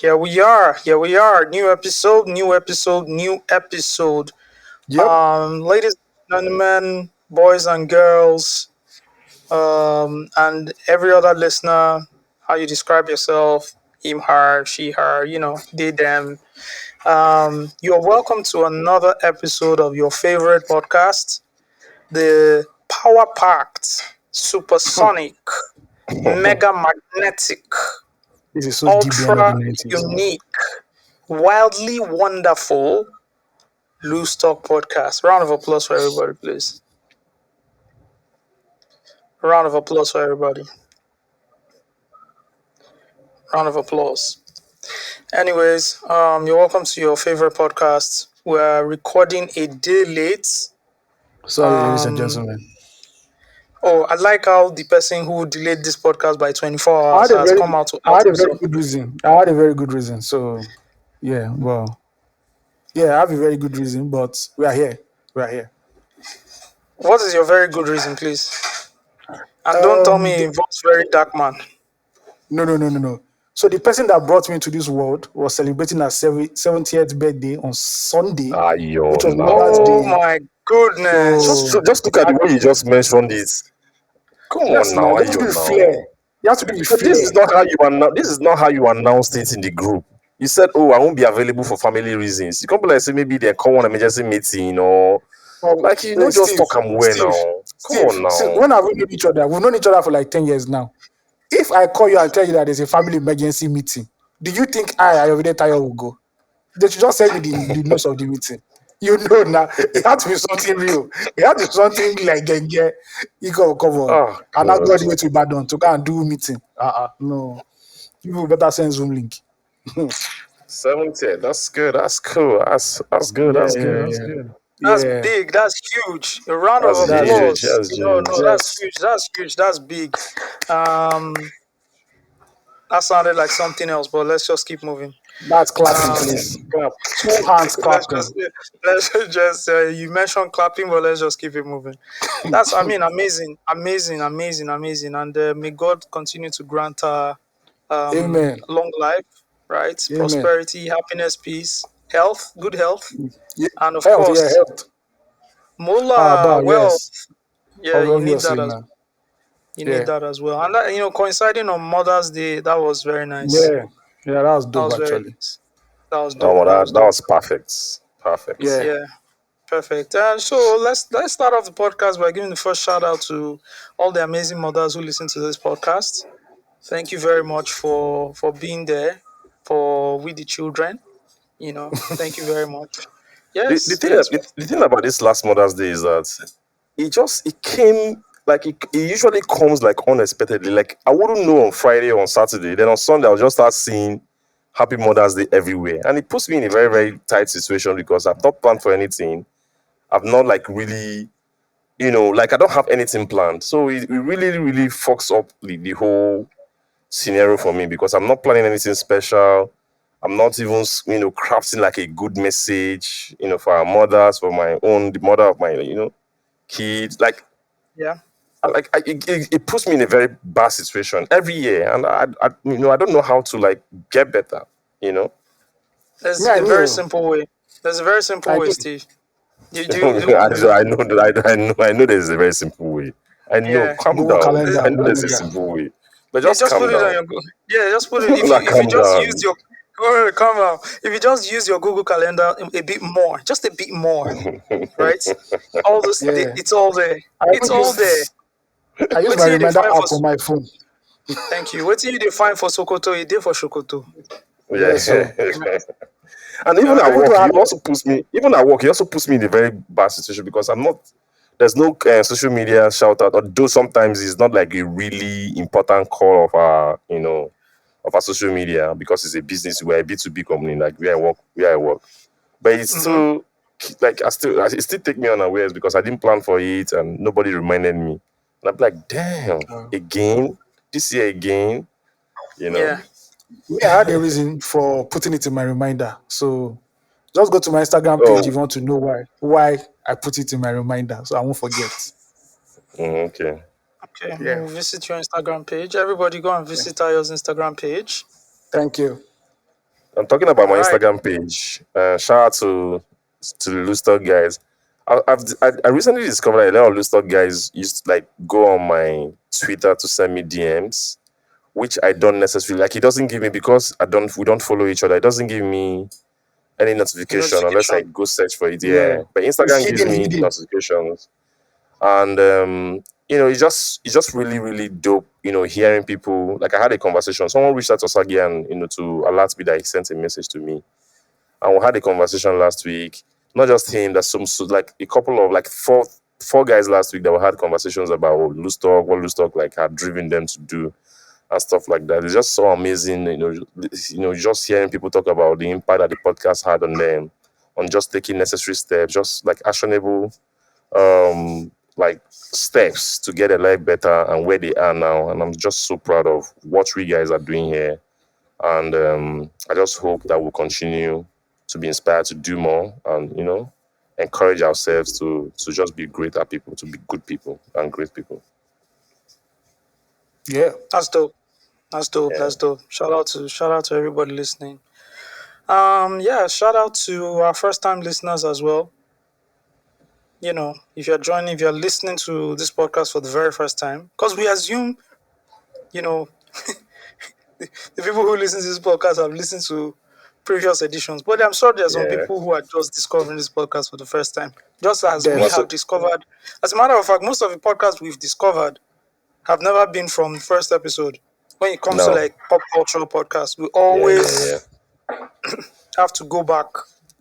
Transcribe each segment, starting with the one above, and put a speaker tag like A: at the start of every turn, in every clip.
A: Here we are. Here we are. New episode, new episode, new episode.
B: Yep.
A: Ladies and gentlemen, boys and girls, and every other listener, how you describe yourself, him, her, she, her, they, them. You're welcome to another episode of your favorite podcast, the power packed, supersonic, mega magnetic,
B: This is so deep, we are not
A: ultra
B: in the 90s.
A: unique, wildly wonderful Loose Talk podcast. Round of applause for everybody, please. Round of applause for everybody. Round of applause. Anyways, you're welcome to your favorite podcast. We're recording a day late.
B: Sorry, ladies and gentlemen.
A: Oh, I like how the person who delayed this podcast by 24
B: I
A: hours
B: had a
A: has
B: very,
A: come out to
B: I
A: out
B: had a very
A: himself.
B: good reason. I had a very good reason. So, yeah, well, yeah, I have a very good reason, but we are here. We are here.
A: What is your very good reason, please? And don't tell me it involves very dark man.
B: No. So the person that brought me into this world was celebrating her 70th birthday on Sunday, which was Mother's
A: Oh
B: Day.
A: my goodness.
B: So,
C: Just look at the way you just mentioned it. Come
B: yes,
C: on now,
B: now you have to do the flair. You have to do the
C: But
B: flair.
C: this is not how you announced it in the group. You said, "Oh, I won't be available for family reasons." You can't be like say maybe they call one emergency meeting or like you know just
B: Steve,
C: talk and where now. Come on now.
B: See, when have we known each other? We've known each other for like 10 years now. If I call you and tell you that there's a family emergency meeting, do you think I already tired will go? They should just send me the notes of the meeting. You know now, it had to be something real. It had to be something like you go come on.
C: Oh,
B: And I go
C: God.
B: the way to Badon to go and do meeting. No. You better send Zoom link.
C: 70. That's good. That's cool. That's good. That's
B: Yeah,
C: good.
B: yeah,
C: That's
B: yeah.
C: good.
A: That's
B: Yeah.
A: big. That's huge. A round
C: That's
A: of
B: That's
C: huge.
A: applause.
C: That's
A: No,
C: huge.
A: that's huge. That's huge. That's big. That sounded like something else, but let's just keep moving.
B: That's clapping, please. Clap. 2 hands clapping.
A: Let's just you mentioned clapping, but let's just keep it moving. That's amazing, and may God continue to grant her
B: Amen.
A: long life, right?
B: Amen.
A: Prosperity, happiness, peace, health, good health,
B: Yeah.
A: and of
B: Health,
A: course,
B: yeah, health.
A: moolah, wealth.
B: Yes.
A: Yeah, you need
B: Obviously,
A: that as
B: man.
A: you
B: Yeah.
A: need that as well. And that, coinciding on Mother's Day, that was very nice.
B: Yeah. Yeah, that was
A: That
B: dope
A: was very
B: actually.
A: nice. That was
C: Oh,
A: dope.
C: that was perfect. Perfect.
B: Yeah.
A: Yeah, perfect. And so let's start off the podcast by giving the first shout out to all the amazing mothers who listen to this podcast. Thank you very much for being there for with the children. Thank you very much. Yes,
C: The thing about this last Mother's Day is that it came like it usually comes like unexpectedly. Like I wouldn't know on Friday or on Saturday. Then on Sunday I'll just start seeing Happy Mother's Day everywhere. And it puts me in a very, very tight situation because I've not planned for anything. I've not like really, like I don't have anything planned. So it really, really fucks up the whole scenario for me because I'm not planning anything special. I'm not even, crafting like a good message, for our mothers, for the mother of my, kids. Like,
A: yeah.
C: it puts me in a very bad situation every year, and I don't know how to like get better.
A: There's
B: Yeah, I
A: a very
B: know.
A: simple way. There's a very simple
B: I
A: way,
B: do.
A: Steve.
C: I know. There's a very simple way. I know.
A: Yeah.
C: Calm
B: Google
C: down.
B: Calendar.
C: I know there's a
B: Calendar.
C: simple way, but
A: Yeah,
C: just
A: just
C: calm
A: put it on
C: down.
A: your just put it if you
C: Calm
A: just
C: down.
A: use your come on. If you just use your Google Calendar a bit more, just a bit more, right? All this
B: Yeah.
A: it's all there.
B: I
A: It's
B: even
A: all there.
B: I use
A: What
B: my
A: do you
B: reminder
A: define
B: app
A: for
B: on my phone.
A: thank you. What do you define for Sokoto? A day for Sokoto.
C: Yeah.
B: So
C: And even
A: Yeah,
C: at
B: even
C: work,
B: though I
C: you also puts me. Even at work, you also puts me in a very bad situation because I'm not. There's no social media shout out, although sometimes it's not like a really important call of our, of our social media because it's a business. We're a B2B company, like where I work. But it's still like it still take me unawares because I didn't plan for it and nobody reminded me. And I'm like, damn, again, this year again,
A: Yeah.
B: I had a reason for putting it in my reminder. So just go to my Instagram page if you want to know why I put it in my reminder, so I won't forget.
C: Okay.
A: Okay.
B: Yeah.
A: We'll visit your Instagram page. Everybody go and visit Ayo's Instagram page.
B: Thank you.
C: I'm talking about
A: All
C: my
A: right.
C: Instagram page. Shout out to the loose talk guys. I recently discovered that a lot of loose talk guys used to like go on my Twitter to send me DMs, which I don't necessarily like. It doesn't give me, because I don't we don't follow each other. It doesn't give me any
A: A
C: notification unless I
A: notification.
C: go search for it.
B: Yeah.
C: Yeah, but
B: It's
C: Instagram gives
B: hidden,
C: me
B: hidden.
C: notifications, and it's just really really dope. Hearing people, like, I had a conversation. Someone reached out to Osagie and to alert me that he sent a message to me, and we had a conversation last week. Not just him, there's like a couple of like four guys last week that we had conversations about loose talk, what loose talk like had driven them to do and stuff like that. It's just so amazing, just hearing people talk about the impact that the podcast had on them, on just taking necessary steps, just like actionable like steps to get a life better and where they are now. And I'm just so proud of what we guys are doing here. And I just hope that we'll continue to be inspired to do more, and encourage ourselves to just be greater people, to be good people and great people.
B: Yeah.
A: That's dope. That's dope.
C: Yeah.
A: That's dope. Shout out to everybody listening. Yeah, shout out to our first time listeners as well. If you're listening to this podcast for the very first time, because we assume, you know, the people who listen to this podcast have listened to previous editions. But I'm sure there's some
C: Yeah.
A: people who are just discovering this podcast for the first time, just as
C: I'm
A: we
B: Def.
A: have
C: also
A: discovered. As a matter of fact, most of the podcasts we've discovered have never been from the first episode. When it comes to
C: no.
A: like pop cultural podcasts, we
C: Yeah, yeah,
A: always
C: yeah.
A: have to go back,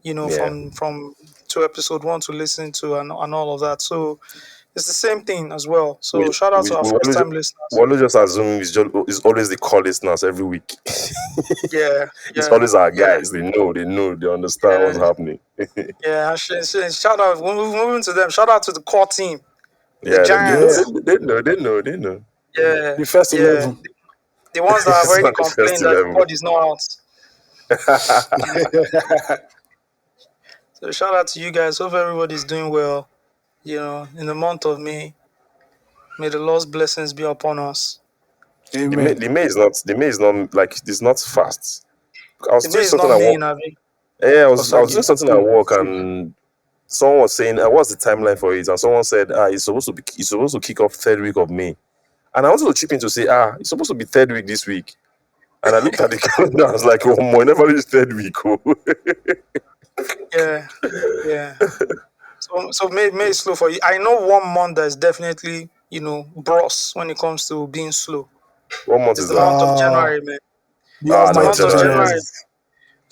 C: Yeah.
A: from to episode one to listen to and all of that. So it's the same thing as well.
C: We
A: So shout out
C: we
A: to our
C: we
A: first
C: always
A: time
C: we
A: listeners.
C: always just assume it's always the call listeners every week.
A: Yeah,
C: It's
A: yeah,
C: always our
A: yeah,
C: guys. They know, they understand what's
A: yeah,
C: happening.
A: yeah. Shout out, moving to them. Shout out to the core team, the
C: Yeah, they know,
B: Yeah.
A: Giants.
C: they know.
A: Yeah,
B: The first
A: yeah.
B: 11.
A: The ones that have
C: It's
A: already
C: not the first
A: complained that the
C: 11.
A: pod is not out. So shout out to you guys. Hope everybody's doing well. In the month of May, may the Lord's blessings be upon us.
C: The May,
B: Amen.
C: the May is not like, it's not fast. I was
A: The May
C: doing
A: is
C: something
A: not
C: at
A: May
C: work.
A: in Abi.
C: Yeah, I was doing
B: Osage.
C: something at work, and someone was saying, "What's the timeline for it?" And someone said, it's supposed to kick off third week of May." And I wanted to chip in to say, it's supposed to be third week this week. And I looked at the calendar, I was like, "Oh my, never reached third week." Oh.
A: Yeah, yeah. So May is slow for you. I know one month that is definitely, bros when it comes to being slow.
C: What month
A: It's
C: is
A: the
C: that?
A: month of
B: Ah,
A: January, man.
B: the
A: The
C: No,
A: month
B: almighty
A: of
C: January.
A: January,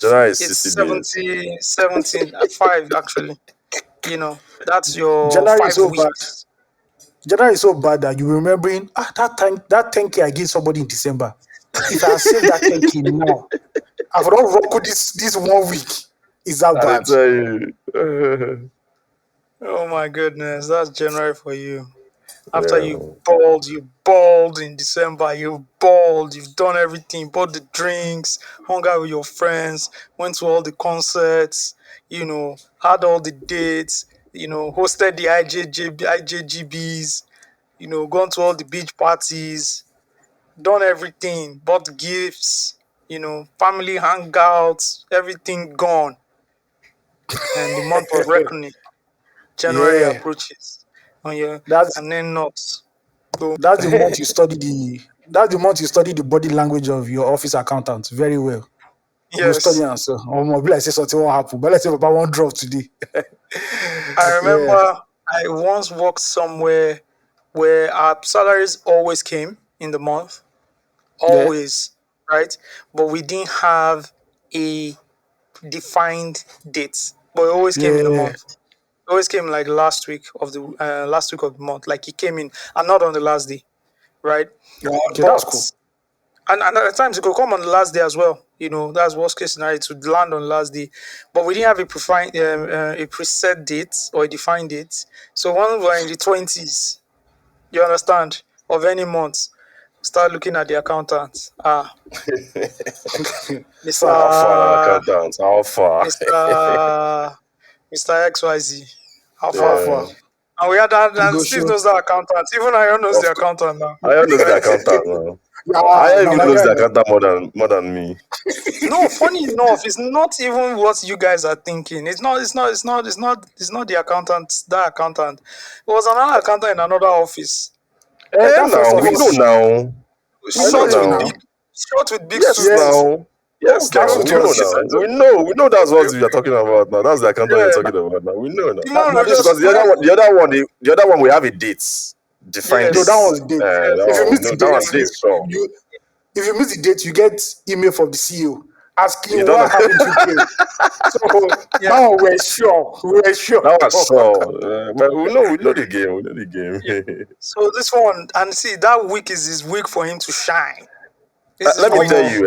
B: January.
C: January is
A: it's
C: 60 days.
A: 17, 5 actually. That's your
B: January is
A: five
B: so bad.
A: weeks.
B: January is so bad that you remembering that time that 10K I gave somebody in December. If I save that 10K now, I've not rock with this 1 week. Is that
C: I didn't
B: bad?
C: tell you.
A: Oh my goodness, that's January for you. After
C: Yeah.
A: you balled in December, you balled, you've done everything, bought the drinks, hung out with your friends, went to all the concerts, had all the dates, hosted the IJGBs, gone to all the beach parties, done everything, bought gifts, family hangouts, everything gone. And the month of reckoning, January
B: Yeah.
A: approaches. On your
B: That's
A: and then nuts. Boom.
B: that's the month you study the body language of your office accountant very well. Go study
A: Yes.
B: and so be like say something won't happen. But let's say about one drop today.
A: I
B: Yeah.
A: remember I once worked somewhere where our salaries always came in the month,
B: Yeah.
A: always, right? But we didn't have a defined date, but it always came in the
B: Yeah.
A: month. It always came like last week of the month. Like it came in, and not on the last day, right?
B: Yeah, okay, that's cool.
A: But and at times it could come on the last day as well. That's worst case scenario to land on the last day. But we didn't have a preset date or a defined date. So when we're in the 20s, you understand, of any month, start looking at the accountant.
B: Sir,
C: How far, that
A: Mr.
C: accountant? How far?
A: Mr. Mr. XYZ. How
B: how
A: far?
C: Yeah.
B: far?
A: And we had that,
B: You
A: and
B: go
A: Steve
B: show.
A: knows that accountant. Even I knows the
C: Of course.
A: accountant now.
C: I knows the
A: Right?
C: accountant now.
B: Yeah,
C: I
B: now
C: even
B: my
C: knows
B: guy
C: the
B: now.
C: accountant more than me.
A: No, funny enough, it's not even what you guys are thinking. It's not the accountant, that accountant. It was another accountant in another office.
C: Eh,
B: That first
C: now we know
B: office,
C: now.
B: we
C: We know
B: know
A: Short
B: too
A: with
B: now.
A: big
C: now.
A: short with big
C: Yes,
A: suit.
B: Yes.
C: now. Yes,
A: Okay,
B: That
C: now.
B: suit
C: We
A: okay,
C: know
A: okay.
B: was
C: now.
A: So,
C: We know that's
A: okay,
C: what we are
A: okay.
C: talking about now. That's the accountant you're
A: Yeah.
C: talking about now. We know now.
A: The man
B: now
A: will
B: this
A: just
C: Because the
A: when
C: other one, the other one, we have a date, defined
B: no, that
C: date.
A: yes,
B: was date.
A: yes,
C: That
B: If you
C: one,
B: miss
C: we know
B: the
C: that
B: date,
C: one
A: yes.
C: date sure.
B: you if you miss the date, you get email from the CEO
C: You
B: asking
C: don't.
B: why haven't you paid. So
A: Yeah,
B: now we're sure. We're sure.
C: That was sure. But we know the game. We know the
A: yeah.
C: game.
A: So this one, and see, that week is his week for him to shine. This is
C: Let me
A: week.
C: tell
B: Omo,
C: you,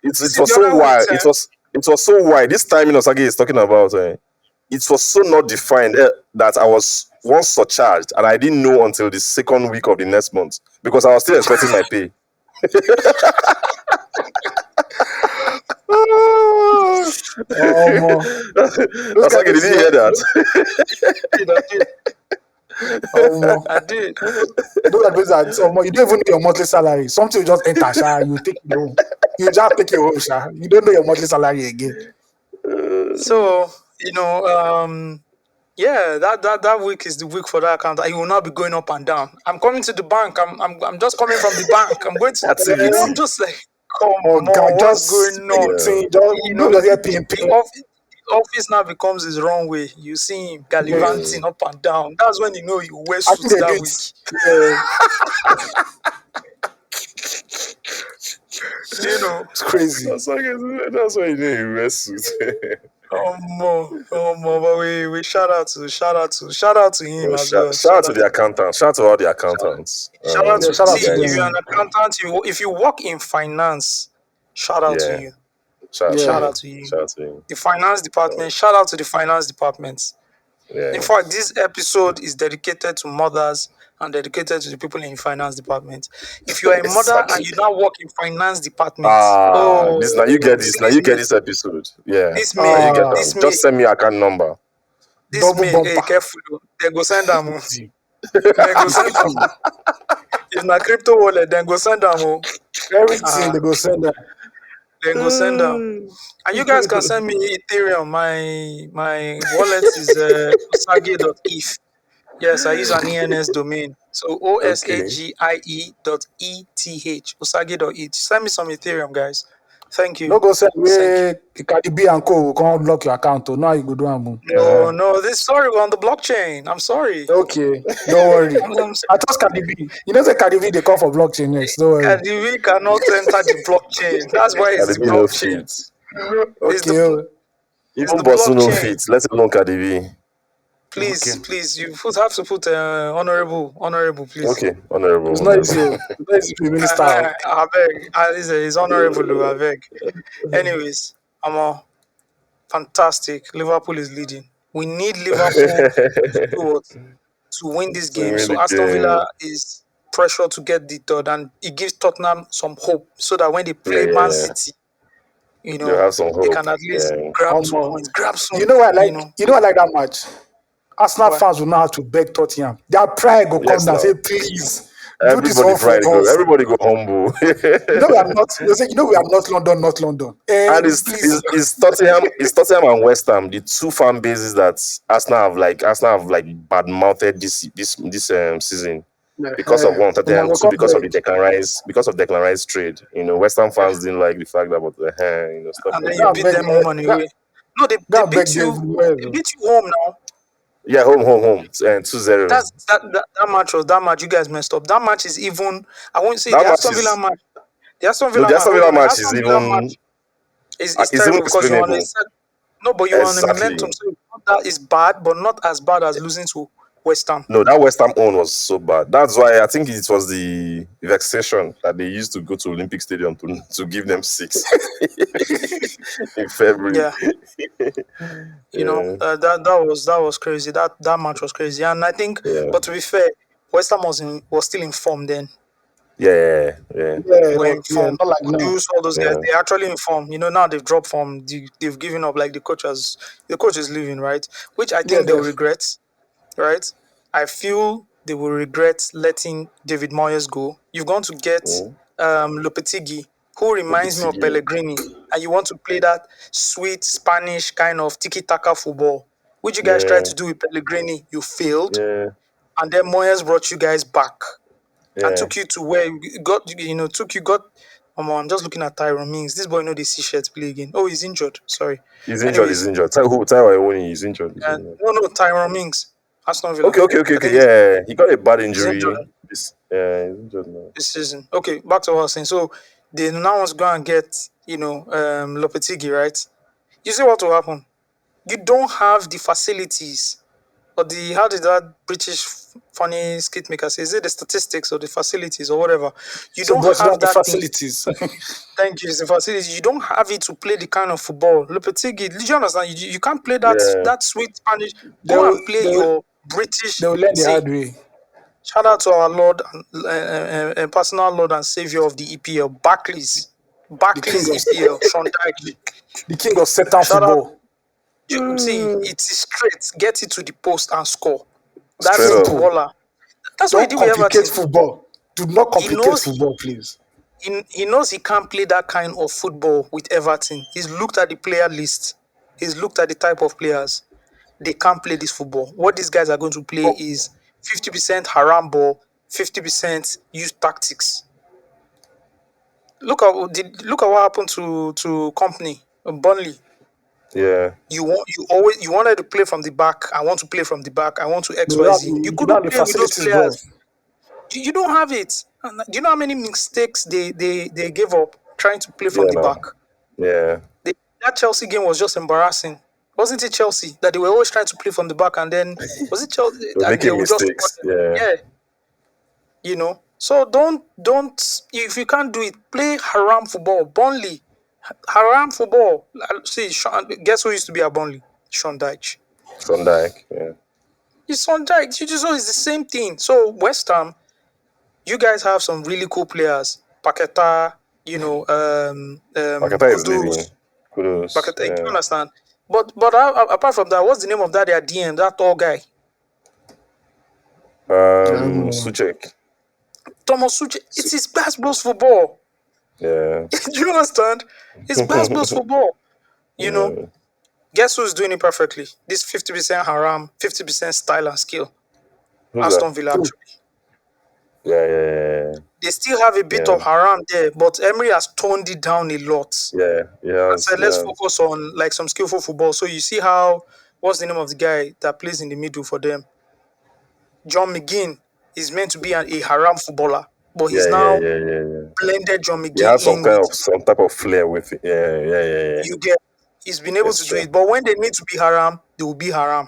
A: You
C: it
A: see
C: was
A: the
C: so
A: other
C: wide.
A: weeks,
C: It was so wide. This timing Osage is talking about, it was so not defined that I was once surcharged, and I didn't know until the second week of the next month because I was still expecting my pay.
B: omo. Those kind
C: Osage,
B: of
C: did you hear that?
A: I did,
B: omo.
A: I did.
B: Those are those that omo. You don't even know your monthly salary. Something will just enter, sha. You take it home. You just take it home, sha. You don't know your monthly salary again.
A: So yeah, that week is the week for that account. You will not be going up and down. I'm coming to the bank. I'm just coming from the bank. I'm going to. I'm
C: Activity.
A: just like, come
B: Oh God,
A: on, what's
B: just
A: going on?
C: Yeah.
B: paying, just maybe just get paying,
A: The
B: paying.
A: office now becomes his wrong way. You see him gallivanting up and down. That's when you know you wear
B: I think
A: suits
B: they do
A: that
B: it.
A: week.
B: Yeah,
A: You know,
B: it's crazy.
C: That's why you need a rest suit.
A: but we shout out to him
C: Well,
A: as well.
C: shout out
A: Shout
C: to
A: out.
C: the accountant. Shout out to all the accountants.
A: Shout out
B: Yeah,
A: to
B: shout
C: You
B: out
A: see
B: to
A: if you're
C: guys,
A: an
B: them.
A: accountant, if you work in finance, shout out to
C: yeah.
A: you.
C: Shout out to
B: Yeah,
A: Shout
C: him.
A: out to you.
C: Shout out to him.
A: The finance department, shout out to the finance department. In
C: Yeah.
A: fact, this episode is dedicated to mothers and dedicated to the people in finance department. If you are a mother and
C: Exactly.
A: you now work in finance department,
C: This now you get
A: see
C: this. Now you get this episode. Yeah.
A: This
C: Now
A: May,
C: you get
B: ah,
A: this
C: them.
A: May,
C: Just send me your account number.
A: this
B: double
A: May. Hey,
B: bumper.
A: careful, oh. They go send them. Oh.
B: Easy.
A: They go
B: It's
A: send them.
B: easy.
A: If na crypto wallet, then go send them. Oh.
B: Everything
A: Ah,
B: they go send that.
A: then go send them. And you guys can send me Ethereum. My wallet is osagie.eth. Yes, I use an ENS domain. So
C: Okay.
A: osagie.eth. Osagie.eth. Send me some Ethereum, guys. Thank
B: No
A: you.
B: go send
A: Thank you.
B: where Cardi B and Co will come block your account. Oh, now you go do am.
A: No, no, sorry, we're on the blockchain. I'm sorry.
B: Okay, don't worry.
A: I'm
B: I trust Cardi B. You know, say Cardi B they come for blockchain next. Don't worry.
A: We cannot enter the blockchain. That's why
C: Cardi
A: it's the
C: B no
A: blockchain.
C: fit.
A: It's the
B: Okay,
A: bl-
B: oh,
A: it's
C: Even
A: the
C: Bosu no
A: blockchain.
C: fit. Let alone Cardi B.
B: okay.
A: Please, have to put honorable, please.
C: Okay. Honorable.
B: It's not
C: Honorable.
B: easy. Oh. It's not easy to be minister. Oh.
A: I beg. It's honorable, though, I beg. Anyways, I'm all fantastic. Liverpool is leading. We need Liverpool to do what? To win this
C: So
A: game.
C: win
A: So
C: the
A: Aston
C: game.
A: Villa is pressured to get the third, and it gives Tottenham some hope, so that when they
C: Yeah,
A: play
C: yeah,
A: Man
C: yeah.
A: City,
C: They'll have some
A: they
C: hope.
A: can at least
C: Yeah.
A: grab two
B: Um,
A: points, grab some,
B: you know what I
A: you
B: like?
A: know.
B: You know I like that match. Arsenal
A: Why?
B: fans will now have to beg Tottenham. Their pride will come
C: Yes,
B: down. Say,
C: now.
B: please do this
C: Everybody
B: one for
C: pride go.
B: us.
C: Everybody go humble.
B: You know we are not. They say, you know we are not London, not London.
C: And
B: Please.
C: it's Tottenham and West Ham, the two fan bases that Arsenal have like bad mouthed this season because of one
B: Una
C: Tottenham,
B: go
C: two
B: come
C: because of
B: beg.
C: the Declan Rice trade. West Ham fans didn't like the fact that stuff
A: And
C: like
A: then you
B: Go
C: that.
B: and
A: beat
B: beg.
A: them home and away. No,
B: Go
A: they
B: and beg
A: beat
B: them
A: you. They
B: well.
A: beat you home now.
C: Yeah, home, 2-0.
A: That match was that match. You guys messed up. That match is even. I won't say the
C: That match
A: Aston Villa
C: is
A: match. The Aston
C: no,
A: Villa
C: the
A: match.
C: Aston
A: Hold
C: Villa
A: on. The
C: match is
A: Aston Villa
C: even
A: match is
C: is even
A: terrible because you're on a
C: explainable.
A: set. No, but you're on a momentum.
C: Exactly.
A: So it's not that is bad, but not as bad as losing to West Ham.
C: No, that West Ham own was so bad. That's why I think it was the vexation that they used to go to Olympic Stadium to give them six in February.
A: Yeah.
C: Yeah,
A: That was crazy. That match was crazy, and I think.
C: yeah,
A: But to be fair, West Ham was still in form then.
C: yeah,
B: Yeah,
A: Were in
B: yeah,
A: form.
B: not like now.
A: Kudus, all those guys,
C: yeah.
A: they actually in form. Now they've dropped form. They've given up. Like the coach is leaving, right? Which I
B: Yeah,
A: think they'll
B: def.
A: regret, right? I feel they will regret letting David Moyes go. You've gone to get
C: Mm.
A: Lopetegui, who reminds me of
C: Lopetegui.
A: Pellegrini. and you want to play that sweet Spanish kind of tiki-taka football, which you guys tried
C: Yeah,
A: to do with Pellegrini, you failed,
C: yeah,
A: and then Moyes brought you guys back and
C: yeah.
A: took you to where you got, got. I'm just looking at Tyrone Mings. This boy know the C-shirt play again. Oh, he's injured. Sorry.
C: He's injured. He's
A: Anyways,
C: injured. Tell who? Tell Iwoni. He's injured. He's injured.
A: no, Tyrone Mings, Aston Villa.
C: Okay, okay, okay,
A: I
C: okay.
A: think
C: Yeah, he got a bad
A: he's injured
C: injury. Yeah, he's injured now.
A: this season. Okay, back to what I was saying. So they now want to go and get, Lopetegui, right? You see what will happen? You don't have the facilities or the how did that British funny skit maker say? Is it the statistics or the facilities or whatever? You
B: So,
A: don't
B: but
A: have
B: not the
A: that thing.
B: facilities.
A: Thank you. It's the facilities. You don't have it to play the kind of football. Lopetegui, do you understand? You can't play
C: Yeah,
A: that sweet Spanish. Go
B: they'll,
A: and play
B: they'll,
A: your British.
B: they'll learn the
A: See,
B: hard way.
A: shout out to our Lord and personal Lord and Savior of the EPL,
B: The king
A: Barclays
B: of
A: EPL, Sean Dyche.
B: the king of certain
A: Shout out.
B: football.
A: See, it is straight. Get it to the post and score. That's
C: straight
A: a
C: up.
B: Simple.
A: footballer. That's what he
B: Don't
A: did with
B: complicate
A: Everton.
B: football. Do not
A: He
B: complicate
A: knows
B: football, please.
A: he knows he can't play that kind of football with Everton. He's looked at the player list. He's looked at the type of players. They can't play this football. What these guys are going to play
B: Oh,
A: is 50% haram ball, 50% use tactics. Look at what happened to company Burnley.
C: Yeah,
A: You wanted to play from the back. I want to play from the back. I want to
B: you don't,
A: XYZ. You
B: you don't have
A: couldn't
B: the
A: play with those
B: facilities, bro.
A: players. You don't have it. And do you know how many mistakes they gave up trying to play from
C: yeah,
A: the back?
C: no, yeah.
A: That Chelsea game was just embarrassing. Wasn't it Chelsea that they were always trying to play from the back, and then was it Chelsea
C: They're
A: and they
C: making
A: would just
C: mistakes. Yeah,
A: yeah, So don't if you can't do it, play haram football. Burnley, haram football. See, guess who used to be at Burnley? Sean Dyche.
C: Van Dijk. Yeah,
A: It's Sean Dyche. You just know it's the same thing. So West Ham, you guys have some really cool players. Paqueta,
C: Pakata is leaving.
A: Kudus.
C: Kudos.
A: Paqueta, you
C: Yeah.
A: understand? But apart from that, what's the name of that their DM? That tall guy,
B: I don't know.
C: Suchek.
A: Thomas Suchet.
C: Su-
A: It's his basketball football.
C: yeah.
A: Do you understand? It's basketball football. You know,
C: Yeah.
A: guess who's doing it perfectly? This 50% haram, 50% style and skill.
C: Who's that?
A: Aston Villa,
B: True.
A: actually.
C: Yeah, yeah,
A: They still have a bit
C: yeah,
A: of haram there, but Emery has toned it down a lot.
C: yeah, yeah,
A: I
C: yes,
A: said, let's
C: yes.
A: focus on like some skillful football. So you see how, what's the name of the guy that plays in the middle for them? John McGinn is meant to be a haram footballer, but he's
C: Yeah, yeah,
A: now
C: yeah, yeah, yeah.
A: blended John
C: He
A: McGinn
C: has
A: in with
C: some type of flair with it. Yeah, yeah, yeah, yeah.
A: you get. He's been able
C: It's
A: to do
C: true.
A: it, but when they need to be haram, they will be haram.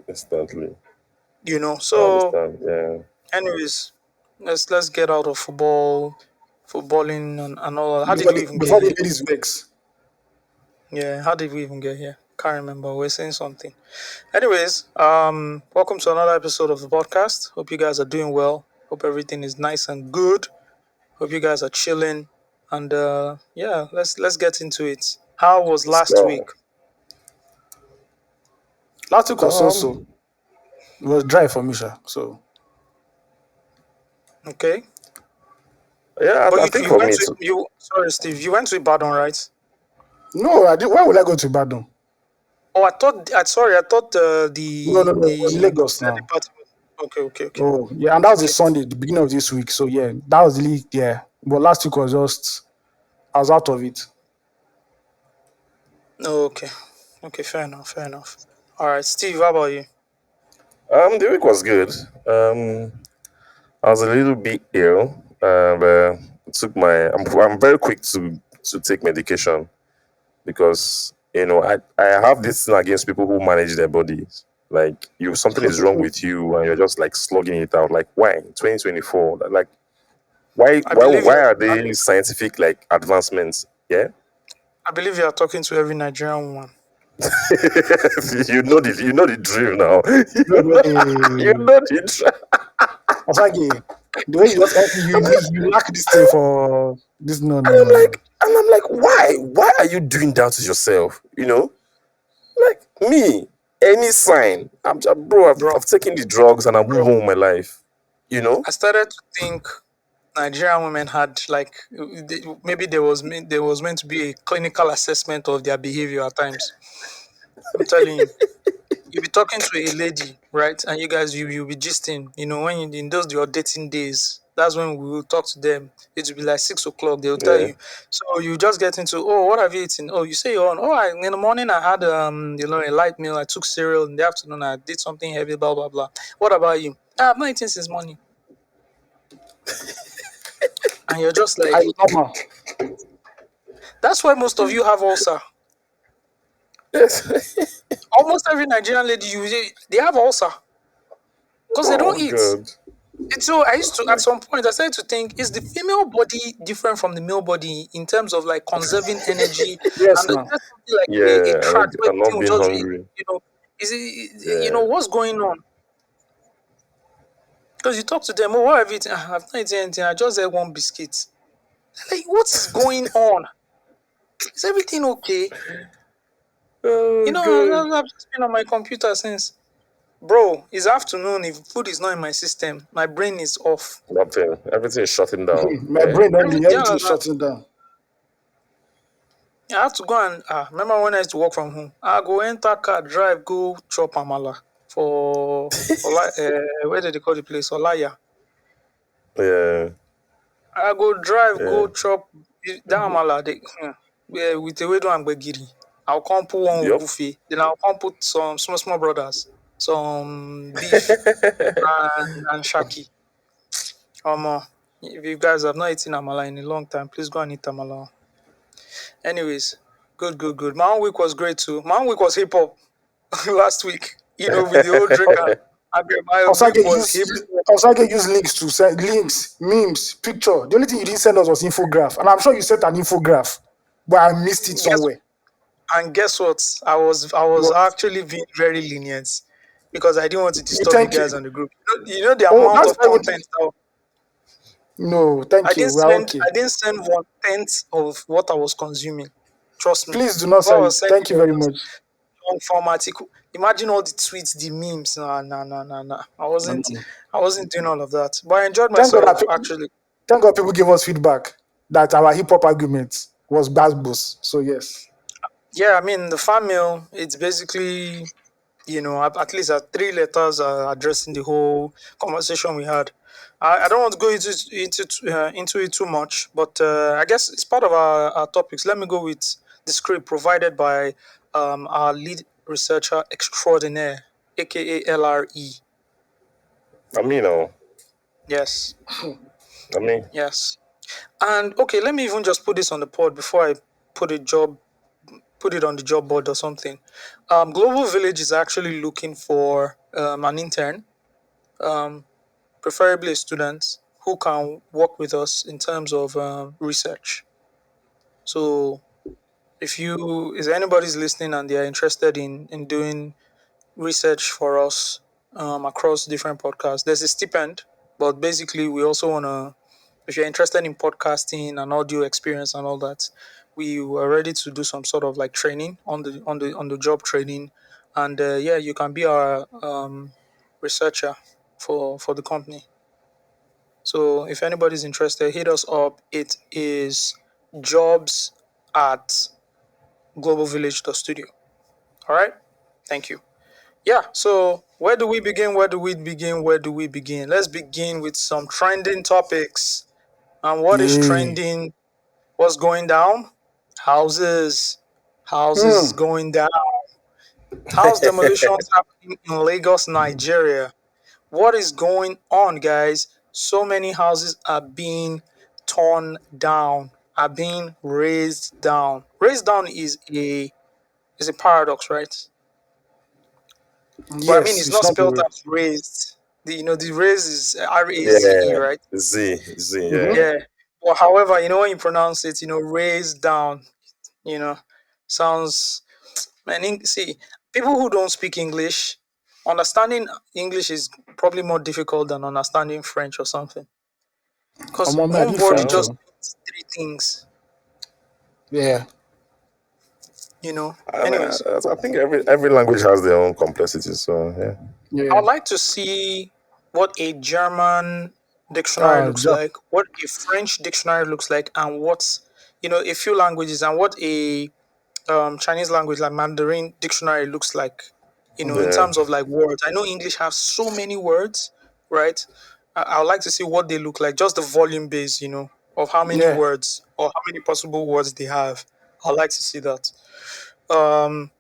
C: Instantly. I
A: So,
C: understand. Yeah.
A: anyways, let's get out of footballing and all that. How did
B: Before
A: we
B: the
A: even get
B: before the
A: here?
B: ladies vex.
A: Yeah, how did we even get here? Can't remember. We're saying something. Anyways, welcome to another episode of the podcast. Hope you guys are doing well. Hope everything is nice and good. Hope you guys are chilling. And yeah, let's get into it. How was
C: Let's
A: last week?
C: go.
B: Last week was also
C: Um.
B: it was dry for me, sha. So
A: Okay.
C: Yeah,
A: But
C: I
A: you
C: think
A: you
C: for
A: went
C: me,
A: to
C: too.
A: you sorry Steve, you went to Ibadan, right?
B: no, I did. Why would I go to Badon?
A: Oh, I thought
B: No, no, no. It was
A: the
B: Lagos now.
A: department. Okay.
B: Oh, yeah, and that was a
A: Okay.
B: Sunday, the beginning of this week. So yeah, that was the league. Yeah, but last week was just I was out of it.
A: Okay. Okay, fair enough. All right, Steve, how about you?
C: The week was good. I was a little bit ill. But took my. I'm very quick to take medication because I have this thing against people who manage their bodies. Like something is wrong with you and you're just like slugging it out. Like why 2024? Like why
A: I
C: why
A: believe
C: why
A: you're
C: are they scientific like advancements? Yeah.
A: I believe you are talking to every Nigerian woman.
C: you know the drill now.
B: No
C: you
B: way.
C: know the drill.
B: Osagie, the way you just you lack this thing for this. No,
C: And
B: no,
C: I'm
B: no, no.
C: like, and I'm like, why? Why are you doing that to yourself? Like me, any sign, bro. I've
A: Bro,
C: taken the drugs and I'm
A: bro.
C: moving on with my life. You know?
A: I started to think Nigerian women had like maybe there was meant to be a clinical assessment of their behavior at times. I'm telling you. You'll be talking to a lady, right? And you guys, you'll be gisting. You know, when you in those your dating days, that's when we will talk to them. It will be like 6 o'clock. They'll tell
C: Yeah.
A: you. So you just get into, oh, what have you eaten? Oh, you say you're on. Oh, in the morning I had a light meal. I took cereal. In the afternoon I did something heavy. Blah blah blah. What about you? "Ah, I've not eaten since morning." And you're just
B: I
A: like,
B: normal.
A: that's why most of you have ulcer.
C: Yes.
A: Almost every Nigerian lady they have ulcer because they don't
C: Oh
A: eat.
C: God.
A: And so I used to, at some point, I started to think, is the female body different from the male body in terms of like conserving energy?
B: Yes,
A: And is
B: now.
A: there something like a
C: Yeah,
A: track where
C: and
A: the thing
C: not
A: will
C: being
A: just,
C: hungry.
A: is it,
C: Yeah.
A: what's going on? Because you talk to them, oh, what have you eaten? "Ah, I've not eaten anything. I just had one biscuit." Like, what is going on? Is everything okay?
C: Oh God.
A: I've just been on my computer since. Bro, it's afternoon. If food is not in my system, my brain is off.
C: Nothing. Everything is shutting down.
B: My
C: Yeah.
B: brain only
A: Yeah,
B: everything is shutting down.
A: I have to go and remember when I used to work from home. I go enter car, drive, go chop amala for where did they call the place? Olaya.
C: Yeah.
A: I go drive,
C: Yeah.
A: go chop that amala. Yeah, with a wedo and gbegiri. I'll come put one
C: Yup.
A: ogufe. Then I'll come put some small brothers, some beef and shaki. If you guys have not eaten amala in a long time, please go and eat amala. Anyways, good, good, good. My own week was great too. My own week was hip hop. Last week, with the old Drake and my week
B: Osage
A: was hip
B: use
A: hop.
B: Osage use links to send links, memes, picture. The only thing you didn't send us was infograph, and I'm sure you sent an infograph, but I missed it
A: Guess
B: somewhere.
A: guess what? I was
B: But
A: actually being very lenient because I didn't want to disturb you
B: thank
A: guys
B: you.
A: on the group. The
B: Oh,
A: amount
B: that's
A: of
B: why we did.
A: content.
B: No, thank you. We are okay.
A: I didn't send 1/10 of what I was consuming. Trust me.
B: Please do not
A: What I
B: send.
A: was sending
B: Thank you very
A: was
B: much.
A: long form article. Imagine all the tweets, the memes. Nah, nah, nah, nah, nah.
B: Mm.
A: I wasn't doing all of that. But I enjoyed
B: Thank God that
A: myself actually.
B: thank God people gave us feedback that our hip hop argument was Badmus. So yes.
A: Yeah, I mean the fan mail, it's basically, at least 3 letters addressing the whole conversation we had. I don't want to go into it too much, but I guess it's part of our topics. Let me go with the script provided by our lead researcher extraordinaire, aka LRE.
C: I mean,
A: Yes,
C: I mean,
A: yes. And okay, let me even just put this on the pod before I put a job put it on the job board or something. Global Village is actually looking for an intern, um, preferably a student who can work with us in terms of research. So if anybody's listening and they are interested in doing research for us across different podcasts, there's a stipend, but basically we also want to, if you're interested in podcasting and audio experience and all that, we were ready to do some sort of like training on the job training, and yeah, you can be our researcher for the company. So if anybody's interested, hit us up. It is jobs at globalvillage.studio. All right, thank you. Yeah, so where do we begin? Where do we begin? Where do we begin? Let's begin with some trending topics. And what is
B: Yeah.
A: trending? What's going down? Houses. Houses
B: Hmm.
A: going down. House demolitions happening in Lagos, Nigeria. What is going on, guys? So many houses are being torn down, are being raised down. Raised down is a paradox, right? But I mean,
B: Yes,
A: it's
B: it's
A: not
B: not the
A: spelled
B: way.
A: as raised. The raise is RAZE,
C: yeah,
A: right?
C: yeah.
B: Mm-hmm.
A: Yeah. Well, however, when you pronounce it, raised down, you know, sounds. Man, see, people who don't speak English, understanding English is probably more difficult than understanding French or something. Because
B: I'm man, I did
A: homebody
B: French.
C: Uh,
A: just
B: Oh.
A: means three things,
B: Yeah.
A: you know.
C: I mean,
A: Anyways,
C: I think every language has their own complexity. So yeah.
A: I
B: Yeah.
A: would like to see what a German dictionary looks
B: Just
A: like, what a French dictionary looks like, and what, a few languages, and what a Chinese language like Mandarin dictionary looks like, in
C: Yeah.
A: terms of like words. I know English has so many words, right? I would like to see what they look like, just the volume base, of how many
B: yeah.
A: words or how many possible words they have. I'd like to see that. Um,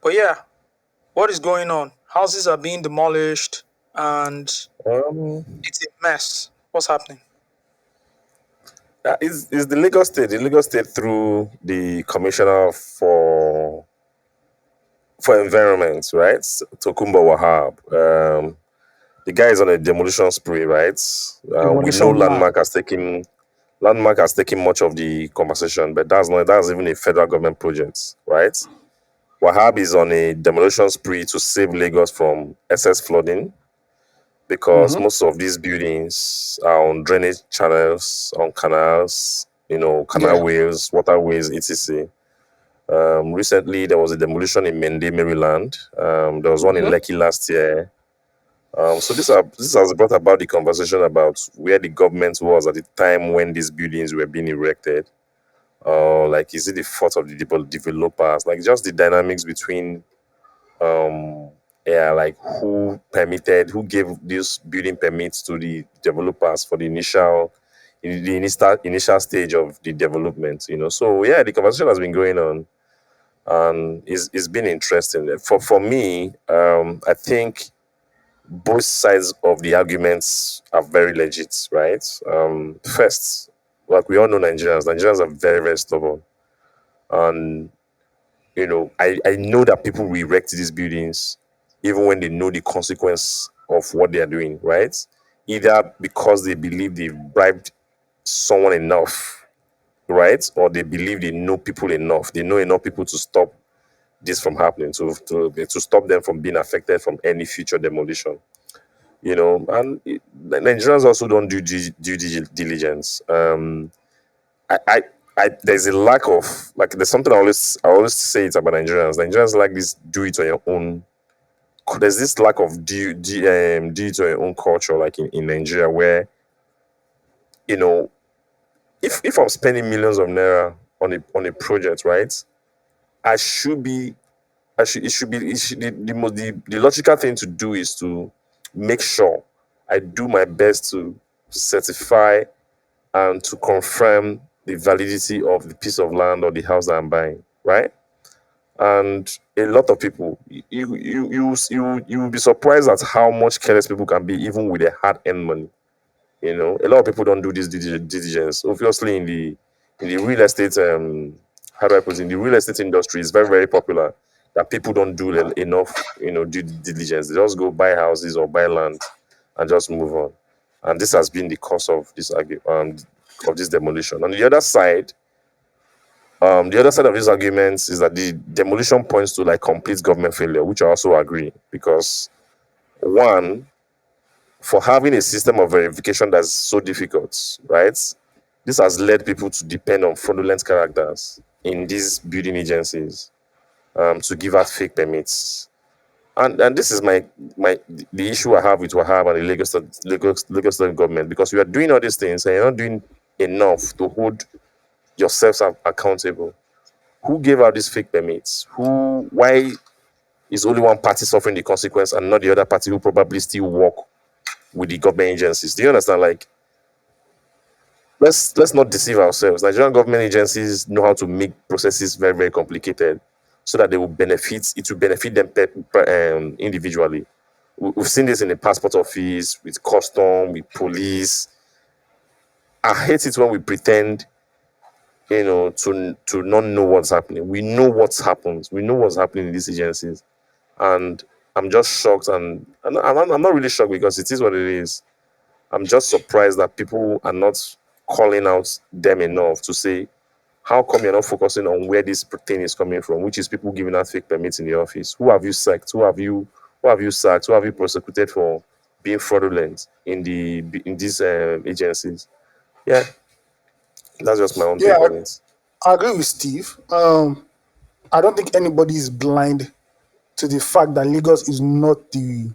A: but yeah, what is going on? Houses are being demolished and
C: Um,
A: it's a mess. What's happening?
C: is the Lagos State through the commissioner for environment, right? Tokumbo Wahab. The guy is on a demolition spree, right? We know
B: Demolition man.
C: Landmark has taken much of the conversation, but that's even a federal government project, right? Wahab is on a demolition spree to save Lagos from excess flooding because
B: Mm-hmm.
C: most of these buildings are on drainage channels, on canals,
B: Yeah.
C: canalways, waterways, etc. Recently, there was a demolition in Mende, Maryland. There was one in
B: Mm-hmm.
C: Lekki last year. So this has brought about the conversation about where the government was at the time when these buildings were being erected. Like, is it the fault of the developers? Like, just the dynamics between um yeah, like who gave these building permits to the developers for the initial stage of the development. So yeah, the conversation has been going on, and it's been interesting for me. I think both sides of the arguments are very legit, right? First, like we all know, Nigerians are very, very stubborn, and I know that people will erect these buildings even when they know the consequence of what they are doing, right? Either because they believe they've bribed someone enough, right? Or they believe they know people enough. They know enough people to stop this from happening, to stop them from being affected from any future demolition. And Nigerians also don't do due diligence. I, I, there's a lack of, like, there's something I always say it about Nigerians. Nigerians like this do it on your own. There's this lack of do it on your own culture, like in Nigeria, where you know if I'm spending millions of naira on a project, right? I should be I should it should be it should, the logical thing to do is to make sure I do my best to certify and to confirm the validity of the piece of land or the house that I'm buying, right? And a lot of people, you will be surprised at how much careless people can be, even with their hard-earned money. A lot of people don't do this due diligence. Obviously, in the real estate, how do I put it? In the real estate industry, it's very, very popular that people don't do enough, due diligence. They just go buy houses or buy land and just move on. And this has been the cause of of this demolition. On the other side of these arguments is that the demolition points to like complete government failure, which I also agree, because one, for having a system of verification that's so difficult, right? This has led people to depend on fraudulent characters in these building agencies to give out fake permits. And this is my the issue I have with Wahab and the Lagos State government, because you are doing all these things and you're not doing enough to hold yourselves accountable. Who gave out these fake permits? Why is only one party suffering the consequence and not the other party who probably still work with the government agencies? Do you understand? Like, let's not deceive ourselves. Nigerian government agencies know how to make processes very, very complicated so that it will benefit them individually. We've seen this in the passport office, with custom, with police. I hate it when we pretend, to not know what's happening. We know what's happened. We know what's happening in these agencies, and I'm just shocked. And I'm not really shocked, because it is what it is. I'm just surprised that people are not calling out them enough to say, how come you're not focusing on where this thing is coming from, which is people giving out fake permits in the office? Who have you sacked? Who have you sacked? Who have you prosecuted for being fraudulent in these agencies? Yeah, that's just my own
B: Yeah,
C: take on it.
B: I agree with Steve. I don't think anybody is blind to the fact that Lagos is not the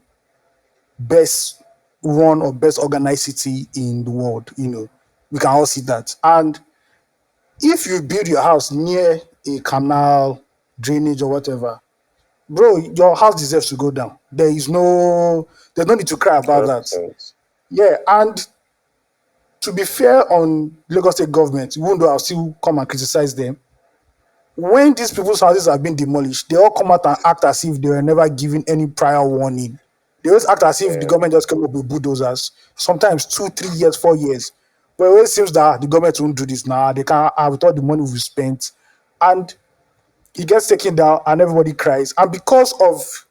B: best run or best organized city in the world. We can all see that. And if you build your house near a canal, drainage, or whatever, bro, your house deserves to go down. There's no need to cry about that.
C: 100%.
B: Yeah, and to be fair on Lagos State government, even though I'll still come and criticize them, when these people's houses have been demolished, they all come out and act as if they were never given any prior warning. They always act as if the
C: Yeah.
B: government just came up with bulldozers, sometimes 2, 3 years, 4 years. But it always seems that the government won't do this now. They can't have with all the money we've spent. And it gets taken down and everybody cries. And because of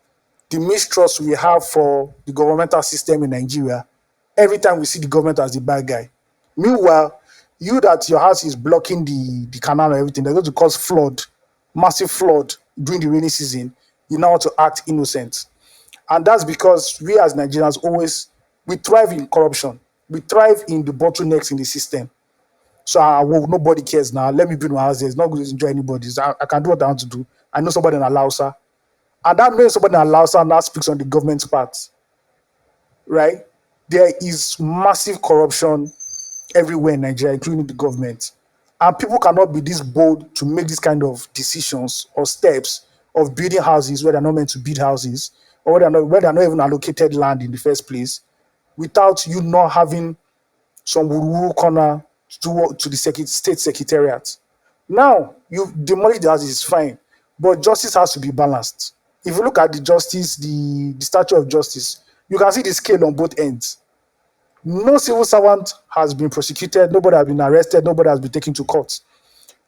B: the mistrust we have for the governmental system in Nigeria, every time we see the government as the bad guy. Meanwhile, you that your house is blocking the canal and everything, they're going to cause flood, massive flood during the rainy season. You now want to act innocent. And that's because we as Nigerians always we thrive in corruption. We thrive in the bottlenecks in the system. So nobody cares now. Let me build my house there. It's not going to enjoy anybody. So I can do what I want to do. I know somebody in Alausa. And that means somebody in Alausa now speaks on the government's part, right? There is massive corruption everywhere in Nigeria, including the government. And people cannot be this bold to make this kind of decisions or steps of building houses where they're not meant to build houses, or where they're not even allocated land in the first place, without you not having some wuru corner to the state secretariat. Now, you demolish the houses, it's fine, but justice has to be balanced. If you look at the statue of justice, you can see the scale on both ends. No civil servant has been prosecuted, nobody has been arrested, nobody has been taken to court.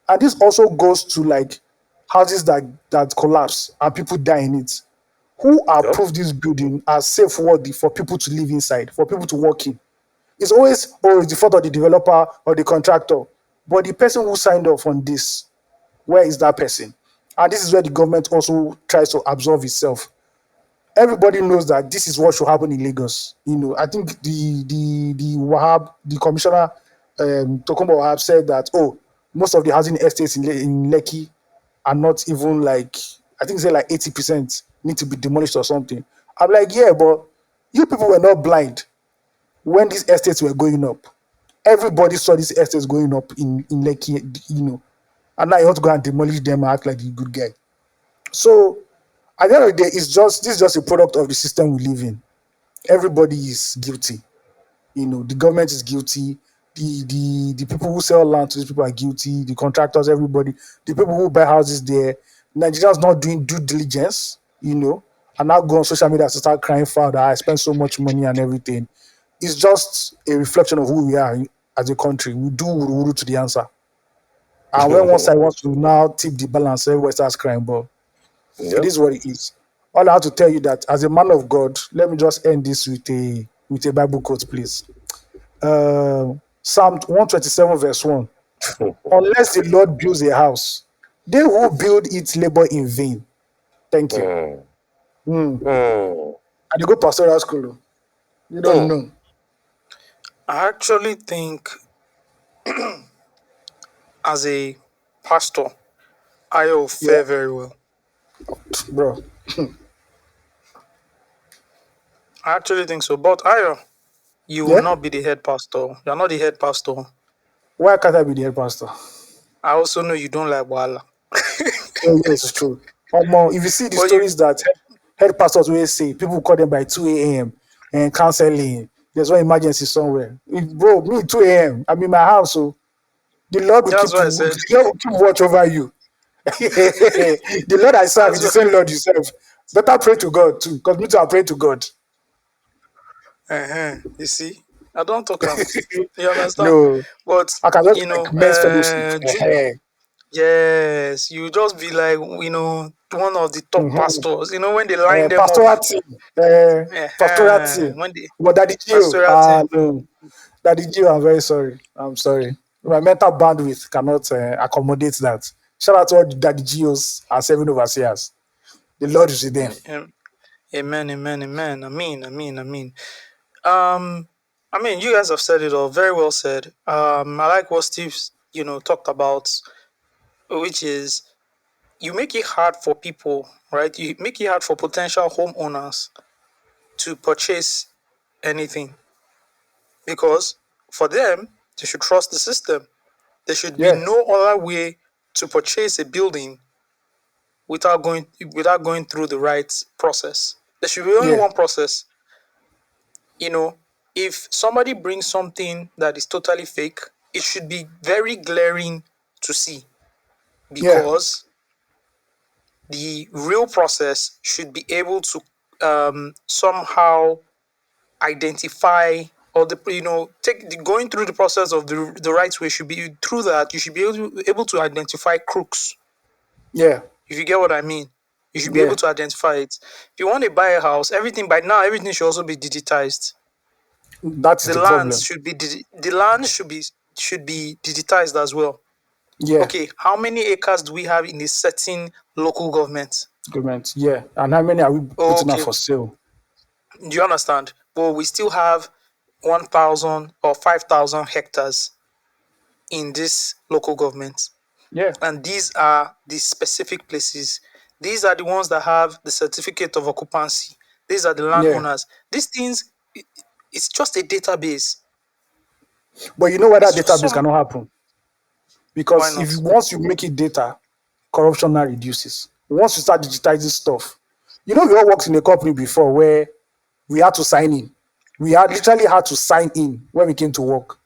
B: And this also goes to like houses that collapse and people die in it. Who
C: Yep.
B: approved this building as safe worthy for people to live inside, for people to work in? It's always, oh, it's the fault of the developer or the contractor. But the person who signed off on this, where is that person? And this is where the government also tries to absolve itself. Everybody knows that this is what should happen in Lagos. I think the commissioner, Tokumbo Wahab, said that, oh, most of the housing estates in Lekki are not even like, I think say like 80% need to be demolished or something. I'm like, yeah, but you people were not blind when these estates were going up. Everybody saw these estates going up in Lekki. And now you want to go and demolish them and act like the good guy. So at the end of the day, this is just a product of the system we live in. Everybody is guilty. The government is guilty. The people who sell land to these people are guilty. The contractors, everybody, the people who buy houses there. Nigerians not doing due diligence, and now go on social media to start crying foul that I spent so much money and everything. It's just a reflection of who we are as a country. We do wuru to the answer. And when one side wants to now tip the balance, everybody starts crying. But it
C: Yep.
B: is what it is. All I have to tell you that as a man of God, let me just end this with a Bible quote, please. Psalm 127, verse 1. Unless the Lord builds a house, they who build it labor in vain. Thank you.
C: Mm.
B: Mm.
C: Mm.
B: And you go pastoral school. Oh. You don't
C: Mm.
B: know.
A: I actually think, as a pastor, I will
B: Yeah,
A: fare very well.
B: bro.
A: I actually think so. But Ayo, you will
B: Yeah?
A: not be the head pastor. You're not the head pastor.
B: Why can't I be the head pastor?
A: I also know you don't like Wala.
B: Oh, yes, it's true. If you see the
A: But you
B: stories that head pastors always say, people call them by 2 a.m. and counseling. There's one emergency somewhere. Bro, me 2 a.m. I'm in my house, so the Lord will
A: that's
B: keep
A: why I
B: you,
A: said
B: the Lord will keep watch over you. The Lord I serve is
A: that's
B: the
A: what
B: same Lord you serve. Better pray to God too, because me too, I pray to God.
A: you see. I don't talk am. You understand?
B: No,
A: But
B: I can just like men's fellowship.
A: yes, you just be like, one of the top
B: Mhm.
A: pastors. When they line them up,
B: Pastoral team. Pastoral team.
A: when the
B: But Daddy Gio,
A: pastoral team.
B: no. Daddy Gio, I'm very sorry. I'm sorry. My mental bandwidth cannot accommodate that. Shout out to all the Daddy Gios and 7 overseers. The Lord is with them.
A: Amen, amen, amen. I mean. Um, I mean, you guys have said it all. Very well said. I like what Steve, talked about, which is you make it hard for people, right? You make it hard for potential homeowners to purchase anything, because for them, they should trust the system. There should be
B: Yeah,
A: no other way to purchase a building without going through the right process. There should be only
B: yeah,
A: one process. You know, if somebody brings something that is totally fake, it should be very glaring to see,
B: yeah,
A: because the real process should be able to somehow identify, or the take going through the process of the right way should be through that. You should be able to identify crooks.
B: yeah,
A: If you get what I mean, you should be able
B: yeah.
A: to identify it. If you want to buy a house, everything by now, everything should also be digitized.
B: That is
A: The
B: the
A: lands
B: problem.
A: should be the land should be digitized as well.
B: Yeah,
A: Okay, how many acres do we have in a certain local government?
B: government. Yeah, and how many are we
A: Oh,
B: putting out
A: okay,
B: for sale?
A: do you understand? Well, we still have 1,000 or 5,000 hectares in this local government.
B: Yeah,
A: And these are the specific places. These are the ones that have the certificate of occupancy. These are the
B: yeah.
A: landowners. These things, it's just a database.
B: But you know why that
A: It's just
B: database
A: some.
B: cannot happen?
A: Why
B: Because if
A: not?
B: once you make it data, corruption now reduces. Once you start digitizing stuff, we all worked in a company before where we had to sign in. We had literally had to sign in when we came to work.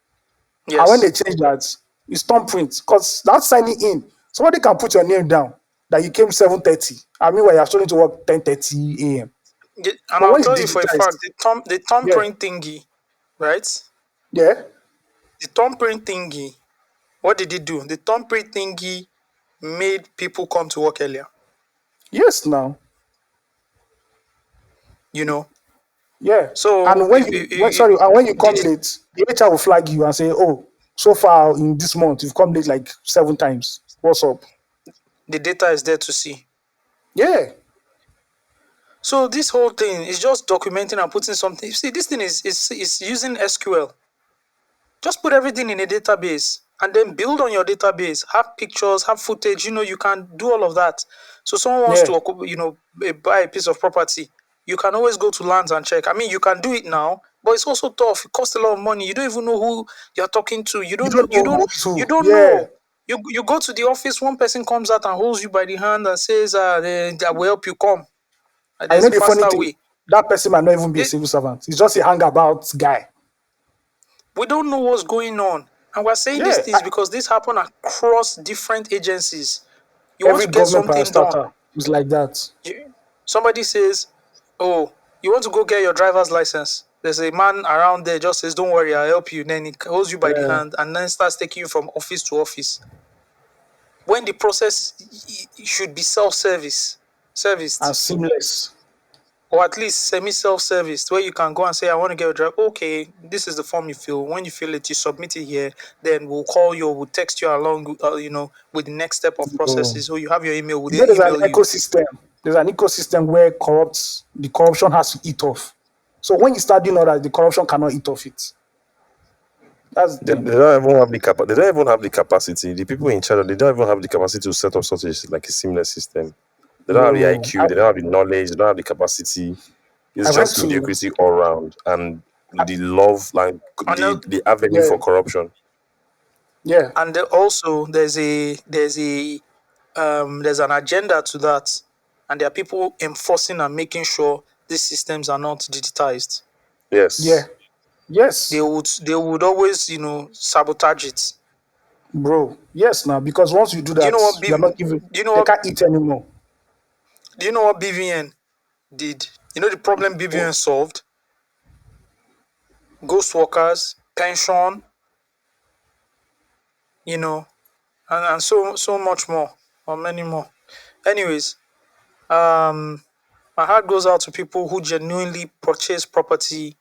B: And when they
A: Yes.
B: changed that, it's thumbprint. Because that signing in, somebody can put your name down that you came 7:30. I mean, when you're starting to work 10:30 a.m.
A: And
B: But
A: I'll
B: when it's
A: tell you for a fact,
B: digitized,
A: the
B: yeah,
A: thumbprint thingy, right?
B: yeah,
A: The thumbprint thingy, what did it do? The thumbprint thingy made people come to work earlier.
B: yes, now,
A: You know.
B: yeah.
A: So
B: And when
A: if
B: you when, sorry, and when you come late, the HR will flag you and say, "Oh, so far in this month you've come late like 7 times. What's up?"
A: the data is there to see.
B: Yeah,
A: So this whole thing is just documenting and putting something. You see, this thing is using SQL. Just put everything in a database and then build on your database. Have pictures, have footage. You can do all of that. So someone wants
B: yeah.
A: to, buy a piece of property. You can always go to lands and check. I mean, you can do it now, but it's also tough. It costs a lot of money. You don't even know who you're talking to. You
B: You
A: don't know.
B: don't
A: You
B: know
A: don't.
B: who is
A: You
B: who.
A: don't
B: Yeah,
A: know. You go to the office. One person comes out and holds you by the hand and says, "I will help you come.
B: I
A: There's
B: know
A: a
B: the funny
A: faster
B: thing.
A: way."
B: That person might not even be a
A: It,
B: civil servant. He's just a hangabout guy.
A: we don't know what's going on. And we're saying these
B: Yeah,
A: things because this happen across different agencies. You want
B: every
A: to get
B: government
A: something done.
B: parastatal is like that.
A: Somebody says, "Oh, you want to go get your driver's license." There's a man around there just says, "Don't worry, I'll help you." Then he holds you by the
B: Yeah,
A: hand and then starts taking you from office to office. When the process should be self-service,
B: and
A: serviced,
B: seamless.
A: or at least semi-self-serviced, where you can go and say, "I want to get a drive." Okay, this is the form you fill. When you fill it, you submit it here. Then we'll call you, or we'll text you along, with the next step of
B: So,
A: processes. Or you have your email, we'll
B: there's an
A: email you.
B: ecosystem. There's an ecosystem where the corruption has to eat off. So when you start doing all that, the corruption cannot eat off it. That's the
C: They
B: thing,
C: don't even have the they don't even have the capacity. The people in charge, they don't even have the capacity to set up such like a seamless system. They don't have the
B: bro.
C: IQ, they don't have the knowledge, they don't have the capacity. It's
B: I went
C: just
B: to,
C: mediocrity all around, and the love, like
A: And
C: the avenue
B: yeah,
C: for corruption.
B: yeah,
A: also there's an agenda to that, and there are people enforcing and making sure these systems are not digitized.
B: yeah,
C: Yes.
A: They
B: yes,
A: would always sabotage it.
B: bro. Yes, now because once you do
A: Do you
B: that,
A: know what
B: you're not giving.
A: do you know
B: They
A: what
B: can't eat anymore.
A: BVN did? You know the problem BVN
B: Oh,
A: solved? Ghost workers, pension, and so much more, or many more. Anyways, um my heart goes out to people who genuinely purchase property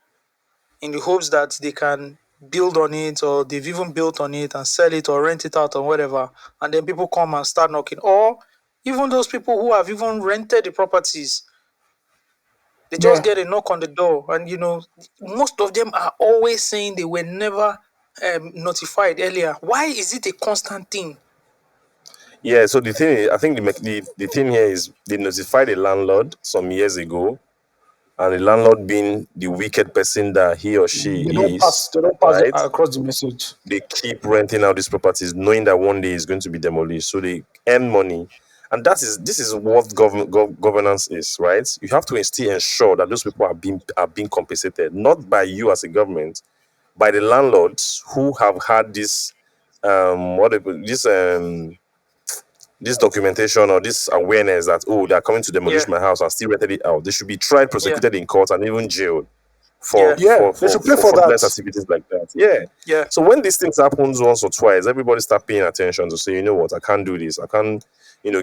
A: in the hopes that they can build on it, or they've even built on it and sell it or rent it out or whatever. And then people come and start knocking. Or even those people who have even rented the properties, they just
B: yeah.
A: get a knock on the door. And, most of them are always saying they were never notified earlier. Why is it a constant thing?
C: Yeah, so I think the thing here is they notified the landlord some years ago, and the landlord being the wicked person that he or she is,
B: They don't pass
C: right?
B: across the message.
C: They keep renting out these properties, knowing that one day it's going to be demolished. So they earn money, and this is what governance is, right? You have to still ensure that those people are being compensated, not by you as a government, by the landlords who have had this what they put- this documentation or this awareness that, oh, they are coming to
A: Yeah,
C: demolish my house and still rented it out. They should be tried,
A: yeah,
C: prosecuted in court, and even jailed
A: yeah,
B: Yeah, they should play
C: for
B: for
C: fraudulent
B: that.
C: activities like that. Yeah.
A: yeah,
C: So when these things happens once or twice, everybody start paying attention to say, you know what, I can't do this. I can't,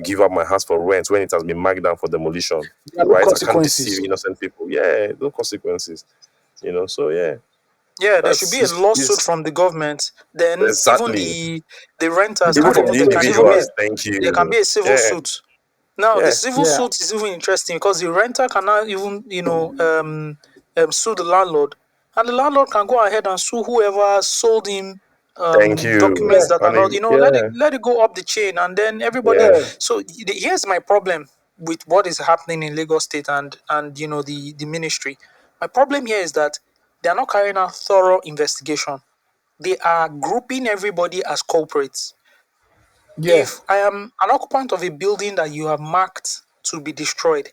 C: give up my house for rent when it has been marked down for demolition.
B: There are no
C: Right? I can't deceive
B: consequences.
C: innocent people. Yeah, no consequences. So yeah,
A: yeah. There should
C: that's
A: be a lawsuit
C: it's
A: from the government. Then even
C: exactly
A: the renters,
C: even
A: and
C: from
A: even
C: the
A: there can even be
C: individuals. Thank
A: there can
C: you.
A: be a civil
C: Yeah,
A: suit. Now the
C: yeah.
A: civil
B: Yeah,
A: suit is even interesting because the renter cannot even sue the landlord, and the landlord can go ahead and sue whoever sold him
C: Thank you.
A: documents
B: yeah,
A: that are
C: And
A: not,
C: yeah,
A: let it go up the chain, and then everybody.
C: yeah.
B: yeah,
A: So here's my problem with what is happening in Lagos State and the ministry. My problem here is that they are not carrying out thorough investigation. They are grouping everybody as culprits.
B: yeah,
A: If I am an occupant of a building that you have marked to be destroyed,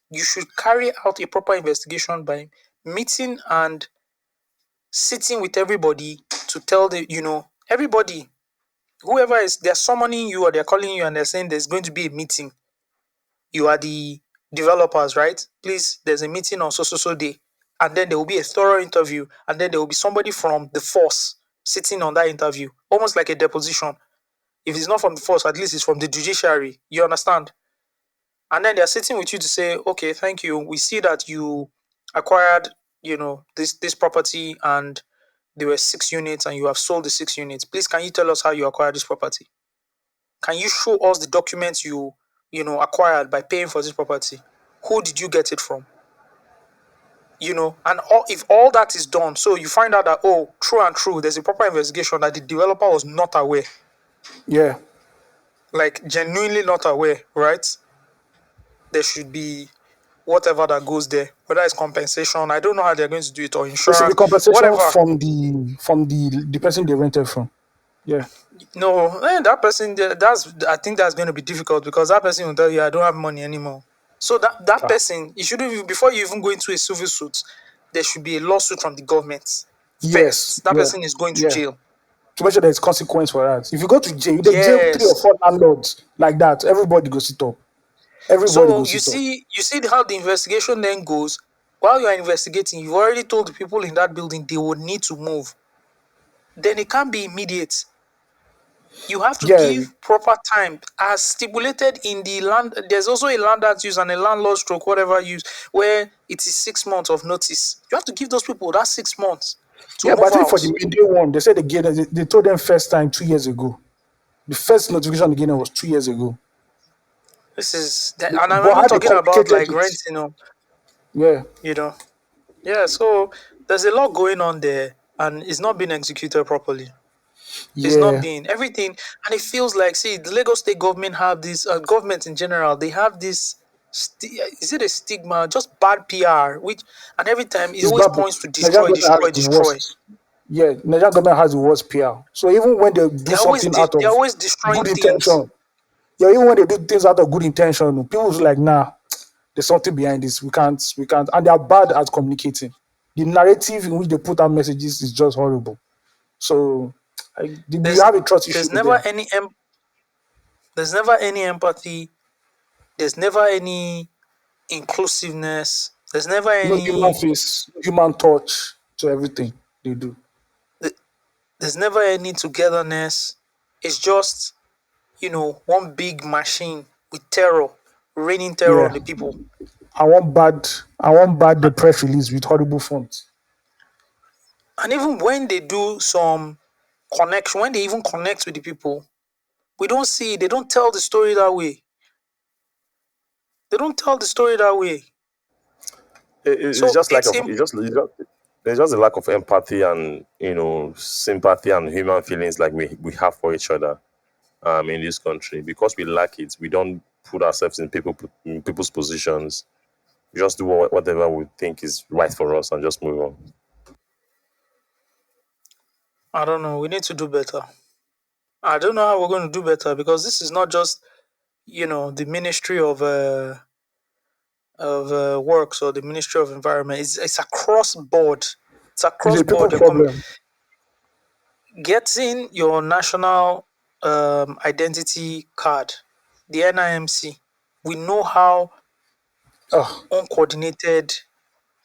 A: you should carry out a proper investigation by meeting and sitting with everybody to tell everybody, whoever is they're summoning you or they're calling you and they're saying there's going to be a meeting. You are the developers, right? Please, there's a meeting on so day. And then there will be a thorough interview. And then there will be somebody from the force sitting on that interview, almost like a deposition. If it's not from the force, at least it's from the judiciary. You understand? And then they're sitting with you to say, okay, thank you. We see that you acquired, this property, and there were 6 units and you have sold the 6 units. Please, can you tell us how you acquired this property? Can you show us the documents you acquired by paying for this property? Who did you get it from? And if all that is done, so you find out that, oh, true and true, there's a proper investigation that the developer was not aware,
B: yeah.
A: like genuinely not aware, right? There should be whatever that goes there, whether it's compensation. I don't know how they're going to do it, or
B: There should be
A: insurance,
B: compensation
A: whatever.
B: from the person they rented from. Yeah,
A: No, that person, I think that's going to be difficult because that person will tell you, I don't have money anymore. So that
B: ah,
A: person, you shouldn't before you even go into a civil suit, there should be a lawsuit from the government
B: yes,
A: first. That
B: yeah,
A: person is going to
B: yeah.
A: jail.
B: To make sure there's consequence for that. If you go to jail, they jail three or
A: Yes.
B: four landlords like that. Everybody go sit up. Everybody go
A: So you
B: sit up.
A: see, how the investigation then goes. While you are investigating, you've already told the people in that building they would need to move. Then it can't be immediate. You have to
B: Yeah,
A: give proper time as stipulated in the land. There's also a land act use and a landlord stroke whatever use where it is 6 months of notice. You have to give those people that 6 months to
B: yeah. But
A: move
B: I think for
A: out.
B: the media one, they said they told them first time 2 years ago. The first notification they gave them was 2 years ago.
A: This is that, and I'm
B: But
A: even
B: how they
A: talking about
B: communicated
A: like
B: it?
A: rent,
B: Yeah,
A: you know. Yeah, so there's a lot going on there and it's not being executed properly. It's not
B: yeah.
A: being everything, and it feels like, see, the Lagos State government have this, government in general, they have this. Is it a stigma? Just bad PR, which, and every time it
B: It's
A: always
B: bad. But
A: points to
B: Nigerian
A: destroy,
B: government has
A: destroy,
B: the
A: destroy.
B: worst. Yeah, Nigerian government has the worst PR. So even when they do something out
A: They're
B: of
A: always destroying
B: good
A: things.
B: intention, yeah, even when they do things out of good intention, people's like, nah, there's something behind this. We can't, and they are bad at communicating. The narrative in which they put out messages is just horrible. So, we
A: There's
B: have a trust issue
A: there's never
B: there.
A: any there's never any empathy. There's never any inclusiveness. There's never
B: No human
A: any
B: face, no human touch to everything they do.
A: th- there's never any togetherness. It's just one big machine with terror, raining terror
B: Yeah,
A: on the people.
B: I want bad the press release with horrible font.
A: And even when they do some connection, when they even connect with the people, we don't see, they don't tell the story that way. They don't tell the story that way.
C: It's
A: So
C: just like there's just a lack of empathy and sympathy and human feelings like we have for each other in this country because we lack it. We don't put ourselves in people's positions. We just do whatever we think is right for us and just move on.
A: I don't know. We need to do better. I don't know how we're going to do better because this is not just, the Ministry of Works or the Ministry of Environment. It's across board. It's
B: It's
A: across
B: a people
A: board.
B: problem.
A: Getting your national identity card, the NIMC. We know how
B: Oh,
A: uncoordinated,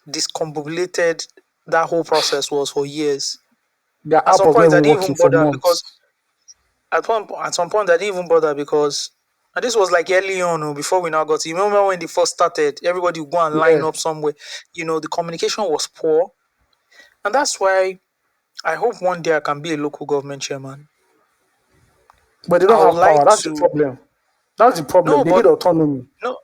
A: discombobulated that whole process was for years.
B: their
A: At
B: app
A: some
B: was not
A: point, I
B: even
A: didn't
B: working
A: even
B: for
A: bother because
B: months.
A: at some point I didn't even bother because and this was like early on before we now got to. You remember when they first started, everybody would go and line
B: Yeah,
A: up somewhere. The communication was poor, and that's why I hope one day I can be a local government chairman.
B: but they
A: I
B: don't
A: would
B: have power.
A: like
B: That's the
A: to
B: problem. That's the problem.
A: no,
B: They need
A: but
B: autonomy.
A: no.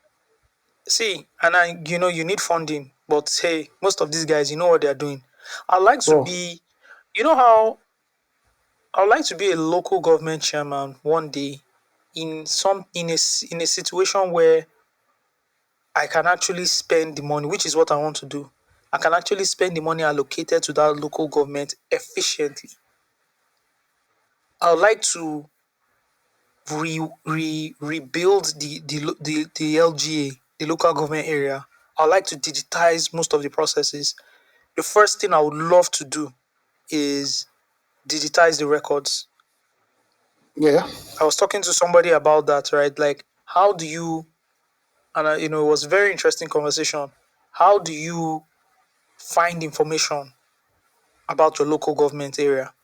A: See, and you need funding, but hey, most of these guys, you know what they're doing. I like to
B: Well,
A: be, you know how I'd like to be a local government chairman one day in a situation where I can actually spend the money, which is what I want to do. I can actually spend the money allocated to that local government efficiently. I would like to rebuild the LGA, the local government area. I would like to digitize most of the processes. The first thing I would love to do is digitize the records.
B: yeah,
A: I was talking to somebody about that, right? Like, how do you, and it was a very interesting conversation. How do you find information about your local government area?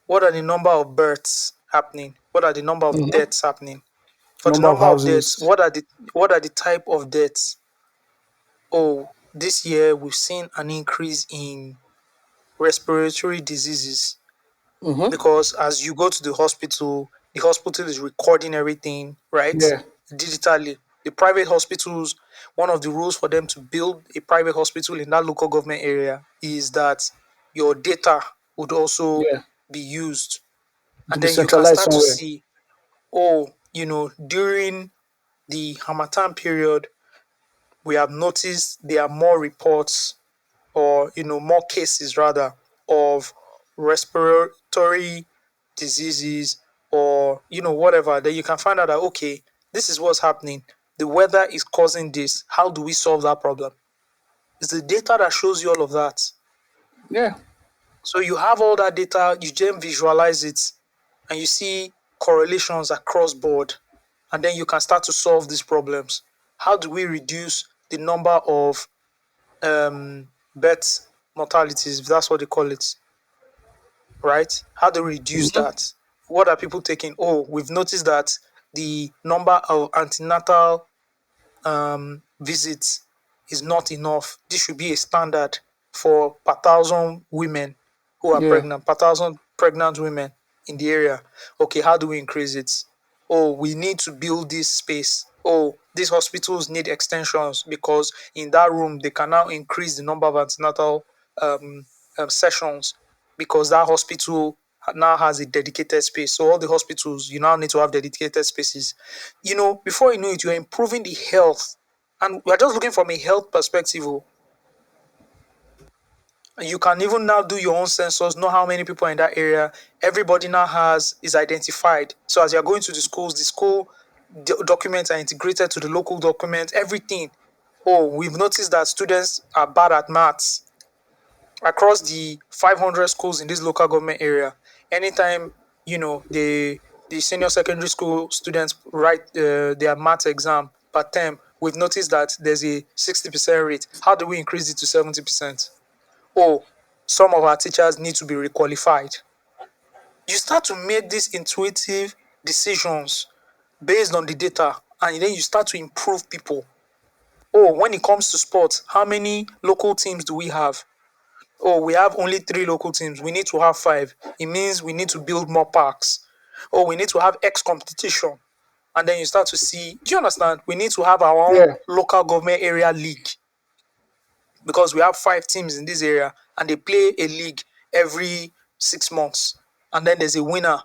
A: What are the number of births happening? What are the number of
B: hmm,
A: deaths happening? For the
B: number of
A: number of deaths,
B: houses.
A: what are the type of deaths? Oh, this year we've seen an increase in respiratory diseases
B: Hmm.
A: because as you go to the hospital is recording everything, right?
B: Yeah,
A: Digitally. The private hospitals, one of the rules for them to build a private hospital in that local government area is that your data would also
B: yeah.
A: be used.
B: To
A: And
B: be
A: then you can
B: centralized
A: start to
B: somewhere.
A: see, during the Hamatan period, we have noticed there are more reports or more cases rather of respiratory diseases or whatever, then you can find out that okay, this is what's happening, the weather is causing this, how do we solve that problem? It's the data that shows you all of that.
B: Yeah.
A: So you have all that data, you then visualize it and you see correlations across board, and then you can start to solve these problems. How do we reduce the number of birth mortalities, if that's what they call it, right? How do we reduce
B: Hmm.
A: that? What are people taking? Oh, we've noticed that the number of antenatal visits is not enough. This should be a standard for per thousand women who are
B: Yeah.
A: pregnant, per thousand pregnant women in the area. Okay, how do we increase it? Oh, we need to build this space. Oh, these hospitals need extensions because in that room they can now increase the number of antenatal um, sessions because that hospital now has a dedicated space. So all the hospitals, you now need to have dedicated spaces. Before you know it, you're improving the health. And we're just looking from a health perspective. You can even now do your own sensors, know how many people are in that area. Everybody now is identified. So as you're going to the schools, the school documents are integrated to the local documents, everything. Oh, we've noticed that students are bad at maths across the 500 schools in this local government area. Anytime the senior secondary school students write their math exam per term, we've noticed that there's a 60% rate. How do we increase it to 70%? Oh, some of our teachers need to be requalified. You start to make these intuitive decisions based on the data, and then you start to improve people. Oh, when it comes to sports, how many local teams do we have? Oh, we have only three local teams. We need to have five. It means we need to build more parks. Oh, we need to have X competition. And then you start to see, do you understand? We need to have our own
B: Yeah.
A: local government area league because we have five teams in this area and they play a league every 6 months. And then there's a winner.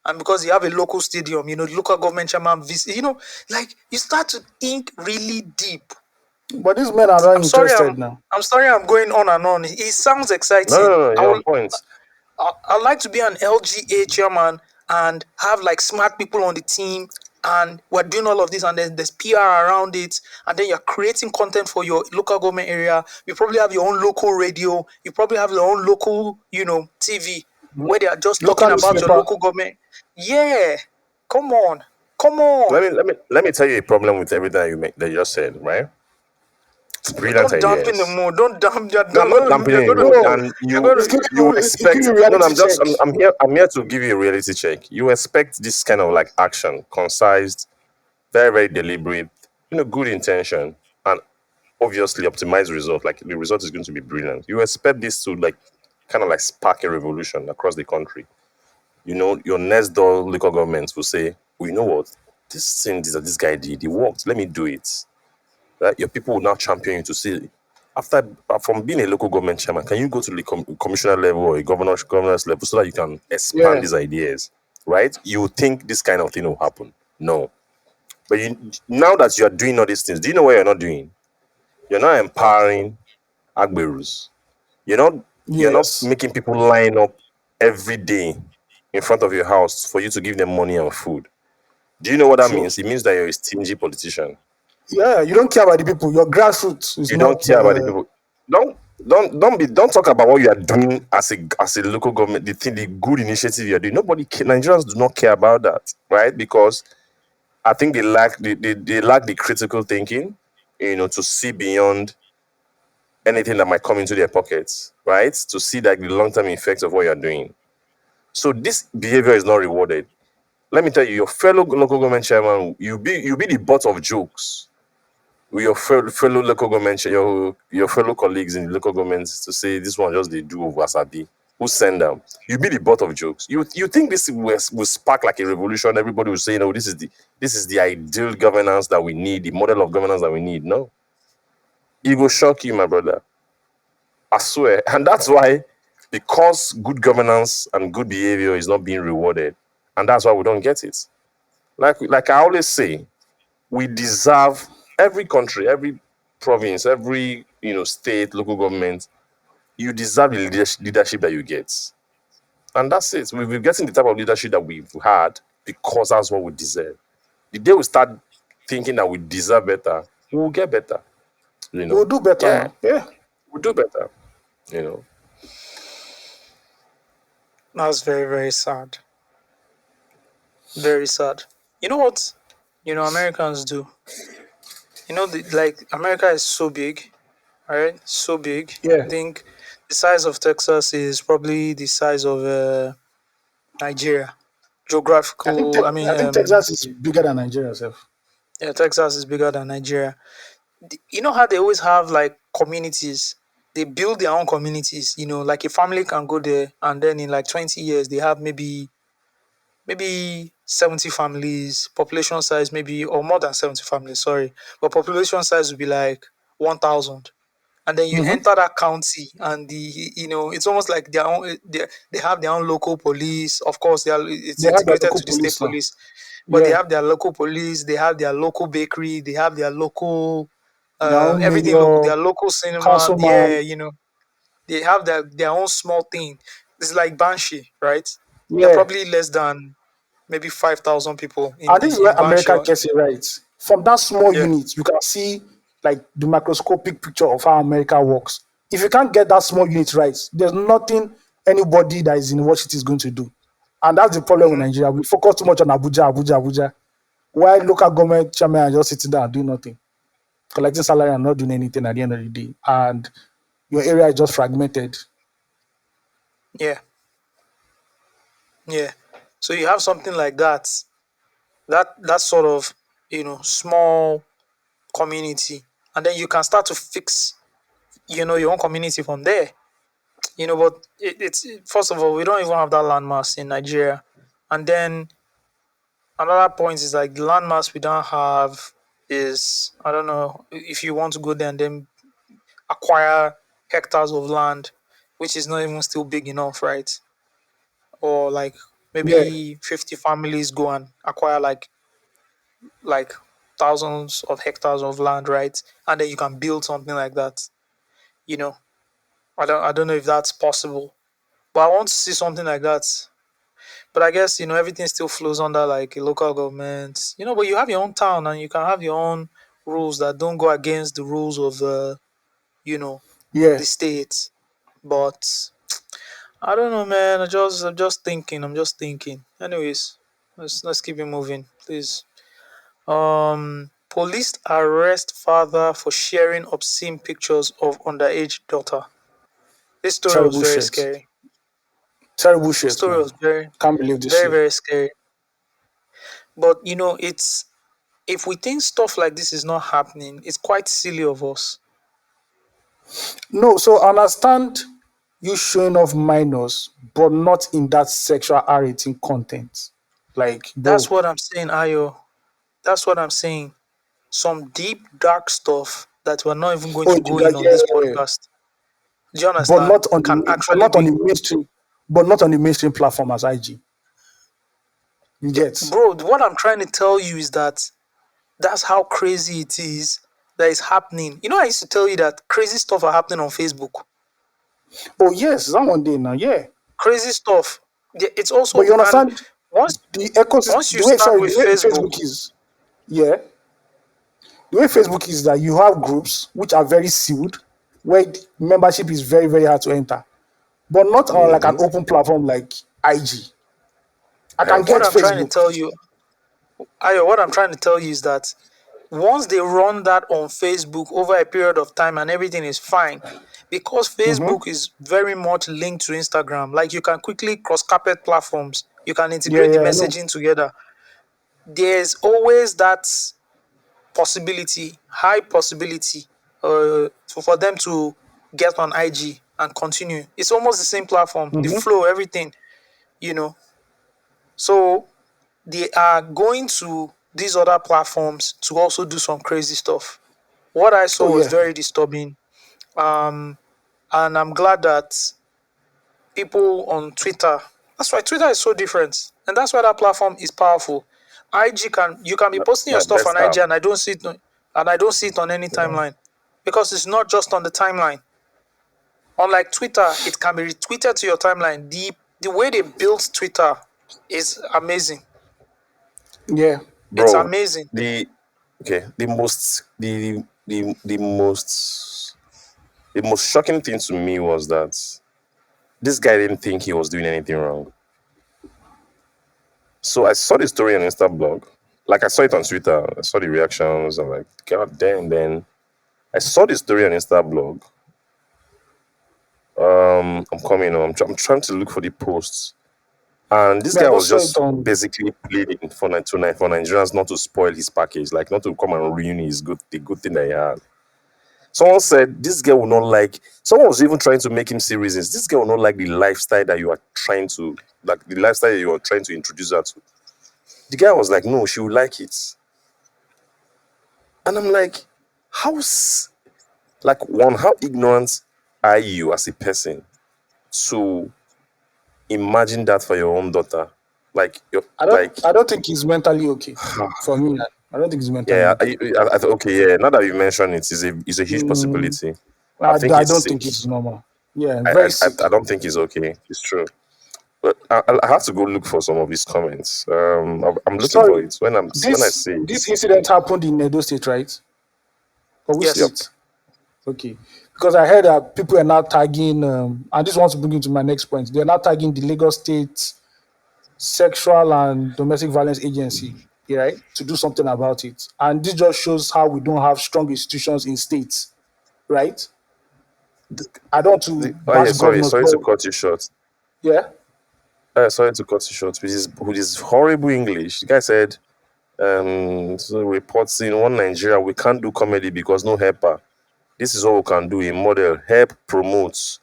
A: And because you have a local stadium, the local government chairman visit, like you start to think really deep.
B: But these men are not
A: I'm sorry.
B: interested now.
A: I'm sorry. I'm going on and on. It sounds
C: No, no,
A: exciting.
C: no, you're on point.
A: I'd like to be an LGA chairman and have like smart people on the team, and we're doing all of this, and then there's PR around it, and then you're creating content for your local government area. You probably have your own local radio. You probably have your own local, TV
B: Mhm.
A: where they are just talking
B: Local
A: about your
B: newspaper.
A: local government. Yeah, come on, come on.
C: Let me tell you a problem with everything that you just said, right? It's brilliant
A: Don't dampen the
C: ideas.
A: mood. Don't damp. They're
C: No, I'm not dampening
A: gonna.
C: the mood.
B: No,
C: And
A: They're gonna.
B: it's giving
C: you
B: you it's giving
C: expect
B: you
C: no, no,
B: reality check.
C: I'm here to give you a reality check. You expect this kind of like action, concise, very, very deliberate, good intention, and obviously optimized result. Like the result is going to be brilliant. You expect this to like kind of like spark a revolution across the country. Your next door local government will say, well, you know what? This thing that this guy did, it worked. Let me do it. Right? Your people will now champion you to say, after from being a local government chairman, can you go to the commissioner level or a governor's level so that you can expand
B: Yeah.
C: these ideas? Right? You would think this kind of thing will happen. No. But now that you are doing all these things, do you know what you're not doing? You're not empowering Agberus. You're not
B: Yes.
C: making people line up every day in front of your house for you to give them money and food. Do you know what that
B: True.
C: means? It means that you're a stingy politician.
B: Yeah, you don't care about the people. Your grassroots is
C: You don't
B: not.
C: care about the people. Don't talk about what you are doing as a local government. The good initiative you are doing. Nigerians do not care about that, right? Because I think they lack the critical thinking, to see beyond anything that might come into their pockets, right? To see like the long term effects of what you're doing. So this behavior is not rewarded. Let me tell you, your fellow local government chairman, you be the butt of jokes with your fellow local government, your fellow colleagues in the local governments to say this one just they do over Wasabi. Who send them? You be the butt of jokes. You think this will spark like a revolution? Everybody will say, no, this is the ideal governance that we need, the model of governance that we need. No, it will shock you, my brother. I swear. And that's why, because good governance and good behavior is not being rewarded, and that's why we don't get it. Like I always say, we deserve every country, every province, every state, local government. You deserve the leadership that you get, and that's it. We've been getting the type of leadership that we've had because that's what we deserve. The day we start thinking that we deserve better, we will get better.
B: We'll do better
C: Yeah,
B: now. Yeah.
C: we'll do better. You know,
A: That's very, very sad. Very sad. You know what? Americans do. Like America is so big, right? So big.
B: Yeah.
A: I think the size of Texas is probably the size of Nigeria. Geographical. I
B: I
A: mean,
B: think Texas is bigger than Nigeria itself.
A: yeah, Texas is bigger than Nigeria. You know how they always have like communities. They build their own communities. Like a family can go there, and then in like 20 years, they have maybe 70 families, population size maybe, or more than 70 families, sorry. But population size would be like 1,000. And then you
B: Mm-hmm.
A: enter that county, and it's almost like their own, they have their own local police. Of course, it's
B: They have their
A: integrated
B: local
A: to the state
B: police now.
A: police, but they
B: Yeah.
A: have their local police, they have their local bakery, they have their local,
B: Their own
A: everything local,
B: mayor,
A: their local cinema. Yeah,
B: councilman.
A: they have their own small thing. It's like Banshee, right? They're
B: Yeah.
A: probably less than maybe 5,000 people in,
B: And
A: in,
B: this is where
A: in Banshee.
B: America gets it right. From that small
A: Yeah.
B: unit, you can see like the microscopic picture of how America works. If you can't get that small unit right, there's nothing anybody that is in Washington is going to do. And that's the problem with
A: Hmm.
B: Nigeria. We focus too much on Abuja, Abuja, Abuja. While local government chairman are just sitting there and doing nothing, collecting salary and not doing anything at the end of the day. And your area is just fragmented.
A: Yeah. Yeah. So you have something like that, that sort of, small community. And then you can start to fix, your own community from there. But first of all, we don't even have that landmass in Nigeria. And then another point is like the landmass we don't have is, I don't know, if you want to go there and then acquire hectares of land, which is not even still big enough, right? Or like
B: Yeah.
A: maybe 50 families go and acquire like thousands of hectares of land, right? And then you can build something like that. You know, I don't know if that's possible, but I want to see something like that. But I guess everything still flows under like a local government. But you have your own town and you can have your own rules that don't go against the rules of you know
B: Yeah,
A: the state. But I don't know, man. I'm just thinking. I'm just thinking. Anyways, let's keep it moving, please. Police arrest father for sharing obscene pictures of underage daughter. This story was
B: terrible
A: very
B: shit.
A: scary.
B: Terrible
A: This
B: shit,
A: story
B: man.
A: was very,
B: Can't believe this
A: very,
B: shit.
A: very scary. But it's if we think stuff like this is not happening, it's quite silly of us.
B: No, so I understand you showing off minors, but not in that sexual harassing content. Like,
A: That's
B: bro.
A: what I'm saying, Ayo. That's what I'm saying. Some deep, dark stuff that we're not even going
B: Oh,
A: to
B: you
A: go
B: got,
A: in on
B: yeah,
A: this
B: yeah, yeah.
A: podcast. Do you
B: But
A: understand?
B: not on
A: Can
B: the but
A: actually
B: not on
A: be.
B: the mainstream, but not on the mainstream platform as IG. You
A: Yeah,
B: get.
A: bro, what I'm trying to tell you is that that's how crazy it is that is happening. I used to tell you that crazy stuff are happening on Facebook.
B: Oh yes, that one day now, yeah.
A: Crazy stuff. Yeah, it's
B: But
A: also,
B: you
A: and
B: understand
A: once
B: the ecosystem,
A: once you start with
B: the way
A: Facebook,
B: Facebook is, yeah, the way Facebook is that you have groups which are very sealed, where the membership is very, very hard to enter, but not on like an
C: Mm-hmm.
B: open platform like IG. I can
A: what
B: get
A: I'm trying to
B: Facebook.
A: tell you, Ayo, what I'm trying to tell you is that once they run that on Facebook over a period of time and everything is fine, because
B: Mm-hmm.
A: Facebook is very much linked to Instagram, like you can quickly cross carpet platforms, you can
B: Yeah,
A: integrate the
B: yeah, I know.
A: messaging together. There's always that possibility, high possibility, for them to get on IG and continue. It's almost the same platform, the
B: Mm-hmm.
A: flow, everything, you know. So they are going to these other platforms to also do some crazy stuff. What I
B: Oh
A: saw was
B: yeah,
A: very disturbing. Um, and I'm glad that people on Twitter, that's why Twitter is so different. And that's why that platform is powerful. IG you can be posting your
C: My
A: stuff
C: best
A: on
C: app.
A: IG and I don't see it on any
C: Yeah.
A: timeline. Because it's not just on the timeline. Unlike Twitter, it can be retweeted to your timeline. The way they built Twitter is amazing.
B: yeah.
A: It's
C: Bro,
A: amazing.
C: the most shocking thing to me was that this guy didn't think he was doing anything wrong. So I saw the story on Insta blog. Like I saw it on Twitter. I saw the reactions. I'm like, God damn. Then I saw the story on Insta blog. I'm coming on. I'm trying to look for the posts. And this
B: Me, I
C: guy was
B: just saw it
C: just
B: on.
C: basically pleading for Nigerians not to spoil his package, like not to come and ruin the good thing that he had. Someone said this girl will not like. Someone was even trying to make him see reasons. This girl will not like the lifestyle that you are trying to, like the lifestyle that you are trying to introduce her to. The guy was like, no, she will like it. And I'm like, like one, how ignorant are you as a person to imagine that for your own daughter? Like, you're like,
B: I don't think he's mentally okay. For me, I don't think he's mentally
C: yeah,
B: okay.
C: okay, yeah. Now that you mentioned it, is a huge
B: Mm,
C: possibility. I think
B: I
C: he's
B: don't
C: sick.
B: think it's normal. Yeah, very sick.
C: I don't think he's okay. It's true. But I have to go look for some of his comments. I'm looking for
B: Sorry,
C: it when I see
B: this
C: it.
B: incident happened in Edo State, right? Or which
A: Yes.
C: Yep.
B: state? Okay, because I heard that people are now tagging, and this wants to bring you to my next point. They are now tagging the Lagos State Sexual and Domestic Violence Agency, yeah, right, to do something about it. And this just shows how we don't have strong institutions in states, right? I don't want to
C: Oh yeah,
B: bash governors,
C: sorry
B: but
C: to cut you short.
B: yeah,
C: Sorry to cut you short. With his horrible English, the guy said, so reports in one Nigeria, we can't do comedy because no helper. This is all we can do. A model help promotes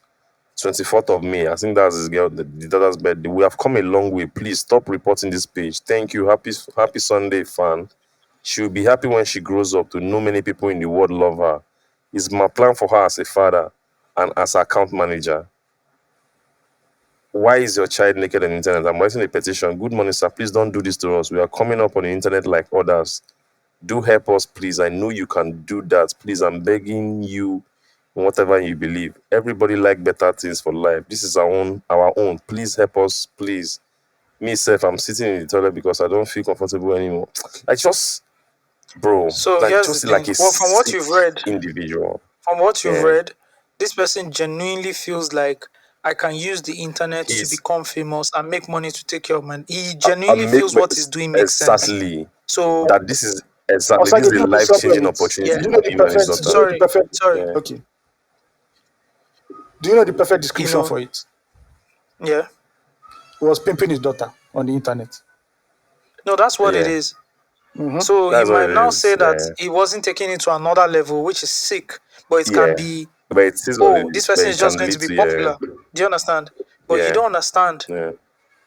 C: 24th of May. I think that's his girl, the daughter's birthday. We have come a long way. Please stop reporting this page. Thank you. Happy Sunday, fan. She will be happy when she grows up to know many people in the world love her. It's my plan for her as a father and as account manager. Why is your child naked on the internet? I'm writing a petition. Good morning, sir. Please don't do this to us. We are coming up on the internet like others. Do help us, please. I know you can do that. Please, I'm begging you, whatever you believe. Everybody like better things for life. This is our own. Please help us, please. Me self, I'm sitting in the toilet because I don't feel comfortable anymore. Like just, bro,
A: So
C: like
A: here's the
C: just like
A: thing.
C: a
A: Well,
C: sick individual.
A: from what you've
C: Yeah,
A: read, this person genuinely feels like I can use the internet to
C: he's
A: become famous and make money to take care of my. He
C: I
A: genuinely
C: make
A: feels what he's doing makes sense.
C: exactly
A: So
C: that. This is exactly this
B: Osage,
C: is
B: do
C: a
B: you know the
C: life
B: summary of
C: changing
B: it?
C: opportunity
A: yeah.
B: Do you
C: for
B: know the
C: him and his
B: perfect? Do you
C: daughter.
B: know the
A: Sorry,
B: perfect?
A: sorry.
C: Yeah,
B: Okay. Do you know the perfect
A: You
B: description
A: know,
B: for it?
A: yeah.
B: He was pimping his daughter on the internet.
A: No, that's what it
C: yeah,
A: is.
B: Mm-hmm.
A: So he
C: that's what
A: might
C: it
A: now
C: is.
A: say that
C: Yeah,
A: he wasn't taking it to another level, which is sick, but it can
C: yeah,
A: be,
C: but it is what it
A: oh, this
C: is. But
A: person is
C: it
A: just
C: can
A: going to
C: lead
A: be
C: to
A: popular. Do you understand? But you
C: yeah,
A: don't understand.
C: yeah,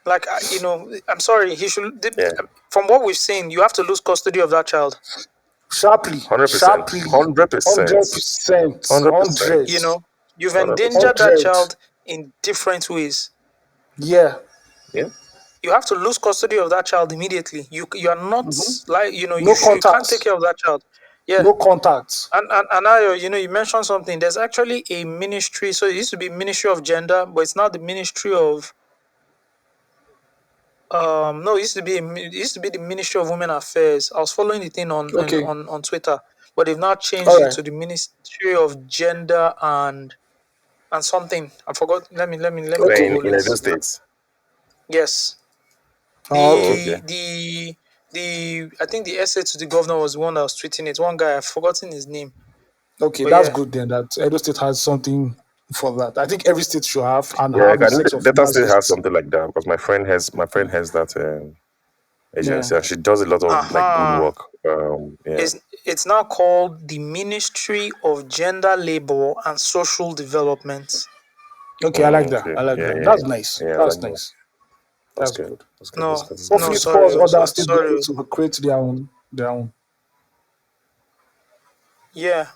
A: Like, I'm sorry, he should,
C: yeah,
A: from what we've seen, you have to lose custody of that child.
B: Sharply,
C: 100%,
B: sharply,
C: 100%,
B: 100%,
C: 100%,
B: 100,
A: You know, you've endangered that
C: 100%.
B: 100.
A: child in different ways.
B: Yeah.
C: Yeah,
A: You have to lose custody of that child immediately. You are not
B: Mm-hmm.
A: like
B: No
A: you can't take
B: contacts.
A: care of that child. Yeah.
B: No contacts.
A: And Ayo, you mentioned something. There's actually a ministry. So it used to be Ministry of Gender, but it's now the Ministry of no, it used to be the Ministry of Women Affairs. I was following the thing
B: Okay.
A: on Twitter, but they've now
B: All
A: changed it
B: right.
A: to the Ministry of Gender and something. I forgot. Let me
C: but
B: Okay.
C: in
A: Google
C: in
A: it.
C: Edo States.
A: Yes.
B: Oh,
C: Oh,
B: okay.
A: The
C: okay.
A: the the I think the essay to the governor was the one that was tweeting it. One guy, I've forgotten his name.
B: Okay.
A: But
B: That's
A: yeah.
B: good then. That Edo State has something for that. I think every state should have and
C: Yeah,
B: have
C: like,
B: a
C: I know
B: sex
C: Delta State has
B: offenders.
C: something like that because my friend has that
B: Yeah.
C: agency and she does a lot of like good
A: Uh-huh.
C: work. Yeah.
A: It's now called the Ministry of Gender, Labor and Social Development.
B: Okay. I like that.
C: Okay.
B: I like
C: Yeah,
B: that.
C: yeah,
B: That's
C: yeah.
B: nice.
C: Yeah,
B: That's
C: like that.
B: nice.
C: That's
B: That's
C: good.
B: good.
C: That's good. That's
A: No,
C: good. That's good.
A: no,
B: Hopefully,
C: That's good.
B: for
A: sorry,
B: other states be able
A: sorry.
B: to create their own. Their own.
A: Yeah.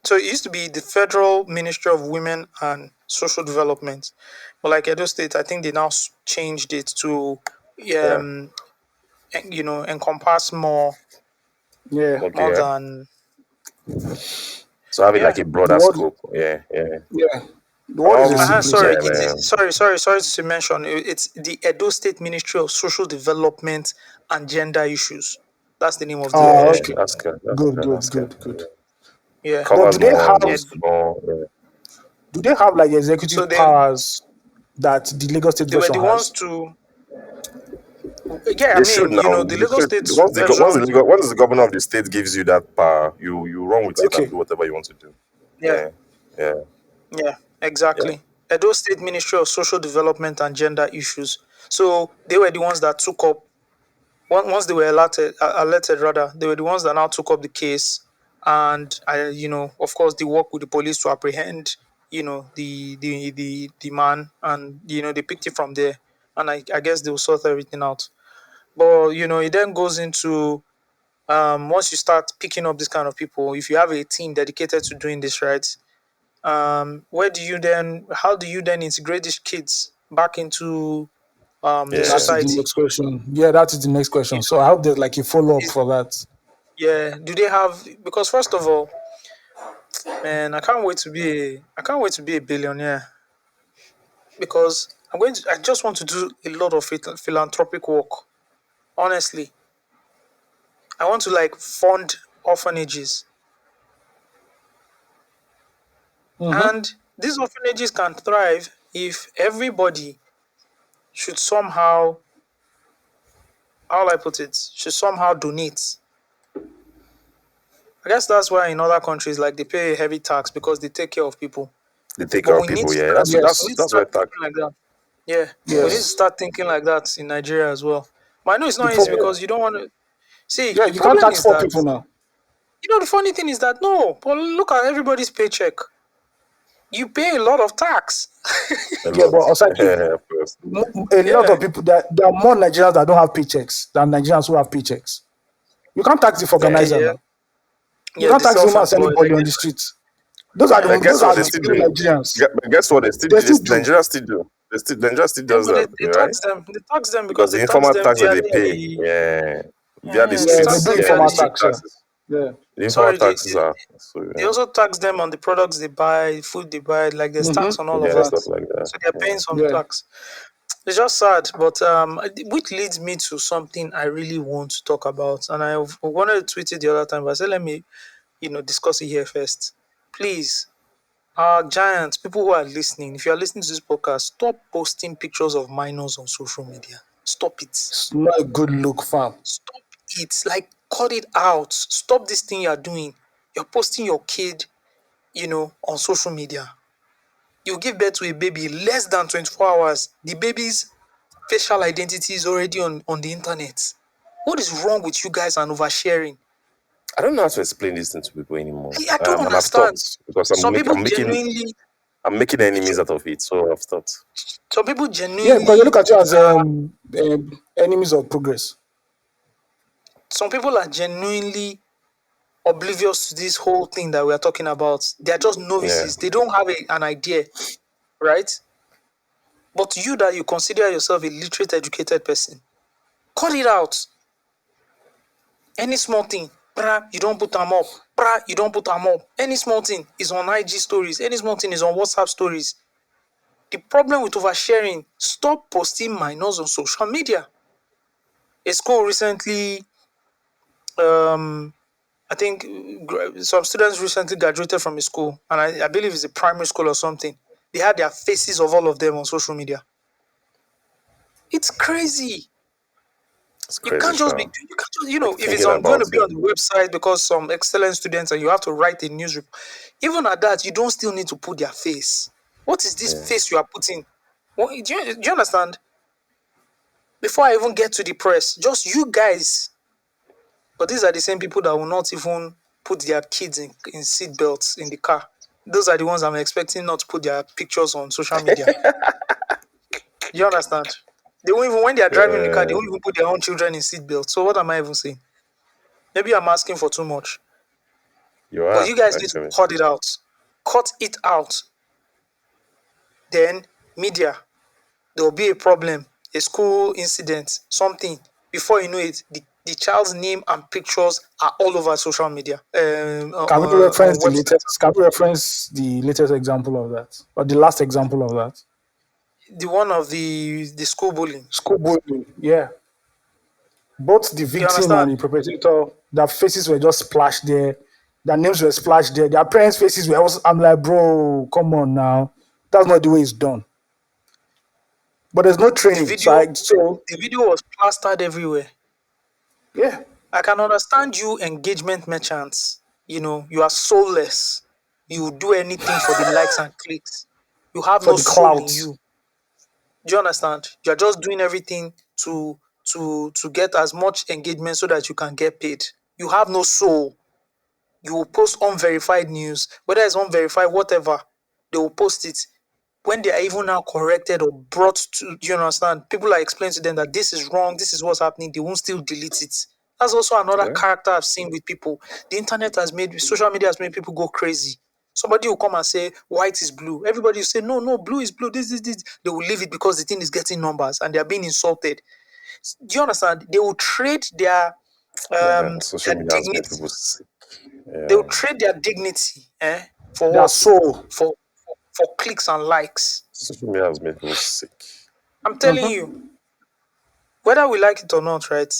A: So it used to be the Federal Ministry of Women and Social Development, but like Edo State, I think they now changed it to,
C: Yeah.
A: um, encompass
B: Yeah.
C: Okay.
A: more
C: Yeah.
A: than
C: So having
A: yeah.
C: like a
B: The
C: broader
B: world.
C: scope. Yeah. Yeah.
B: Yeah. The world is a sick place
A: Sorry,
C: Yeah,
B: anyway.
C: man.
A: sorry to mention. It's the Edo State Ministry of Social Development and Gender Issues. That's the name of the
B: Ah,
C: Yeah.
A: ministry.
B: okay.
C: That's good. That's
B: Good.
C: good.
B: Good.
C: That's good.
B: Good. Good.
A: Yeah.
B: But
C: Covers more.
A: Ed-
C: More. Yeah.
B: do they have like
A: so
B: executive
A: they
B: powers that the Lagos State
A: they were
B: version
A: the ones
B: has?
A: to yeah. I
C: They should
A: mean,
C: now.
A: the
C: They
A: Lagos
C: should.
A: State
C: Once
A: version.
C: the governor of the state gives you that power, you run with it and
B: Okay.
C: do whatever you want to do.
A: Yeah.
C: Yeah. Yeah.
A: Yeah.
C: Yeah.
A: Exactly. Edo State Ministry of Social Development and Gender Issues. So they were the ones that took up once they were alerted rather, they were the ones that now took up the case, and of course, they work with the police to apprehend, the man, and they picked it from there, and I guess they will sort everything out. But it then goes into once you start picking up this kind of people, if you have a team dedicated to doing this right, how do you then integrate these kids back into the
B: That
C: Yeah.
B: is the
A: society?
B: next question. Yeah, that is the next
A: You
B: question. So
A: know,
B: I hope there's like a follow up
A: is
B: for that.
A: yeah. Do they have because first of all, man, I can't wait to be a billionaire because I just want to do a lot of philanthropic work. Honestly, I want to like fund orphanages,
B: Mm-hmm.
A: and these orphanages can thrive if everybody should somehow, how will I put it, should somehow donate. I guess that's why in other countries like they pay a heavy tax because they take care of people.
C: They take
A: But
C: care of people. Yeah. That's
A: we
C: that's
A: need to
C: that's
A: start
C: where tax.
A: thinking like that. Yeah, we need to
B: Yes.
A: start thinking like that in Nigeria as well. But I know it's
B: The
A: not easy
B: pro-
C: Yeah.
A: because you don't want to see.
B: yeah,
A: The
B: you can't
A: problem
B: tax
A: is
B: poor
A: that
B: people now.
A: the funny thing is that no, but look at everybody's paycheck. You pay a lot of tax.
C: A
B: Yeah,
C: lot.
B: but Osaki,
C: Yeah, of course.
B: a lot
A: Yeah,
B: of people that there are more Nigerians that don't have paychecks than Nigerians who have paychecks. You can't tax the
C: Yeah.
B: organizer
A: yeah,
B: now. You
A: yeah.
B: can't
A: The
B: tax him as
A: self-employed. I
B: anybody on
A: get
B: the
A: that.
B: street. Those are
A: Yeah,
C: But guess
B: those
C: what
B: are
C: they
B: the
C: still
B: real
C: do?
B: Nigerians.
C: But guess what they still
B: They
C: do?
B: still
C: This
B: do.
C: Nigeria still do. Nigeria still
A: yeah,
C: does
A: but
C: that,
A: they
C: right?
A: tax them. They tax them because
C: Because
A: they
C: the
A: tax
C: informal
A: them
C: tax that
A: via
C: they pay,
A: the
C: yeah, via the
B: Yeah, they
C: streets.
B: do
C: Yeah, the
B: informal
A: Technically,
C: street
B: tax. Yeah.
C: taxes.
B: Yeah.
C: The informal
A: sorry,
C: taxes are so
A: they
C: yeah,
A: also tax them on the products they buy, food they buy. Like there's tax on all of
C: yeah,
A: that,
C: stuff like that.
A: so they're paying
C: Yeah.
A: some
B: Yeah.
A: tax. It's just sad, but which leads me to something I really want to talk about, and I wanted to tweet it the other time, but I said let me, discuss it here first. Please, our giants, people who are listening, if you are listening to this podcast, stop posting pictures of minors on social media. Stop it.
B: It's not a good look, fam.
A: Stop it. Like, cut it out. Stop this thing you're doing. You're posting your kid, on social media. You give birth to a baby less than 24 hours. The baby's facial identity is already on the internet. What is wrong with you guys and oversharing?
C: I don't know how to explain this thing to people anymore.
A: I don't
C: And I've
A: understand.
C: stopped because
A: Some people genuinely,
C: I'm making enemies out of it. So I've stopped.
A: some people
B: Yeah, because they
A: genuinely,
B: look at you as
A: uh,
B: enemies of progress.
A: some people are genuinely oblivious to this whole thing that we are talking about. They are just
C: Yeah.
A: novices. They don't have an idea, right? But you that you consider yourself a literate, educated person, cut it out. Any small thing, you don't put them up. You don't put them up. Any small thing is on IG stories. Any small thing is on WhatsApp stories. The problem with oversharing, stop posting minors on social media. A school recently, I think some students recently graduated from a school, and I believe it's a primary school or something. They had their faces of all of them on social media. It's crazy.
C: It's
A: You
C: crazy,
A: can't just be,
C: Sha.
A: you can't just,
C: Like
A: if it's
C: thinking
A: on going
C: about
A: to be
C: it.
A: on the website because some excellent students and you have to write a news report. Even at that, you don't still need to put their face. What is this
C: Yeah.
A: face you are putting? Do you understand? Before I even get to the press, just you guys. But these are the same people that will not even put their kids in seat belts in the car. Those are the ones I'm expecting not to put their pictures on social media. Do you understand? They won't even, when they are driving in the car, they
C: Yeah.
A: won't even put their own children in seat belts. So what am I even saying? Maybe I'm asking for too much.
C: You
A: But
C: are
A: you guys need to
C: actually.
A: cut it out. Cut it out. Then media, there will be a problem, a school incident, something. Before you know it, the child's name and pictures are all over social media,
B: Can we
A: on
B: reference the
A: websites.
B: latest? Can we reference the latest example of that, or the last example of that?
A: The one of the school bullying.
B: School bullying. Yeah, both the
A: You
B: victim and
A: understand?
B: the perpetrator, their faces were just splashed there. Their names were splashed there. Their parents' faces were also. I'm like, bro, come on now. That's not the way it's done. But there's no
A: The
B: training. So
A: video,
B: so
A: the video was plastered everywhere.
B: yeah,
A: I can understand you engagement merchants. You are soulless. You do anything for the likes and clicks. You have
B: for
A: no
B: the
A: soul in
B: clout.
A: you. Do you understand? You're just doing everything to get as much engagement so that you can get paid. You have no soul. You will post unverified news, whether it's unverified, whatever, they will post it. When they are even now corrected or brought to, do you understand? People are explaining to them that this is wrong, this is what's happening, they won't still delete it. That's also another
C: Yeah.
A: character I've seen with people. The internet has made, social media has made people go crazy. Somebody will come and say white is blue. Everybody will say no, no, blue is blue. This. They will leave it because the thing is getting numbers and they are being insulted. Do you understand? They will trade
C: Yeah. Social media has made
A: dignity.
C: people sick.
A: They will
C: Yeah.
A: trade their dignity, for
B: Their
A: what?
B: soul.
A: For clicks and likes.
C: Social media has made people sick.
A: I'm telling you, whether we like it or not, right?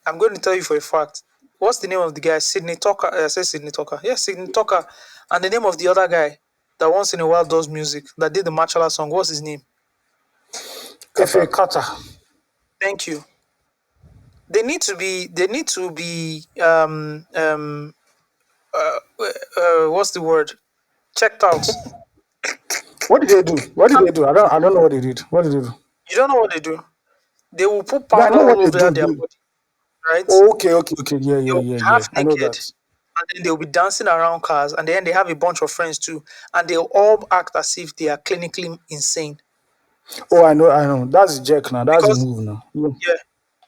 A: I'm going to tell you for a fact. What's the name of the guy? Sidney Tucker. I say Sidney Tucker. Yeah, Sidney Tucker. And the name of the other guy that once in a while does music, that did the Machala song. What's his name?
B: Fa
C: Kata.
B: Kata.
A: Thank you. They need to be. They need to be. What's the word? Checked out.
B: What did they do? What did they do? I don't know what they did. What did they do?
A: You don't know what they do. They will put
B: No, I
A: powder
B: know what
A: all
B: they
A: over
B: do.
A: their body, right?
B: Oh, okay. Yeah,
A: They
B: yeah,
A: will be
B: yeah, yeah.
A: half
B: I know
A: naked,
B: that.
A: and then they'll be dancing around cars, and then they have a bunch of friends too, and they'll all act as if they are clinically insane.
B: Oh, I know. That's the jack now. That's the
A: Because
B: move now. Yeah.
A: yeah,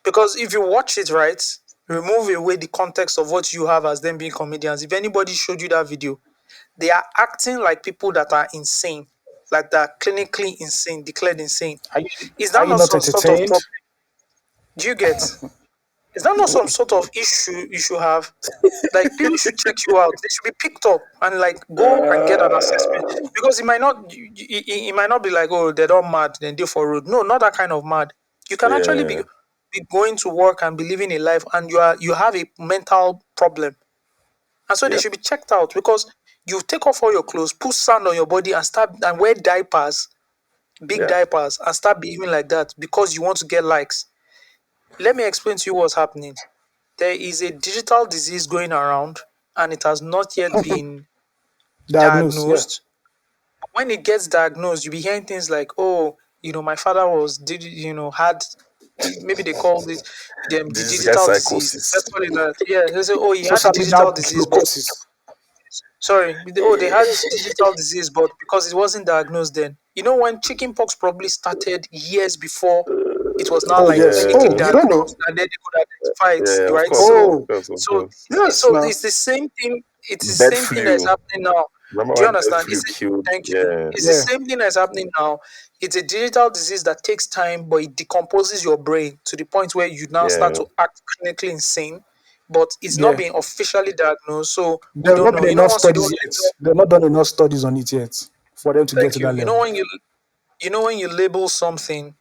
A: because if you watch it right, remove away the context of what you have as them being comedians. If anybody showed you that video, they are acting like people that are insane, like they're clinically insane, declared insane.
B: Are you
A: Is
B: are
A: that
B: you
A: not
B: not
A: some sort of
B: entertained?
A: problem? Do you get? Is that not some sort of issue you should have? Like people should check you out. They should be picked up and like go and get an assessment because it might not. It might not be like, oh, they're not mad, then they for road. No, not that kind of mad. You can actually
C: Yeah,
A: be going to work and be living a life, and you have a mental problem, and so they
C: yep,
A: should be checked out because you take off all your clothes, put sand on your body, and start and wear diapers, big
C: yeah.
A: diapers, and start behaving like that because you want to get likes. Let me explain to you what's happening. There is a digital disease going around and it has not yet been
B: Diagnose, yeah.
A: diagnosed. When it gets diagnosed, you'll be hearing things like, oh, my father had, maybe they call it the
C: This guy
A: digital disease. Let's
C: psychosis.
A: call it that. Yeah, they say, oh, he had the
B: Social media
A: digital disease, but
B: psychosis.
A: sorry, oh, they had digital disease, but because it wasn't diagnosed then. When chickenpox probably started years before it was not
B: Oh
A: like
B: yes.
A: clinically
B: Oh, you
C: Yeah,
B: don't know?
A: diagnosed, and then they could identify
C: yeah,
A: it,
C: of
A: right?
C: course,
A: So,
B: Oh,
C: of course, of
A: so,
C: course.
B: yes,
A: so
B: now.
A: it's the same thing. It's the
C: Bird
A: same thing that is
C: flu.
A: happening now.
C: Remember
A: Do you
C: when bird
A: understand?
C: flu killed?
A: Thank you.
C: Yeah,
A: It's the
B: Yeah,
A: same thing that's happening now. It's a digital disease that takes time, but it decomposes your brain to the point where you now start
C: yeah.
A: to act clinically insane. But it's not
B: yeah.
A: being officially diagnosed, so we
B: There's
A: don't
B: not
A: know.
B: been enough
A: Once you
B: studies
A: don't
B: yet. They've not done enough studies on it yet for them to get
A: thank
B: to
A: you.
B: that level.
A: When you label something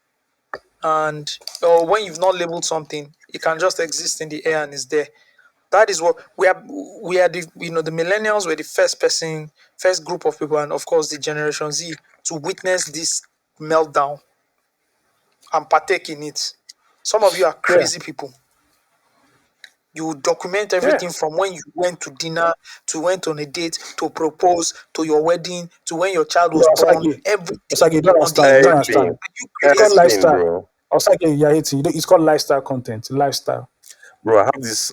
A: and or when you've not labeled something, it can just exist in the air and is there. That is what we are the the millennials were the first group of people, and of course the generation Z, to witness this meltdown and partake in it. Some of you are
B: Yeah,
A: crazy people. You document
B: yeah.
A: everything from when you went to dinner, to went on a date, to propose, to your wedding, to when your child
B: No,
A: was born,
B: Osage.
A: everything
B: Osage, you don't
A: on the
B: understand. You don't
A: internet.
C: Everything,
B: understand.
A: Are you
B: It's called
A: crazy?
C: everything,
B: lifestyle.
C: bro.
B: Osage, you're hating. It's called lifestyle content. Lifestyle.
C: Bro, I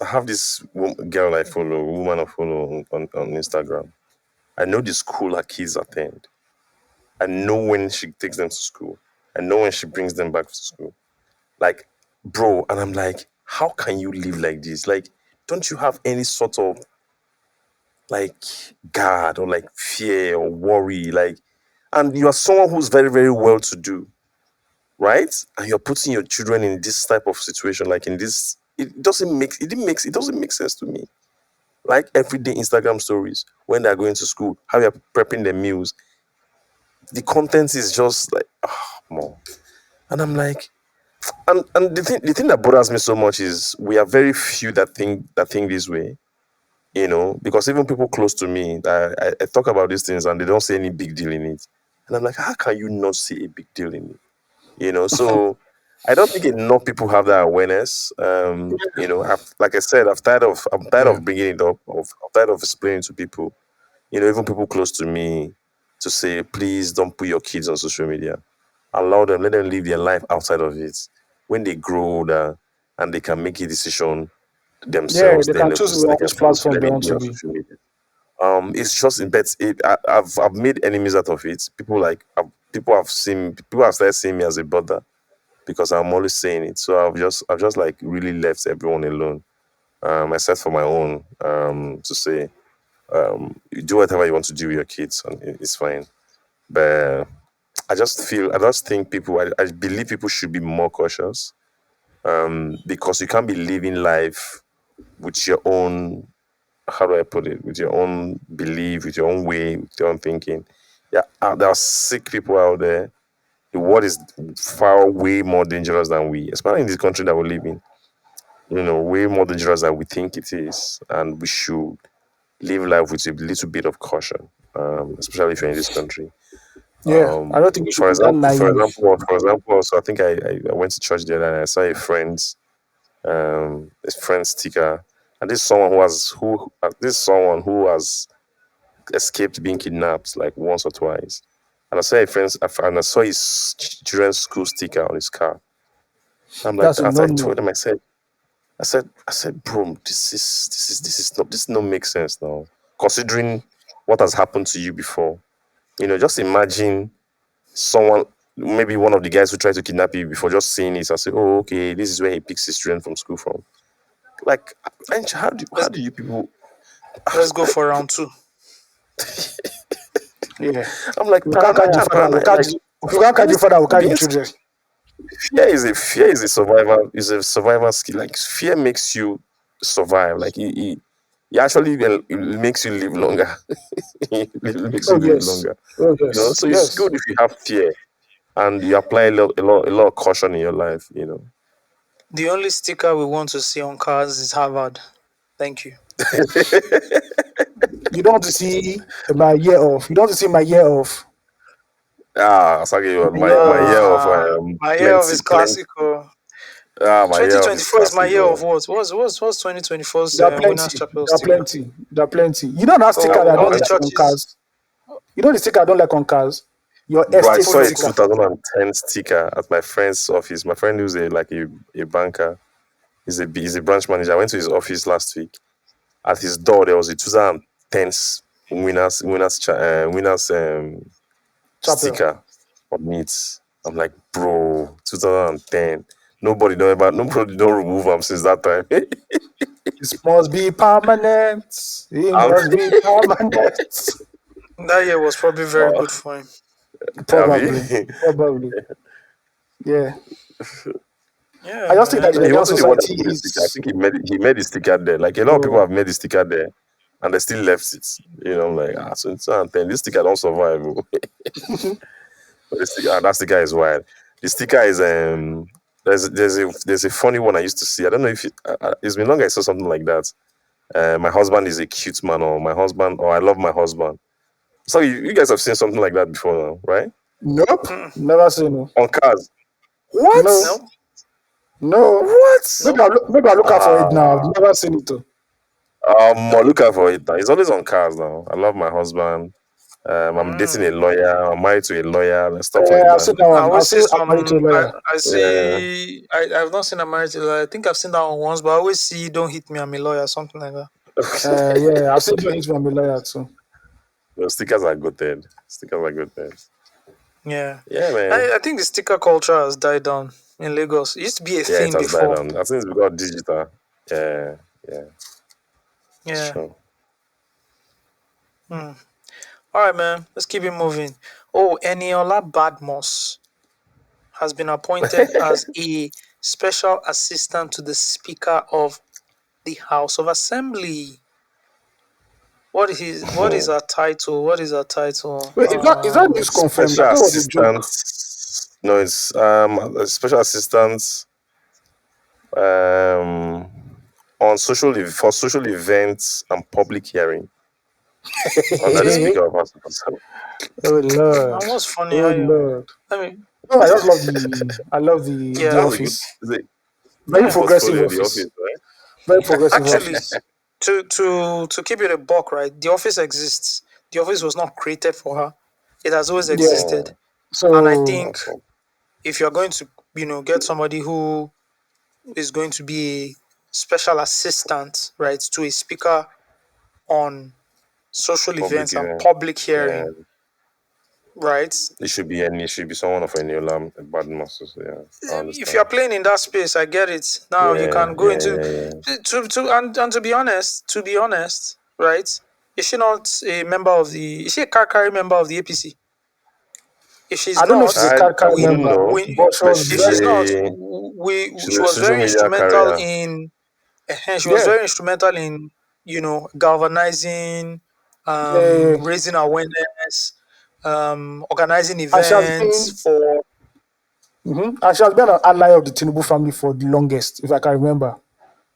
C: have this girl I follow, woman I follow on Instagram. I know the school her kids attend. I know when she takes them to school. I know when she brings them back to school. Like, bro, and I'm like, how can you live like this? Like, don't you have any sort of like guard or like fear or worry? Like, and you are someone who's very, very well to do, right? And you're putting your children in this type of situation, like in this, it doesn't make sense to me. Like everyday Instagram stories when they're going to school, how you're prepping their meals. The content is just like, more. And I'm like, and the thing that bothers me so much is we are very few that think this way, because even people close to me, I talk about these things and they don't see any big deal in it. And I'm like, how can you not see a big deal in it? So I don't think enough people have that awareness. Like I said, I'm tired
B: Yeah.
C: of bringing it up. I'm tired of explaining to people. Even people close to me, to say, please don't put your kids on social media. Allow them, let them live their life outside of it. When they grow older and they can make a decision
B: Yeah,
C: themselves,
B: they
C: then
B: can
C: they
B: choose
C: can, they can
B: which
C: say, okay,
B: platform
C: let
B: they
C: me
B: want
C: be
B: to
C: on
B: be.
C: social media. It's just in bet. I've made enemies out of it. People have started seeing me as a brother because I'm always saying it. So I've just like really left everyone alone. Except for my own, to say, you do whatever you want to do with your kids, and it's fine. But I just think I believe people should be more cautious, because you can't be living life with your own, how do I put it, with your own belief, with your own way, with your own thinking. Yeah, there are sick people out there. The world is far way more dangerous than we, especially in this country that we live in. Way more dangerous than we think it is, and we should live life with a little bit of caution, especially if you're in this country.
B: Yeah, I don't think you should
C: For
B: be that
C: example, for
B: naive.
C: example, for example, so I think I went to church the other night. I saw a friend's sticker, and this is someone who has escaped being kidnapped like once or twice. And I saw his children's school sticker on his car. I'm like,
B: That's a
C: as I
B: no-no.
C: told him, I said, bro, this not make sense now. Considering what has happened to you before, just imagine someone, maybe one of the guys who tried to kidnap you before, just seeing it and say, oh, okay, this is where he picks his children from school from. Like, and how do how
A: Let's
C: do you people?
A: let's go
C: Like,
A: for round two.
B: Yeah.
C: I'm like
B: If we can't catch you
C: paranoia,
B: father, we'll
C: paranoia.
B: catch
C: Like,
B: you. If we can't catch you
C: honestly,
B: father, we'll catch the children.
C: fear is a survival skill. Like fear makes you survive. Like it actually it makes you live longer. It makes you
B: Oh
C: live
B: yes.
C: longer.
B: Oh yes.
C: So it's
B: Yes.
C: good if you have fear and you apply a lot of caution in your life.
A: The only sticker we want to see on cars is Harvard. Thank you.
B: You don't want to see my year off. You don't want to see my year off.
C: Sorry, my year of
A: My year of
C: plenty,
A: is
C: plenty.
A: classical.
C: My year of is
A: 2024 is my
C: classic.
A: year of
C: Oh.
A: what? What's 2024's
B: There are
A: Winners
B: plenty.
A: Chapel
B: There are
A: sticker?
B: plenty. There are plenty. You know that
C: That
B: sticker that I
A: All
B: don't
A: the
B: like
C: one,
B: on
A: churches.
B: cars? You know the sticker I don't like on cars? Your
C: bro, I
B: estate
A: Apple
C: saw a
A: logo.
B: sticker.
C: 2010 sticker at my friend's office. My friend who's a banker. He's a branch manager. I went to his office last week. At his door, there was a 2010 winners
B: Chapel.
C: sticker on it. I'm like, bro, 2010. Nobody don't remove them since that time.
B: It must be permanent. It
C: I'm,
B: must be permanent.
A: That year was probably very good for him.
B: Probably.
C: I
B: Probably. Yeah. I
A: Yeah,
B: just think that
A: man.
B: the
C: no, he
B: Nigerian
C: wasn't the one that
B: society
C: put the sticker. I
B: is
C: think he made the sticker there. Like a lot of people
B: oh,
C: have made the sticker there, and they still left it. I'm like, so in 2010, this sticker don't survive. Oh. But that sticker is wild. The sticker is there's a funny one I used to see. I don't know if it's been long I saw something like that. My husband is a cute man, or my husband, or I love my husband. So you guys have seen something like that before now, right?
B: nope.
A: Mm,
B: Never seen no.
C: On cars. What?
B: No.
A: no,
B: No.
C: What?
B: Maybe
A: no.
B: I'll look out for it now. I've
C: Ah,
B: never seen it though.
C: look out for it now. It's always on cars now. I love my husband. I'm dating a
A: Mm.
C: lawyer. I'm married to a lawyer and stuff like
B: I've seen
C: that.
B: that
A: I
B: one. I've
A: always see
B: seen I'm married to a
A: some. I,
B: lawyer.
A: I
C: Yeah.
A: see. I've not seen a marriage. I think I've seen that one once, but I always see "Don't hit me, I'm a lawyer," something like that.
B: Yeah, I've seen it from a lawyer too.
C: Those stickers are good then. Stickers are good then.
A: Yeah,
C: Yeah, man.
A: I think the sticker culture has died down in Lagos. It used to be a
C: Yeah, it
A: thing
C: has died
A: before.
C: on. I think it's because digital. Yeah, yeah, it's
A: Yeah.
C: true.
A: Hmm. All right, man. Let's keep it moving. Oh, Eniola Badmos has been appointed as a special assistant to the Speaker of the House of Assembly. What is
C: Hmm.
A: her title? What is her title?
B: Wait, is that news confirmed? I
C: Special
B: thought it was a joke.
C: assistant. No, it's a special assistant um on for social events and public hearing under the
A: Okay.
C: Speaker of House of Assembly.
B: Oh Lord.
A: What's funny?
B: Oh Lord.
A: I mean,
B: No, I love the
A: yeah,
C: That's a good.
B: office.
C: It's a
B: Very
C: good
A: yeah.
B: progressive
C: portfolio in the
B: office.
C: office, right?
B: Very progressive
A: Actually,
B: office.
A: to keep it a buck, right? The office exists. The office was not created for her. It has always
B: Yeah.
A: existed.
C: Oh,
A: And I
B: So
A: think
C: awesome.
A: if you're going to, get somebody who is going to be a special assistant, right, to a speaker on social
C: Public
A: events and
C: event.
A: public
C: Yeah,
A: hearing, right?
C: it should be someone of Eniola Badnus. So, yeah, I
A: If you're
C: understand.
A: playing in that space, I get it. Now you
C: Yeah,
A: can go
C: yeah,
A: into
C: yeah, yeah.
A: and to be honest, right? Is she not a member of the? Is she a car carry member of the APC? If she's
B: I don't know if
A: not,
B: she's a
C: I
B: card
C: wouldn't
B: member,
C: know,
A: we.
B: but she
C: but
B: was
A: If
C: she's
B: very
A: she's not,
C: a
A: we
C: she's
A: she
C: a
A: was
C: social
A: very
C: media
A: instrumental
C: carrier.
A: in. She was
B: yeah.
A: very instrumental in galvanizing,
B: Yeah.
A: raising awareness, organizing
B: And
A: events for.
B: she has been an ally of the Tinubu family for the longest, if I can remember.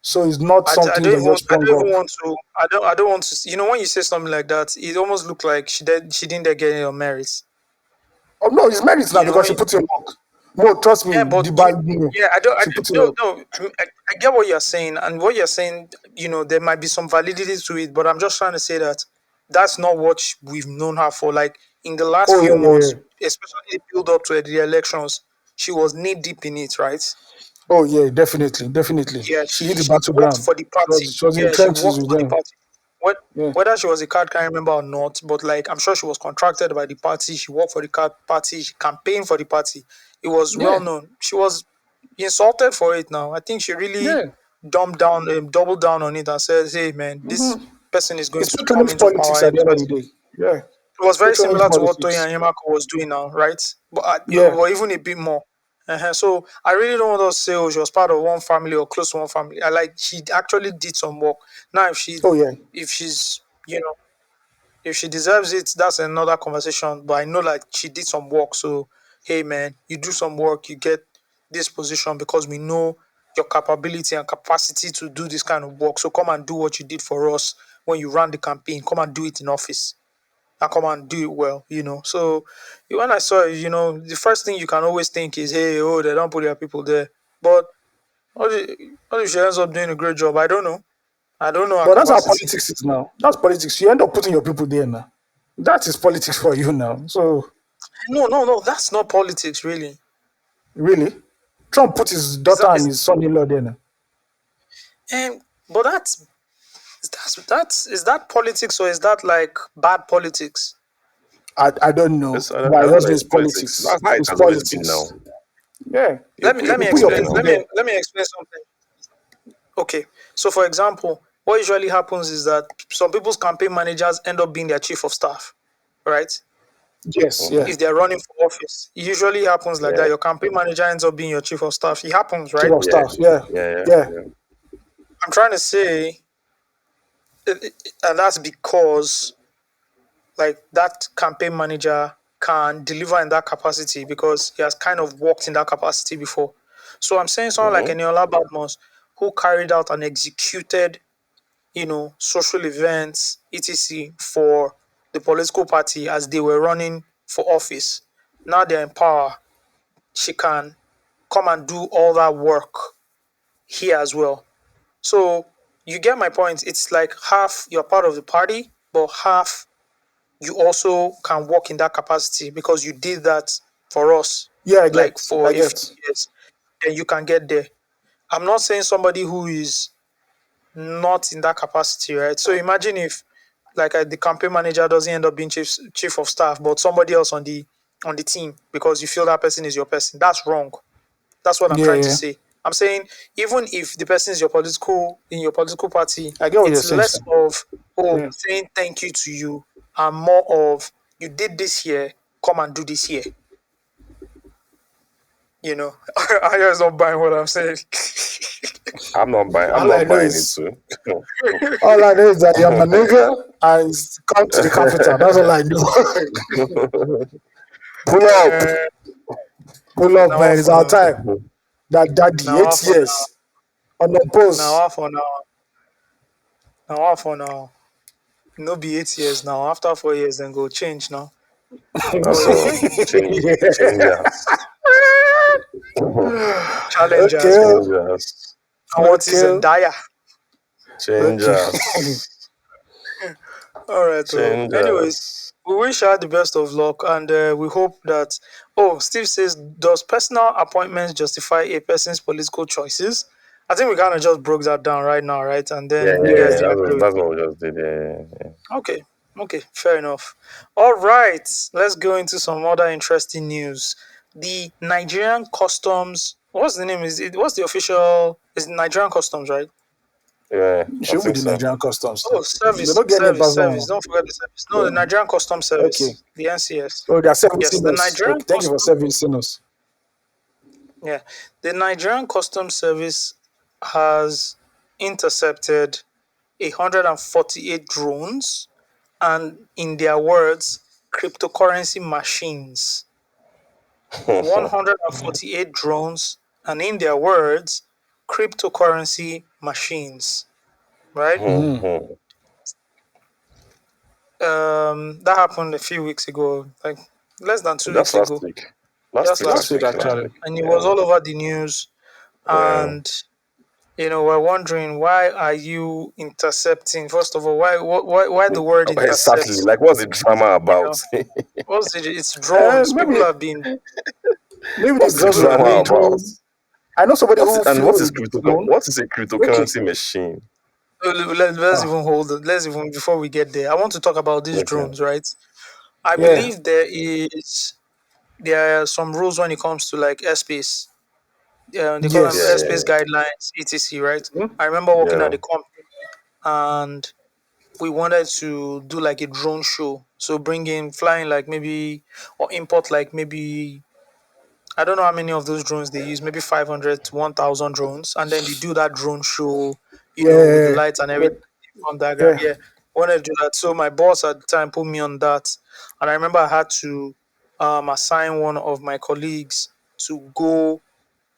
B: So it's not
A: I
B: something
A: don't
B: that
A: even
B: just sprung up.
A: want to I don't want to when you say something like that, it almost looked like she didn't get any merits.
B: Oh no, it's merits now
A: You know
B: because
A: when
B: she put in work. No, trust me,
A: Yeah, but
B: the bad no.
A: yeah, I
B: She put in
A: don't
B: work.
A: know. I get what you're saying, and what you're saying, there might be some validity to it, but I'm just trying to say that that's not what we've known her for. Like in the last
B: Oh
A: few
B: yeah, yeah, yeah.
A: months, especially the build up to the elections, she was knee deep in it, right?
B: Oh yeah, definitely, definitely.
A: Yeah,
B: She hit the
A: she worked
B: battleground.
A: for the party.
B: She was in the
A: Yeah, she
B: trenches
A: worked
B: with
A: for the
B: them.
A: party. What
B: Yeah,
A: Whether she was a card carrying member or not, but like I'm sure she was contracted by the party. She worked for the card party. She campaigned for the party. It was well
B: yeah,
A: known. She was insulted for it. Now I think she really
B: yeah.
A: doubled down on it and said, "Hey, man, this person is going
B: It's
A: to come
B: patronage
A: into
B: politics
A: power
B: at the end of the
A: anytime."
B: day. Yeah,
A: It was
B: it's
A: very
B: patronage
A: similar to what
B: politics.
A: Toyin Yemako was doing now, right? But
B: Yeah.
A: well, even a bit more. So I really don't want to say, oh, she was part of one family or close to one family. I like she actually did some work. Now,
B: Oh yeah.
A: if she's, if she deserves it, that's another conversation. But I know like she did some work. So hey, man, you do some work, you get this position because we know your capability and capacity to do this kind of work. So come and do what you did for us when you ran the campaign. Come and do it in office and come and do it well. So when I saw it, the first thing you can always think is, hey, oh, they don't put their people there. But what if she ends up doing a great job? I don't know. I don't know her
B: But that's how
A: capacity.
B: politics is now. That's politics. You end up putting your people there now. That is politics for you now. So
A: No, no, no. That's not politics, really.
B: really, Trump put his
A: Is
B: daughter
A: that
B: and
A: is
B: his son-in-law there now.
A: but is that politics or is that like bad politics?
B: I don't know,
C: This, I,
B: but
C: I
B: I
C: don't
B: just
C: know.
B: know
C: It's
B: it's
C: politics.
B: politics.
C: That's how it
B: It's
C: has always been now.
B: politics. Yeah,
A: Let me
B: you
C: It's
B: put your
A: explain.
C: been
B: people
C: now.
B: there.
A: Let me explain something. Okay. So for example, what usually happens is that some people's campaign managers end up being their chief of staff, right?
B: Yes, yeah.
C: Hmm.
A: If they're running for office. It usually happens like that.
C: Yeah,
A: Your campaign manager ends up being your chief of staff. It happens,
B: Chief
A: right?
B: of
C: yeah,
B: staff. Yeah,
C: yeah,
B: yeah,
C: yeah.
A: I'm trying to say, and that's because like that campaign manager can deliver in that capacity because he has kind of worked in that capacity before. So I'm saying someone like
C: Mm-hmm.
A: Eniola Badnus, who carried out and executed, social events, etc., for the political party as they were running for office. Now they're in power. She can come and do all that work here as well. So you get my point. It's like half you're part of the party, but half you also can work in that capacity because you did that for us,
B: yeah. I
A: like
B: get,
A: for
B: I
A: a few
B: get.
A: years, and you can get there. I'm not saying somebody who is not in that capacity, right? So imagine if, like, the campaign manager doesn't end up being chief of staff, but somebody else on the team because you feel that person is your person. That's wrong. That's what I'm
B: Yeah,
A: trying to
B: yeah.
A: say. I'm saying even if the person is your political party,
B: I get what you're
A: it's
B: saying,
A: less
B: sir.
A: of, oh,
B: Yeah.
A: saying thank you to you and more of, you did this here, come and do this here. I just not buying what I'm saying.
C: I'm not buying. I'm
B: All I
C: not
B: know
C: buying it
B: is,
C: too.
B: all I know is that you're my nigga and come to the capital. That's all I know. Pull up,
A: uh,
B: pull up,
A: now
B: man.
A: off
B: It's
A: for
B: our
A: now.
B: time. That daddy,
A: Now
B: eight
A: off for now.
B: years on the
A: Now
B: post.
A: off for now. Now off for now. No be 8 years now. After 4 years, then go change now. But
C: Also, changers,
A: challengers,
B: Okay,
A: bro.
C: changers,
A: I want is
B: okay,
A: Zendaya.
B: okay.
C: changers,
A: All right, though. Anyways,
C: changers.
A: we wish her the best of luck, and we hope that. Oh, Steve says, does personal appointments justify a person's political choices? I think we kind of just broke that down right now, right? And
C: Yeah,
A: then
C: yeah,
A: you guys
C: yeah.
A: didn't agree with
C: That's
A: me.
C: what we just did. Yeah, yeah,
A: Okay, okay, fair enough. All right, let's go into some other interesting news. The Nigerian Customs. What's the name? Is it? What's the official? Is it Nigerian Customs, right?
C: yeah.
B: It
C: I
B: should be
C: think
B: the
C: so.
B: Nigerian customs
A: Oh,
B: now. They
A: service,
B: don't get any
A: service,
B: personal
A: service.
B: one.
A: Don't forget the service. No, the
B: Yeah.
A: Nigerian Customs
B: Okay.
A: Service, the NCS.
B: Oh, they are
A: Yes,
B: servicing
A: the
B: us.
A: Nigerian
B: Okay. Thank you for
A: Customs.
B: servicing us.
A: Yeah, the Nigerian Customs Service has intercepted 148 drones and, in their words, cryptocurrency machines. 148 drones and, in their words, cryptocurrency machines. Right?
B: Mm-hmm.
A: That happened a few weeks ago, like less than 2 weeks
C: That's last
A: ago.
C: week. Last
A: Just
C: week, I
A: last
B: Last week,
A: week,
C: think.
A: yeah.
C: Last
B: actually.
C: week.
A: And it was
C: Yeah,
A: all over the news.
C: yeah.
A: And we're wondering, why are you intercepting? First of all, why the word
C: Exactly.
A: intercept?
C: Like, what's the drama
A: You
C: about?
A: know, what's it? It's drones. People
B: Maybe
A: have been,
B: they
C: What's the
B: just
A: people have
C: drama
B: made
A: been.
C: about?
B: drone. I know somebody who flew
C: What
B: a
C: is
B: drone.
C: what is a
B: Okay.
C: cryptocurrency machine?
A: Let's
B: Ah,
A: even hold it. Let's even before we get there. I want to talk about these
C: Okay.
A: drones, right? I
B: yeah.
A: believe there are some rules when it comes to like airspace. They call them
C: Yeah,
B: Yes.
A: airspace
C: yeah,
A: guidelines, etc. Right?
B: Mhm.
A: I remember working at
C: yeah.
A: the company, and we wanted to do like a drone show. So bring in flying like maybe or import like maybe I don't know how many of those drones they use, maybe 500 to 1,000 drones. And then they do that drone show, with the
B: Yeah,
A: lights and everything on that guy.
B: yeah.
A: Yeah, I wanted to do that. So my boss at the time put me on that. And I remember I had to assign one of my colleagues to go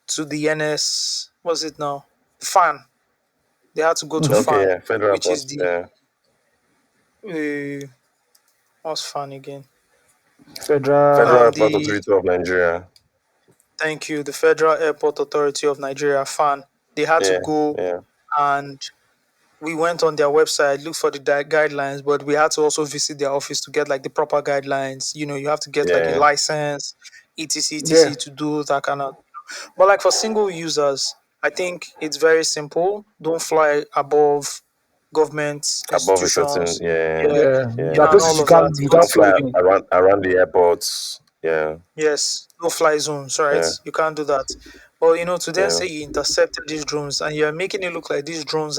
A: to the NS, what's it now? Fan. They had to go to
B: Mm-hmm.
C: Okay,
A: Fan,
C: yeah, federal
A: which is
C: post.
A: the,
C: Yeah,
A: what's Fan again?
B: Federal.
C: Federal Airport
A: The
C: Authority of Nigeria.
A: Thank you, the Federal Airport Authority of Nigeria, Fan. They had to
C: Yeah,
A: go,
C: yeah,
A: and we went on their website, looked for the guidelines, but we had to also visit their office to get like the proper guidelines. You have to get like a
C: yeah.
A: license, etc,
B: Yeah.
A: etc, to do that kind of. But like for single users, I think it's very simple. Don't fly above government
C: Above a certain,
A: institutions,
C: yeah,
A: yeah,
B: Yeah. There
C: yeah.
B: are
A: and
B: places
A: all
B: you
A: of that.
B: can't you
A: But
B: can't
C: Don't
B: fly
C: fly
B: in.
C: around the airports. Yeah,
A: yes, no fly zones, right?
C: yeah,
A: You can't do that. But to then
C: yeah.
A: say you intercepted these drones and you're making it look like these drones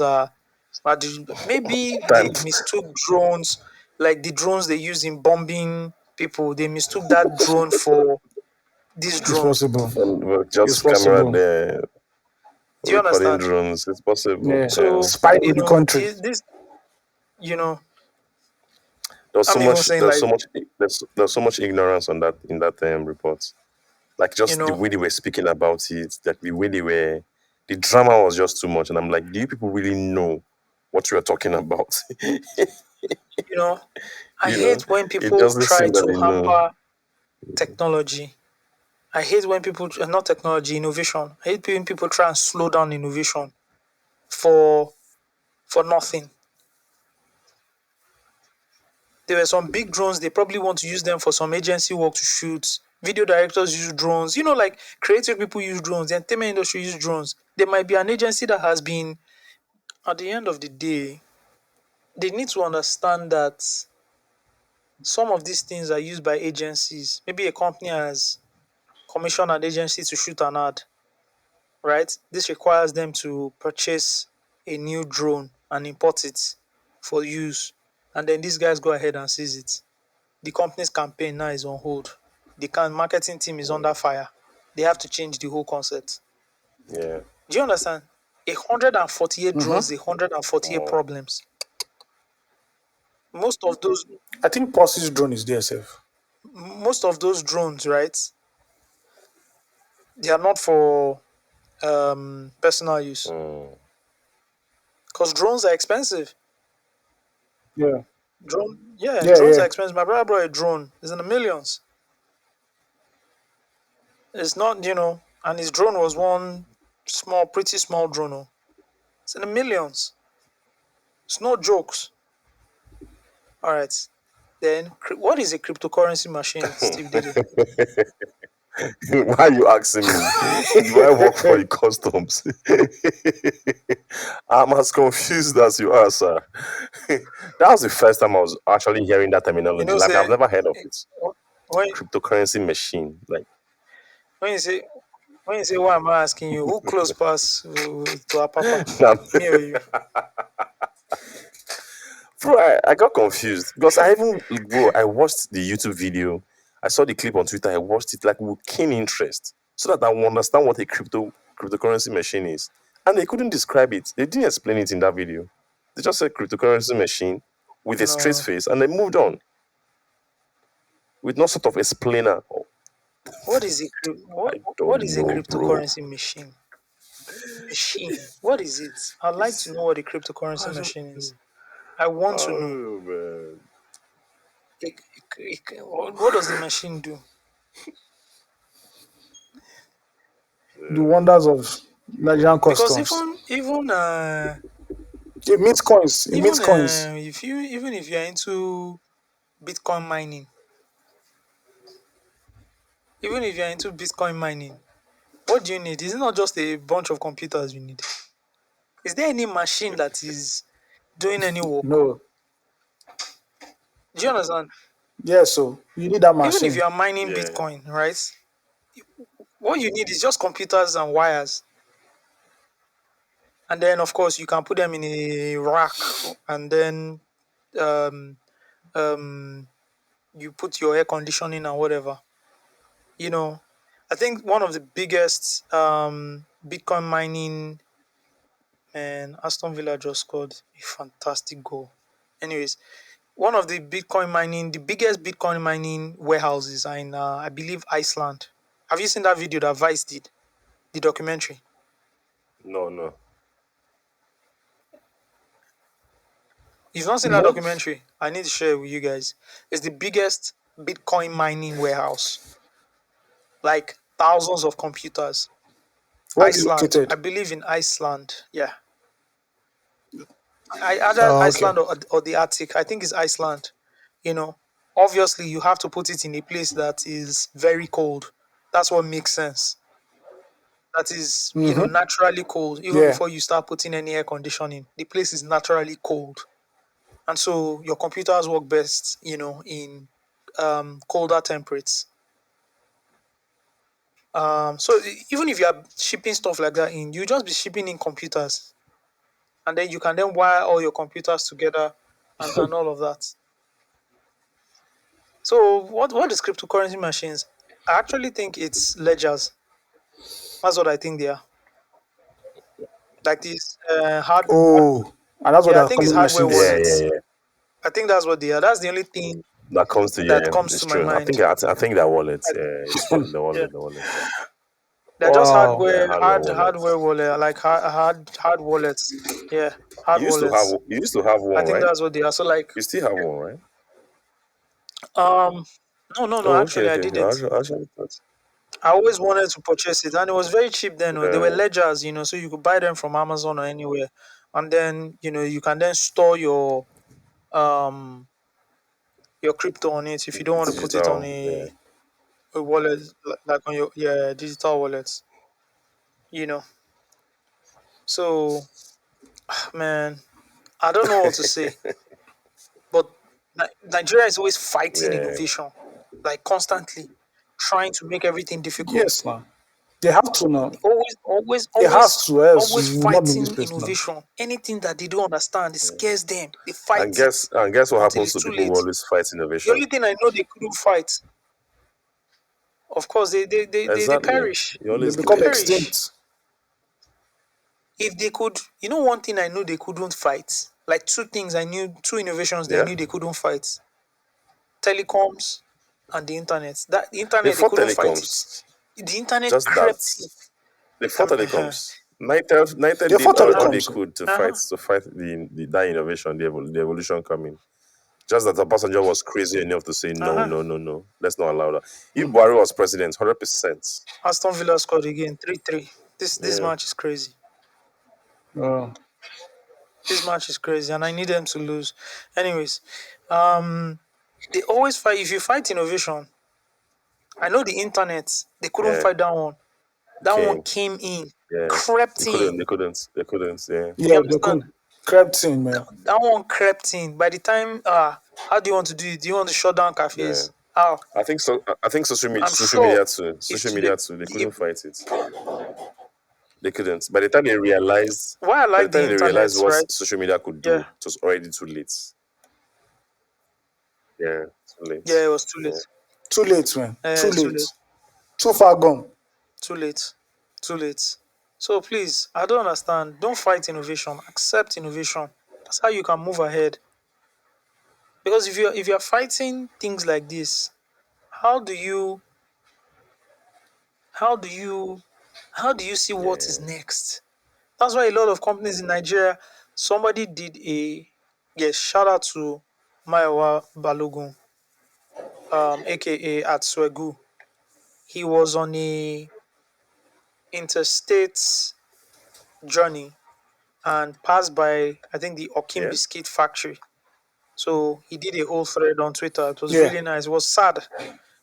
A: maybe they
C: Time.
A: mistook drones, like the drones they use in bombing people. They mistook that drone for this
B: It's
A: drone.
B: possible.
C: Well,
B: It's
C: just camera
B: possible.
C: there
A: Do you
C: recording
A: understand?
C: drones. It's possible.
B: Yeah.
C: Yeah.
A: So,
B: Spying with the country.
A: this, you know,
C: There's so
A: I'm even
C: much.
A: saying
C: There's
A: like,
C: so much. There's so much ignorance on that in that report. Like
A: you
C: just the
A: know,
C: way they were speaking about it, like the way they were, the drama was just too much. And I'm like, do you people really know what you are talking about?
A: you know, I
C: you know,
A: hate when
C: it
A: people
C: doesn't
A: try
C: seem that
A: to
C: they know.
A: hamper technology. I hate when people, not technology, innovation. I hate when people try and slow down innovation for nothing. There were some big drones. They probably want to use them for some agency work to shoot. Video directors use drones. Like creative people use drones. The entertainment industry use drones. There might be an agency that has been. At the end of the day, they need to understand that some of these things are used by agencies. Maybe a company has commissioned an agency to shoot an ad, right? This requires them to purchase a new drone and import it for use. And then these guys go ahead and seize it. The company's campaign now is on hold. The marketing team is under fire. They have to change the whole concept.
C: Yeah.
A: Do you understand? 148 drones,
B: Mm-hmm.
A: 148
C: Oh.
A: problems. Most of those,
B: I think Pulse's drone is there, safe.
A: drones, right? They are not for personal use
C: Mm.
A: because drones are expensive.
B: Yeah.
A: Yeah,
B: Yeah,
A: drones
B: yeah.
A: are expensive. My brother brought a drone. It's in the millions. It's not, and his drone was one small, pretty small drone. Oh. It's in the millions. It's no jokes. All right. Then, what is a cryptocurrency machine, Steve Diddy?
C: Why are you asking me? Do I work for the customs? I'm as confused as you are, sir. That was the first time I was actually hearing that
A: You
C: terminology.
A: know,
C: Like I've
A: say
C: never heard of it.
A: when
C: Cryptocurrency machine. Like
A: when you say why am I asking you? Who close pass to our papa?
C: nah,
A: Me or you?
C: bro, I got confused because I even bro, I watched the YouTube video. I saw the clip on Twitter. I watched it like with keen interest so that I will understand what a cryptocurrency machine is. And they couldn't describe it. They didn't explain it in that video. They just said cryptocurrency machine with a straight
A: No.
C: face and they moved on with no sort of explainer. Oh,
A: What is
C: I
A: what
C: don't
A: is a
C: know, bro.
A: cryptocurrency machine? Machine. What is it? I'd like to
C: It's,
A: know what a
C: I
A: cryptocurrency
C: don't
A: machine is.
C: know.
A: I want to know.
C: Oh man.
A: What does the machine do?
B: The wonders of Nigerian
A: Because
B: customs. It means coins. It means coins.
A: even if you're into Bitcoin mining, what do you need? Is it not just a bunch of computers you need? Is there any machine that is doing any work?
B: No.
A: Do you understand?
B: Yeah, so you need that
A: Even if
B: machine.
A: you are mining
C: Yeah.
A: Bitcoin, right? What you need is just computers and wires. And then, of course, you can put them in a rack and then um, um, you put your air conditioning and whatever, you know. I think one of the biggest Bitcoin mining, and Aston Villa just scored a fantastic goal. Anyways, one of the Bitcoin mining, the biggest Bitcoin mining warehouses are in, I believe, Iceland. Have you seen that video that Vice did? The documentary.
C: No, no.
A: You've not seen that
B: No.
A: documentary? I need to share it with you guys. It's the biggest Bitcoin mining warehouse, like thousands of computers.
B: Where is it
A: Iceland, I
B: located?
A: believe in Iceland. Yeah, either
B: Oh, okay.
A: Iceland or the Arctic. I think it's Iceland. You know, obviously you have to put it in a place that is very cold. That's what makes sense. That is,
B: Mm-hmm.
A: naturally cold. Even
B: Yeah.
A: before you start putting any air conditioning, the place is naturally cold, and so your computers work best, in colder temperatures. So even if you are shipping stuff like that in, you just be shipping in computers, and then you can then wire all your computers together, and all of that. So what is cryptocurrency machines? I actually think it's ledgers. That's what I think they are. Like this hard.
B: Oh, and that's what
A: Yeah, I
B: they're
A: think it's
B: calling
A: hardware
C: Yeah,
B: machines.
C: yeah,
A: wallets.
C: yeah.
A: I think that's what they are. That's the only thing
C: That comes to,
A: that
C: yeah,
A: comes
C: it's
A: to my
C: true.
A: mind.
C: I think that wallet,
A: I-
C: yeah, it's what the
A: yeah,
C: wallet, the wallet.
A: they're just
B: Wow.
C: Yeah,
A: hardware,
C: hardware
A: hard
C: wallet.
A: hardware wallet, like hard wallets. Yeah, hard wallets.
C: You used to have
A: I
C: one,
A: think
C: right?
A: that's what they are. So like,
C: You still have one, right?
A: um, no, no, no.
C: Oh, okay,
A: Actually, I
C: okay, okay.
A: didn't.
C: Actually thought.
A: I always wanted to purchase it, and it was very cheap then. Oh. They were
C: Yeah,
A: ledgers, so you could buy them from Amazon or anywhere, and then you can then store um your crypto on it if you don't want to put it on
C: digital. Yeah.
A: a wallet, like on your, yeah, digital wallets. You know, so man, I don't know what to say, but Nigeria is always fighting
C: Yeah.
A: innovation, like constantly trying to make everything difficult.
B: Yes, now. They have to now.
A: Always, always,
B: It has
A: always,
B: to, else
A: always
B: we will not be in this
A: fighting
B: place now.
A: innovation. Anything that they don't understand, it
C: Yeah.
A: scares them. They fight
C: And guess what
A: until
C: happens
A: it's
C: to
A: too
C: people who
A: late.
C: always fight
A: The
C: innovation?
A: only thing I know they couldn't fight, of course, they
C: Exactly.
A: perish.
C: You
B: They
C: always
A: They
C: give
B: become
C: it.
A: perish.
B: extinct.
A: If they could, one thing I knew they couldn't fight, like two things I knew, two innovations they
C: Yeah.
A: knew they couldn't fight: telecoms and the internet. That the
C: They
A: internet, they
C: fought
A: couldn't fight it.
C: telecoms.
A: The internet
C: Just that.
A: crept in.
C: They fought
A: Uh-huh.
C: telecoms. United
B: They
C: did
B: fought
C: all they
B: telecoms.
C: could
A: Uh-huh.
C: to fight that innovation, the evolution coming. Just that the passenger was crazy enough to say no,
A: Uh-huh.
C: no, no, no. Let's not allow that. If Buhari was president, 100%.
A: Aston Villa scored again, 3-3. This
C: Yeah.
A: match is crazy.
B: Uh,
A: This match is crazy, and I need them to lose. Anyways, um, they always fight. If you fight innovation, I know the internet. They couldn't
C: Yeah.
A: fight that one. That one
C: King.
A: came in,
C: Yeah.
A: crept in.
C: They couldn't. Yeah.
A: You
B: yeah, they
A: understand?
B: could. Crept in, man.
A: That one crept in. By the time, how do you want to do it? Do you want to shut down
C: Yeah.
A: cafes? How?
C: I think so. I think
A: I'm
C: social
A: sure
C: media too.
A: it's
C: Social
A: too late.
C: media too. They couldn't fight it. They couldn't.
A: Why I
C: By the
A: like the
C: time they
A: internet,
C: realized what
A: right?
C: social media could do,
A: Yeah,
C: it was already too late. Yeah, too late.
A: yeah, it was too late.
C: Yeah.
B: Too late, man. Too
A: It's too
B: late.
A: late.
B: Too far gone.
A: Too late. Too late. So please, I don't understand. Don't fight innovation. Accept innovation. That's how you can move ahead. Because if you're fighting things like this, how do you how do you how do you see what is
C: Yeah.
A: next? That's why a lot of companies in Nigeria, somebody did a, yes, shout out to Maiwa Balogun, aka at Swegu. He was on a interstate journey and passed by, I think, the Okim
C: Yeah.
A: Biscuit factory. So he did a whole thread on Twitter. It was
B: Yeah.
A: really nice. It was sad,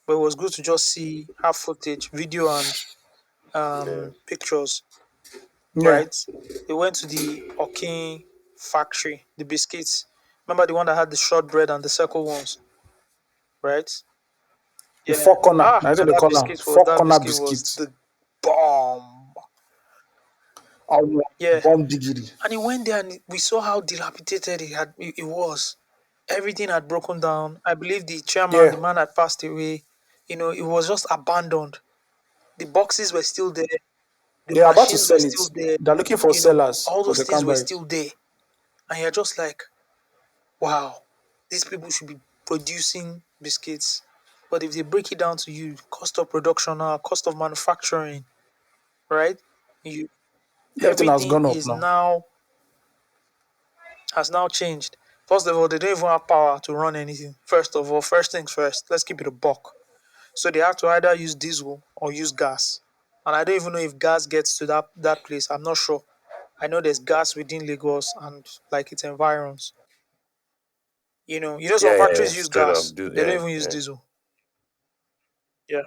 A: but it was good to just see, have footage, video, and
C: Yeah.
A: pictures.
B: Yeah.
A: Right? They went to the Okim factory, the biscuits. Remember the one that had the short bread and the circle ones, right?
B: The
A: Yeah.
B: four corner. I think
A: And
B: they
A: that
B: call them
A: biscuit was
B: four
A: that
B: corner
A: biscuit was
B: biscuits.
A: the bomb. Yeah.
B: Bomb diggity.
A: And he went there and we saw how dilapidated it was. Everything had broken down. I believe the chairman,
B: Yeah.
A: the man had passed away. It was just abandoned. The boxes were still there. The
B: They are about to
A: machines were
B: sell it.
A: still there.
B: They're looking for
A: You know,
B: sellers
A: all
B: because
A: those
B: they
A: things
B: can't
A: were
B: buy it.
A: still there. And you're just like, wow, these people should be producing biscuits. But if they break it down to you, cost of production now, cost of manufacturing, right? You
B: Everything has
A: everything
B: gone up
A: is
B: now.
A: now has now changed. First of all, they don't even have power to run anything. First of all, first things first, let's keep it a buck. So they have to either use diesel or use gas. And I don't even know if gas gets to that place. I'm not sure. I know there's gas within Lagos and like its environs. Some
C: Yeah, yeah, yeah.
A: factories use
C: Straight up.
A: gas.
C: Do
A: They don't
C: yeah,
A: even use
C: yeah.
A: diesel. Yeah.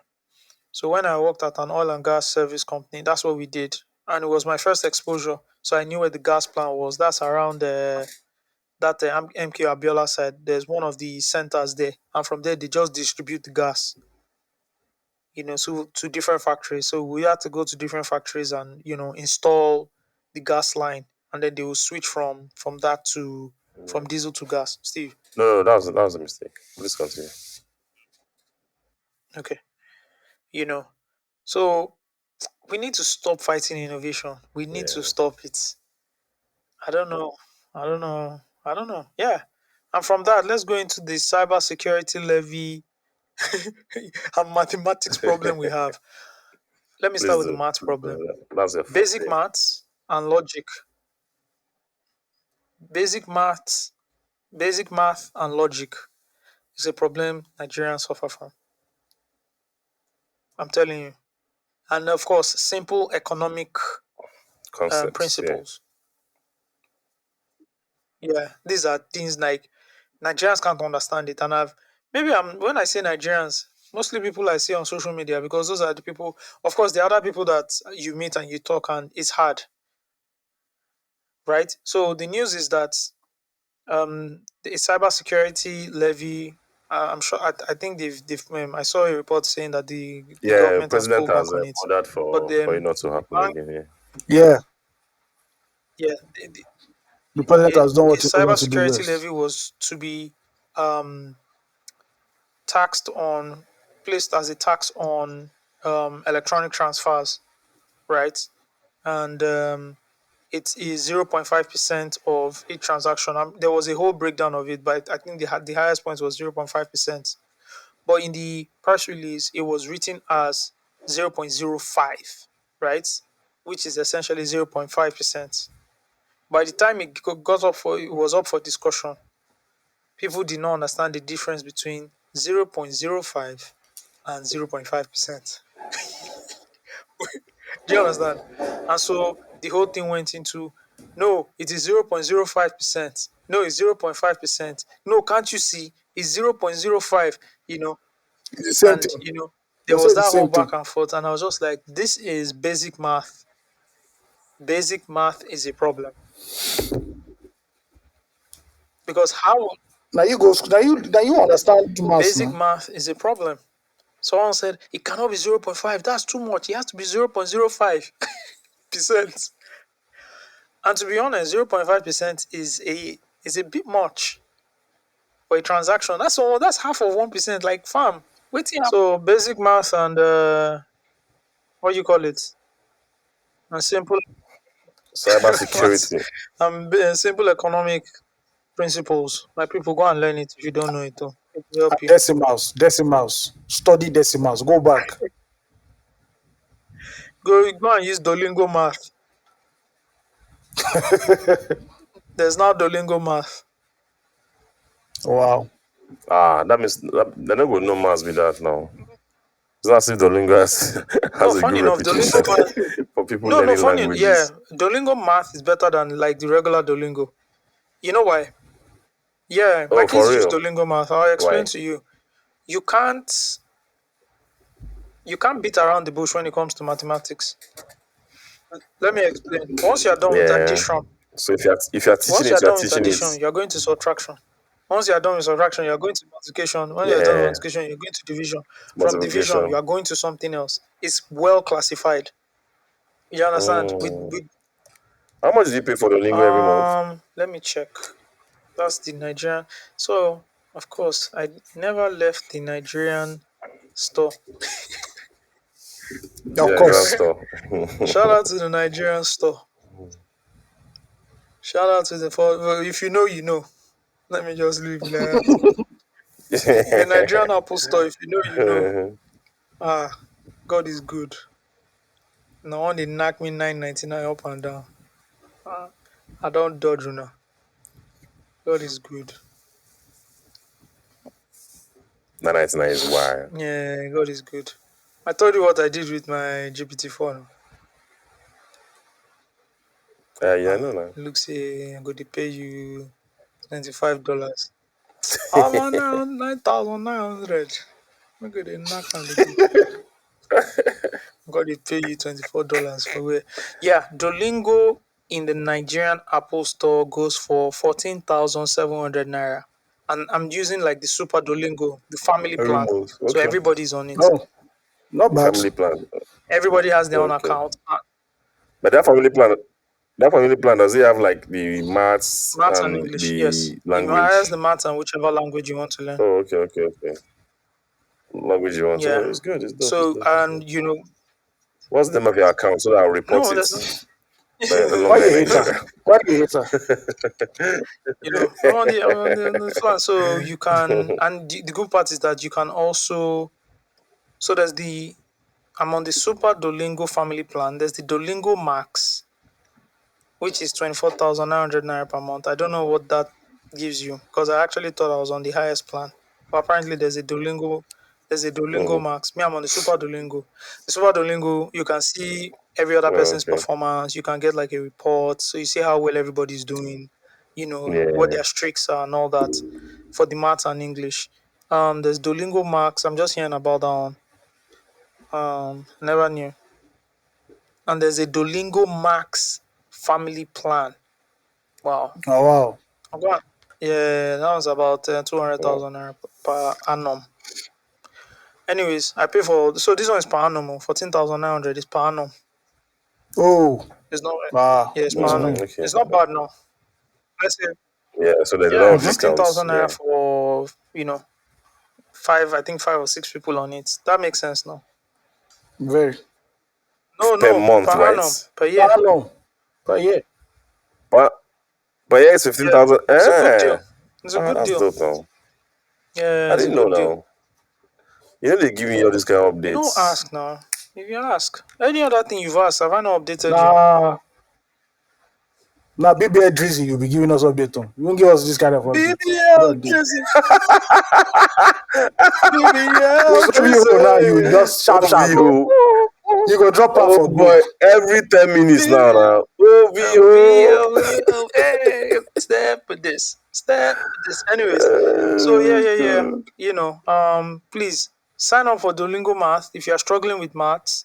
A: So when I worked at an oil and gas service company, that's what we did. And it was my first exposure. So I knew where the gas plant was. That's around that MK Abiola side. There's one of the centers there. And from there, they just distribute the gas, so to different factories. So we had to go to different factories and, install the gas line. And then they will switch from that to from diesel to gas. Steve.
C: No, that was a mistake. Please continue.
A: Okay. You know. So we need to stop fighting innovation. We need to
C: Yeah.
A: stop it. I don't know. I don't know. I don't know. Yeah. And from that, let's go into the cyber security levy and mathematics problem we have. Let me start
C: Please
A: with the
C: do.
A: maths problem.
C: That's your
A: Basic
C: forte.
A: maths and logic. Basic maths, basic math and logic is a problem Nigerians suffer from. I'm telling you. And of course, simple economic
C: Concepts. Yeah.
A: principles. Yeah, these are things like Nigerians can't understand it. And when I say Nigerians, mostly people I see on social media, because those are the people, of course, the other people that you meet and you talk, and it's hard, right? So the news is that the cybersecurity levy. I'm sure. I think they've. I saw a report saying that the
C: Yeah,
A: government has
C: president
A: pulled
C: has
A: back on it,
C: ordered
A: but
C: for it not to
A: the
C: happen
A: bank,
C: again. Yeah.
B: Yeah,
A: yeah,
B: the president has done
A: a
B: what he was going to do
A: cybersecurity
B: best.
A: levy was to be um taxed on placed as a tax on electronic transfers, right? And it is 0.5% of each transaction. There was a whole breakdown of it, but I think the highest point was 0.5%. But in the press release, it was written as 0.05, right? Which is essentially 0.5%. By the time it was up for discussion, people did not understand the difference between 0.05 and 0.5%. Do you understand? And so the whole thing went into, no, it is 0.05%. No, it's 0.5%. No, can't you see? It's 0.05, you know,
B: It's the same
A: and,
B: thing.
A: there
B: They say
A: was
B: the
A: that whole
B: same thing.
A: back and forth. And I was just like, this is basic math. Basic math is a problem. Because how
B: Now you understand maths
A: basic
B: now.
A: math is a problem. Someone said, it cannot be 0.5. That's too much. It has to be 0.05%. And to be honest, 0.5% is a bit much for a transaction. That's half of 1%. Like farm. Waiting. So basic math and what do you call it? And simple
C: Cyber
A: math
C: security.
A: and simple economic principles. My people, go and learn it if you don't know it. Though. It will help
B: And
A: you.
B: decimals. Study decimals. Go back.
A: Go and use Dolingo math. There's now Dolingo math.
B: Wow.
C: That means they're not going to know mass with that now. It's not as if Duolingo has,
A: No,
C: has a
A: funny
C: good
A: enough, Dolingo
C: reputation
A: math.
C: for people
A: No,
C: learning
A: funny. Yeah,
C: languages.
A: Dolingo math is better than like the regular Dolingo. You know why? Yeah, my
C: Oh,
A: kids
C: for
A: use
C: real?
A: Dolingo math. I'll explain
C: Why?
A: to you. You can't you can't beat around the bush when it comes to mathematics. Let me explain. Once you're done with
C: Yeah.
A: addition,
C: So if you're teaching
A: once
C: it,
A: you're
C: you're
A: done with
C: teaching it.
A: addition, you're going to subtraction. Once you're done with subtraction, you're going to multiplication. When you're done with
C: Yeah.
A: multiplication, you're going to division. From division, you
C: Multiplication.
A: are going to something else. It's well classified. You understand?
C: Mm. How much do you pay for the lingo every month?
A: Let me check. That's the Nigerian. So of course, I never left the Nigerian store.
B: Of
C: Yeah, Nigerian
B: course.
C: store.
A: Shout out to the Nigerian store. Shout out to the for well, if you know, you know. Let me just leave it like that. The Nigerian Apple store, if you know, you know. Ah, God is good. Now one they knock me 9.99 up and down. Ah, I don't dodge you now. God is good.
C: 999 is wild.
A: Yeah, God is good. I told you what I did with my GPT-4 now.
C: Yeah, I know now.
A: Look, say I'm going to pay you $25. Oh man, now 9,900. I'm going to knock on the day. God, they pay you $24 for where? Yeah, Duolingo in the Nigerian Apple Store goes for 14,700 naira, and I'm using like the Super Duolingo, the family
C: Every
A: plan,
C: month.
A: so
C: Okay.
A: everybody's on it.
B: Oh, not
C: The
B: bad.
C: family plan.
A: Everybody has their own
C: Okay.
A: account.
C: But that family plan, does it have like the maths
A: Maths and
C: and
A: English, yes.
C: the
A: It has
C: language?
A: the maths and whichever language you want to learn.
C: Oh, okay, okay, okay. Language you want. Oh,
A: Yeah.
C: it's good. It's dope. It's
A: So,
C: dope. It's dope.
A: and you know,
C: What's the name of your account so that I'll report
A: no,
C: it?
A: there's no,
C: That you're no
B: Why
C: longer
B: you
C: in
B: hate her?
C: Nigeria.
B: Why you hate her?
A: I'm on the plan. So you can, and the good part is that you can also, so I'm on the Super Duolingo family plan. There's the Duolingo Max, which is 24,900 naira per month. I don't know what that gives you because I actually thought I was on the highest plan. But apparently there's a Duolingo
C: Mm.
A: Max. Me, I'm on the Super Duolingo. The Super Duolingo, you can see every other
C: Oh,
A: person's
C: okay.
A: performance. You can get like a report. So you see how well everybody's doing, what
C: Yeah.
A: their streaks are and all that for the maths and English. There's Duolingo Max. I'm just hearing about that one. Never knew. And there's a Duolingo Max family plan. Wow.
B: Oh wow.
A: I'm going. Yeah, that was about
C: Wow.
A: 200,000 naira per annum. Anyways, I pay for so this one is per annum. 14,900 is per annum.
B: Oh,
A: It's not.
B: wow.
A: Yeah, it's per
B: That's
A: annum.
B: fine.
C: Okay.
A: It's not bad now. Let's say
C: Yeah. So there's a lot
A: yeah,
C: of
B: Mm-hmm.
C: discounts.
A: 15,000 naira
C: Yeah.
A: for five. I think 5 or 6 people on it. That makes sense now.
B: Very.
A: No,
C: Per
A: no, per
C: month, right?
A: annum, per year.
B: How long? Per year.
C: But yeah, it's fifteen
A: Yeah,
C: thousand.
A: it's a good deal. It's a good
C: That's
A: deal.
C: dope now.
A: Yeah,
C: I
A: it's a
C: didn't know
A: good deal.
C: now. You know they give me all these kind of
A: You don't
C: updates.
A: ask now. If you ask any other thing you've asked, have I not updated you?
B: Nah, nah, BBI Drizzy, you'll be giving us update on. You won't give us this kind of update.
A: BBL
B: God day.
A: Drizzy. BBL
B: It's not you now, you
A: Drizzy.
B: just sharp, sharp.
C: OVO.
B: You go drop her
C: Oh
B: for
C: boy,
B: goal.
C: every 10 minutes now.
A: BBL.
C: Now. OVO.
A: Hey, step with this. Step with this. Anyways, so yeah, yeah, yeah.
C: God.
A: Please sign up for Duolingo Math if you are struggling with maths.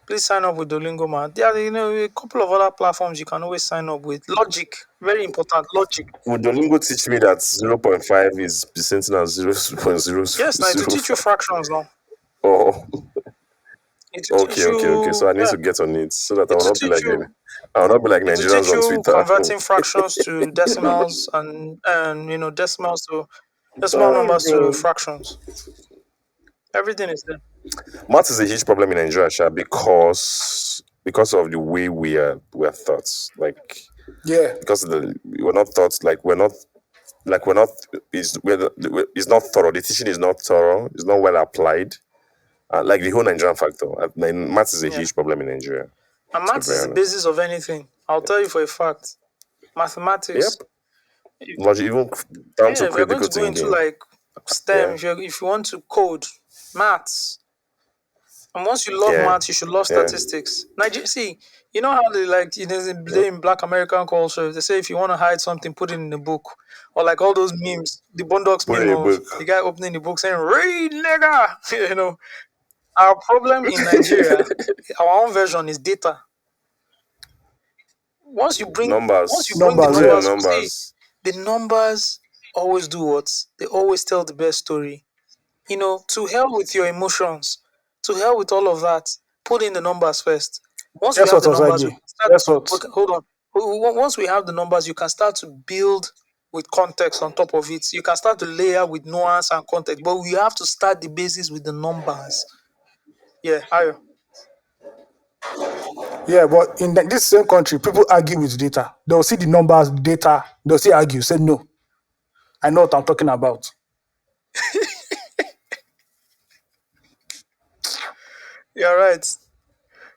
A: Please sign up with Duolingo Math. There are, a couple of other platforms you can always sign up with. Logic, very important. Logic.
C: Would Duolingo teach me that 0.5 is percent now
A: Yes, now to teach you
C: 0.005?
A: fractions now.
C: Oh,
A: It will
C: okay,
A: teach
C: okay, okay. So
A: you,
C: I need
A: yeah.
C: to get on it so that
A: It will teach you.
C: I will not be like
A: It will
C: Nigerians
A: teach
C: on
A: you
C: Twitter.
A: converting fractions to decimals and decimals to decimal
C: Oh
A: numbers to
C: god.
A: fractions. Everything is there.
C: Math is a huge problem in Nigeria, Sha, because of the way we're taught. Like
B: Yeah.
C: because we're not taught we're not it's not thorough. The teaching is not thorough. It's not well applied. Like the whole Nigerian factor. Math is a
A: Yeah.
C: huge problem in Nigeria.
A: And
C: To be
A: maths is
C: very
A: the
C: honest.
A: basis of anything. I'll tell you for a fact. Mathematics.
C: Yep. Logic, even down
A: Yeah,
C: to
A: if you're going
C: critical
A: to go into
C: thinking.
A: like STEM,
C: Yeah.
A: if you want to code, maths. And once you love
C: Yeah.
A: maths, you should love
C: Yeah.
A: statistics. See, you know how they like in Black American culture, they say if you want to hide something, put it in the book. Or like all those memes, the Bondox
C: Put it
A: meme
C: in a
A: of
C: book.
A: the guy opening the book saying, read nigga. Our problem in Nigeria, our own version is data. Once you bring once you
C: Numbers.
A: bring the
B: Numbers,
C: Put it
B: yeah.
C: in
A: numbers, see,
C: numbers.
A: the numbers always do what? They always tell the best story. To hell with your emotions, to hell with all of that. Put in the numbers first. Once we
B: Guess
A: have
B: what,
A: the numbers, we
B: Osagie?
A: can start.
B: Guess what?
A: Okay, hold on. Once we have the numbers, you can start to build with context on top of it. You can start to layer with nuance and context, but we have to start the basis with the numbers. Yeah, Ayo.
B: Yeah, but in this same country, people argue with data. They'll see the numbers, data. They'll see argue. Say no. I know what I'm talking about.
A: You're right.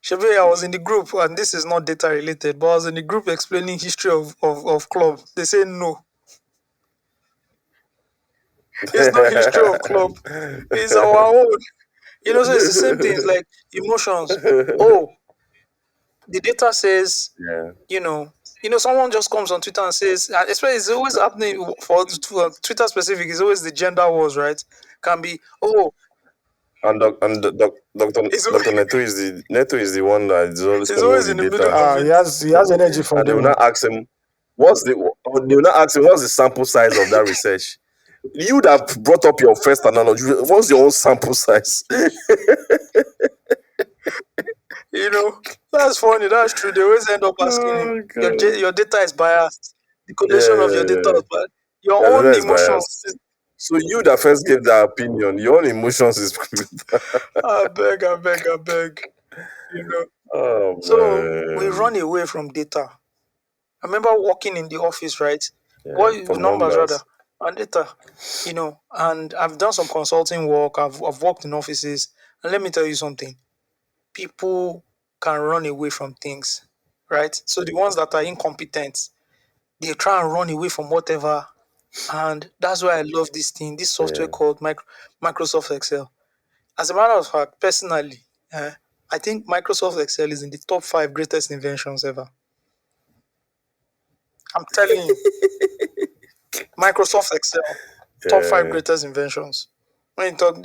A: Shabi, I was in the group, and this is not data related, but I was in the group explaining history of club. They say no, it's not history of club. It's our own. So it's the same thing. It's like emotions. Oh, the data says,
C: Yeah.
A: you know, someone just comes on Twitter and says, especially it's always happening for Twitter specific. It's always the gender wars, right? Can be, oh, it's
C: Dr.
A: always,
C: Neto is the one that is always
A: it's
C: coming
A: always
C: with the
A: in the middle
C: data.
A: of
B: He
A: it.
B: has energy for
C: And they will
B: them.
C: not ask him they will not ask him what's the sample size of that research. You that brought up your first analogy, what's your own sample size?
A: That's funny. That's true. They always end up asking him,
C: Oh god.
A: your data is biased. The
C: Yeah,
A: collation of your
C: yeah,
A: data
C: yeah.
A: is biased. Your
C: Yeah, the
A: own
C: data is
A: emotions.
C: biased. So you that first gave that opinion, your own emotions is
A: I beg, I beg, I beg. You know.
C: oh
A: So we
C: man.
A: run away from data. I remember working in the office, right?
C: Yeah,
A: What
C: from
A: numbers rather,
C: numbers.
A: and data. And I've done some consulting work. I've worked in offices, and let me tell you something. People can run away from things, right? So the ones that are incompetent, they try and run away from whatever. And that's why I love this thing, this software
C: Yeah.
A: called Microsoft Excel. As a matter of fact, personally, I think Microsoft Excel is in the top 5 greatest inventions ever. I'm telling you, Microsoft Excel, top five
C: Yeah.
A: greatest inventions. When you talk,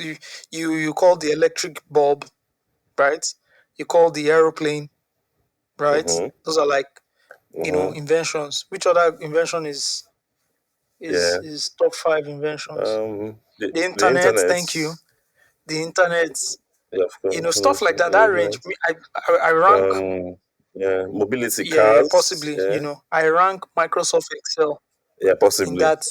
A: you call the electric bulb, right? You call the aeroplane, right?
C: Mm-hmm.
A: Those are like
C: Mm-hmm.
A: inventions. Which other invention is is
C: Yeah.
A: is top 5 inventions? The
C: The
A: internet.
C: internet.
A: Thank you. The internet.
C: Yeah, of
A: Stuff
C: course.
A: like that. That range.
C: Internet.
A: I rank.
C: Yeah, mobility
A: Yeah,
C: cars.
A: possibly.
C: Yeah.
A: I rank Microsoft Excel
C: Yeah,
A: in
C: possibly.
A: that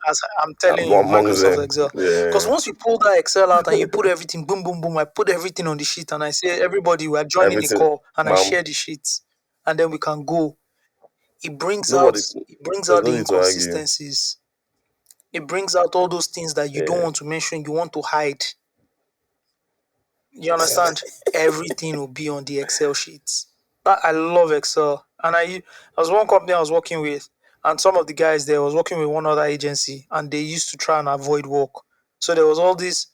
A: as I'm telling you,
C: Among
A: Microsoft
C: them.
A: Excel. Because
C: Yeah.
A: once you pull that Excel out and you put everything, boom, boom, boom, I put everything on the sheet and I say, everybody, we are joining the
C: Everything,
A: call, and I
C: ma'am.
A: share the sheets, and then we can go. It brings out
C: Nobody
A: it brings
C: there's
A: out
C: no
A: the
C: need to argue.
A: inconsistencies. It brings out all those things that you don't
C: Yeah.
A: want to mention, you want to hide. You understand? Everything will be on the Excel sheets. I love Excel. And I was one company I was working with, and some of the guys there was working with one other agency, and they used to try and avoid work. So there was all this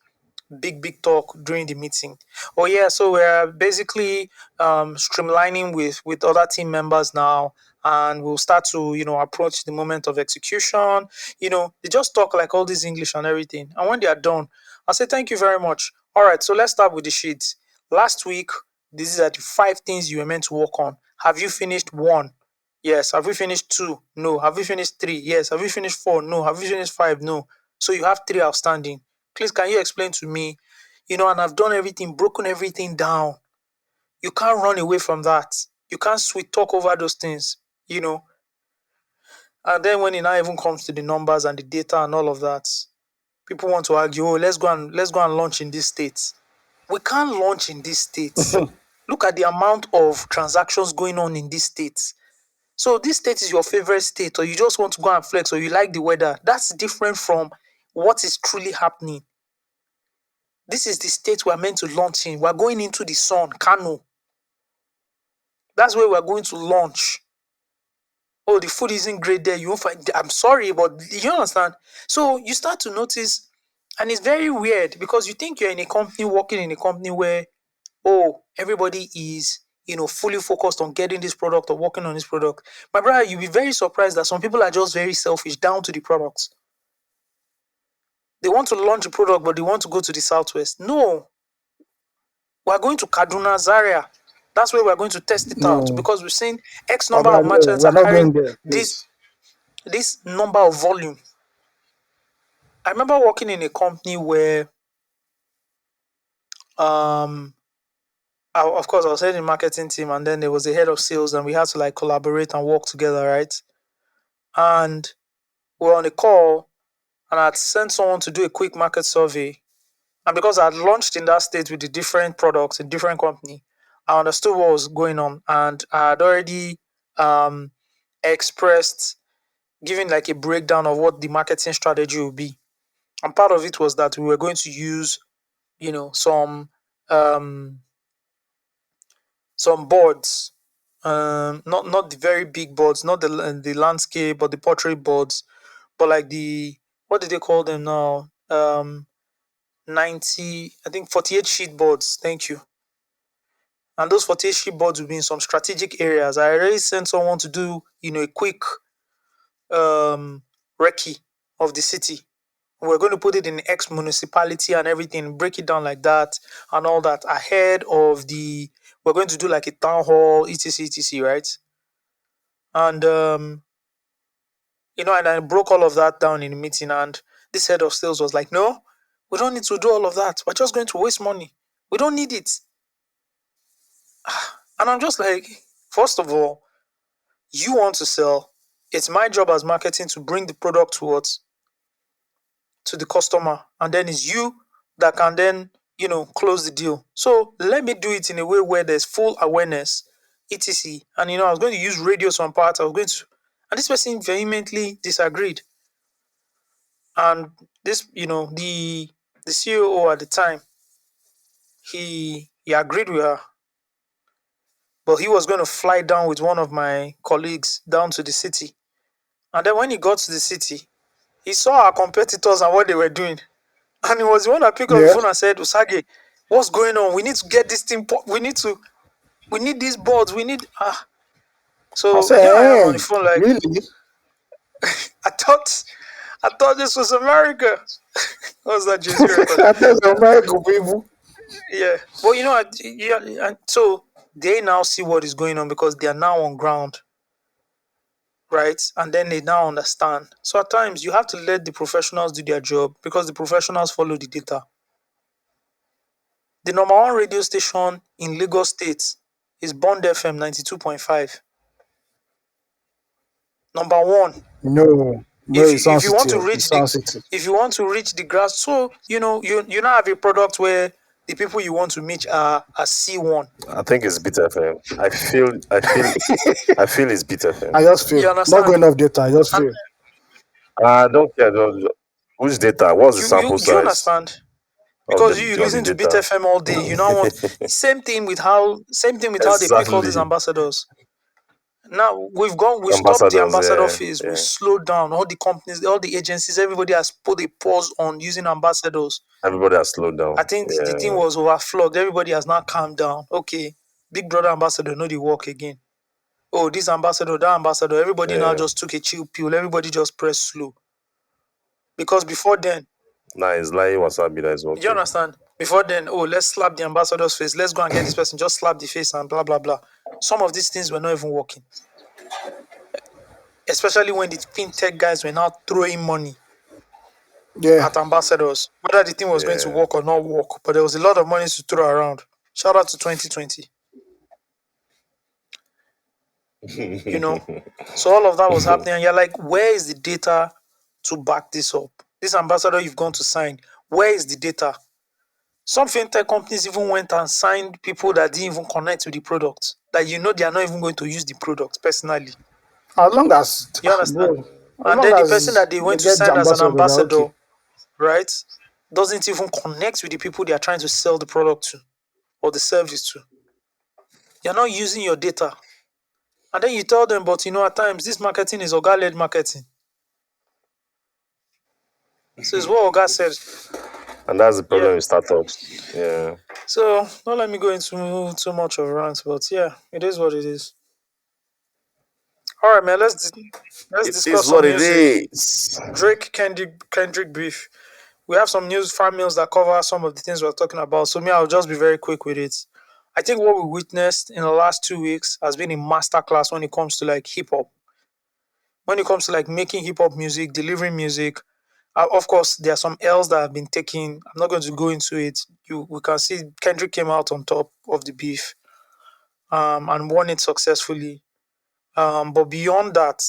A: big talk during the meeting. Oh yeah, so we're basically streamlining with other team members now, and we'll start to approach the moment of execution. They just talk like all this English and everything, and when they are done, I say thank you very much. All right, so let's start with the sheets. Last week, these are the 5 things you were meant to work on. Have you finished one? Yes. Have we finished two? No. Have we finished three? Yes. Have we finished four? No. Have we finished five? No. So you have three outstanding. Please, can you explain to me? And I've done everything, broken everything down. You can't run away from that. You can't sweet talk over those things, you know. And then when it now even comes to the numbers and the data and all of that, people want to argue, oh, let's go and launch in this state. We can't launch in this state. Look at the amount of transactions going on in this state. So this state is your favorite state, or you just want to go and flex, or you like the weather. That's different from what is truly happening. This is the state we're meant to launch in. We're going into the sun, Kano. That's where we're going to launch. Oh, the food isn't great there. You won't find. I'm sorry, but you understand. So you start to notice, and it's very weird because you think you're in a company, working in a company where everybody is fully focused on getting this product or working on this product. My brother, you'll be very surprised that some people are just very selfish down to the products. They want to launch a product, but they want to go to the southwest. No, we're going to Kaduna, Zaria. That's where we're going to test it out
B: No.
A: because we've seen X number
B: Oga,
A: of
B: no,
A: merchants
B: we're
A: are
B: not going
A: carrying
B: there,
A: this
B: please.
A: this number of volume. I remember working in a company where, um, of course, I was head in marketing team, and then there was a head of sales, and we had to like collaborate and work together, right? And we're on a call, and I'd sent someone to do a quick market survey. And because I'd launched in that state with the different products in different company, I understood what was going on, and I had already um, expressed, giving like a breakdown of what the marketing strategy would be. And part of it was that we were going to use, some um, boards, not the very big boards, not the landscape or the portrait boards, but like the, what did they call them now? 90, I think 48 sheet boards. Thank you. And those 48 sheet boards will be in some strategic areas. I already sent someone to do, a quick um recce of the city. We're going to put it in X municipality and everything, break it down like that and all that ahead of the, we're going to do like a town hall, etc, etc, right? And and I broke all of that down in the meeting, and this head of sales was like, no, we don't need to do all of that. We're just going to waste money. We don't need it. And I'm just like, first of all, you want to sell. It's my job as marketing to bring the product towards to the customer, and then it's you that can then close the deal. So let me do it in a way where there's full awareness, etc. And I was going to use radio some parts. I was going to, and this person vehemently disagreed. And this, the COO at the time, he agreed with her, but he was going to fly down with one of my colleagues down to the city. And then when he got to the city, he saw our competitors and what they were doing. And he was the one that picked up the
B: Yeah.
A: phone and said, Osagie, what's going on? We need to get this thing. We need these boards. We need.
B: I
A: So here I am on
B: say,
A: the phone, like,
B: really?
A: I thought, this was America. What was that Jay-Z record?
B: I tell you, American people.
A: Yeah. But yeah, and so they now see what is going on because they are now on ground, right? And then they now understand. So at times you have to let the professionals do their job because the professionals follow the data. The number one radio station in Lagos State is Bond FM 92.5. Number one.
B: No, no,
A: If
B: it
A: you if
B: sounds
A: you want
B: city.
A: to
B: It
A: reach the
B: sounds city.
A: if you want to reach the grass, so you now have a product where the people you want to meet are C1.
C: I think it's Beat FM. I feel it's Beat FM.
B: I just
A: You
B: feel not
A: understand?
B: going off data. I just
A: And
B: feel
C: I don't care. Which data? What's the sample
A: you
C: size
A: understand?
C: of
A: Because
C: the
A: you
C: of the
A: listen to Beat
C: data?
A: FM all day, you now want same thing with how they pick all these
C: Exactly.
A: ambassadors. Now we stopped the
C: Ambassadors,
A: ambassador
C: yeah,
A: phase. We
C: yeah.
A: slowed down. All the companies, all the agencies, everybody has put a pause on using ambassadors.
C: Everybody has slowed
A: I
C: down.
A: think the thing
C: Yeah,
A: was overflogged. Everybody has now calmed down. Okay, Big Brother ambassador, no, they work again. Oh, this ambassador, that ambassador. Everybody now
C: yeah.
A: just took a chill pill. Everybody just pressed slow. Because before then,
C: Nice. Like Wasabi that is
A: you
C: working.
A: understand? Before then, oh, let's slap the ambassador's face. Let's go and get this person. Just slap the face and blah blah blah. Some of these things were not even working. Especially when the fintech guys were now throwing money
B: yeah.
A: at ambassadors, whether the thing was going to
C: Yeah.
A: work or not work. But there was a lot of money to throw around. Shout out to 2020. You know. So all of that was happening, and you're like, where is the data to back this up? This ambassador you've gone to sign, where is the data? Some fintech companies even went and signed people that didn't even connect with the product, that they are not even going to use the product personally.
B: As long as,
A: You understand?
B: bro, as
A: And
B: long
A: then the person
B: as
A: that they
B: they
A: went to
B: get
A: sign as an
B: ambassador, they're
A: ambassador,
B: okay.
A: right, doesn't even connect with the people they are trying to sell the product to or the service to. You're not using your data. And then you tell them, but at times this marketing is Oga-led marketing. So it's what Oga said.
C: And that's the
A: Yeah.
C: problem with startups. Yeah.
A: So don't let me go into too much of a rant, but yeah, it is what it is. All right, man. Let's
C: It is
A: discuss some
C: what it
A: music.
C: is.
A: Kendrick beef. We have some news fanmails that cover some of the things we're talking about. So me, I'll just be very quick with it. I think what we witnessed in the last 2 weeks has been a masterclass when it comes to like hip hop. When it comes to like making hip hop music, delivering music. Of course, there are some L's that have been taken. I'm not going to go into it. We can see Kendrick came out on top of the beef, and won it successfully. But beyond that,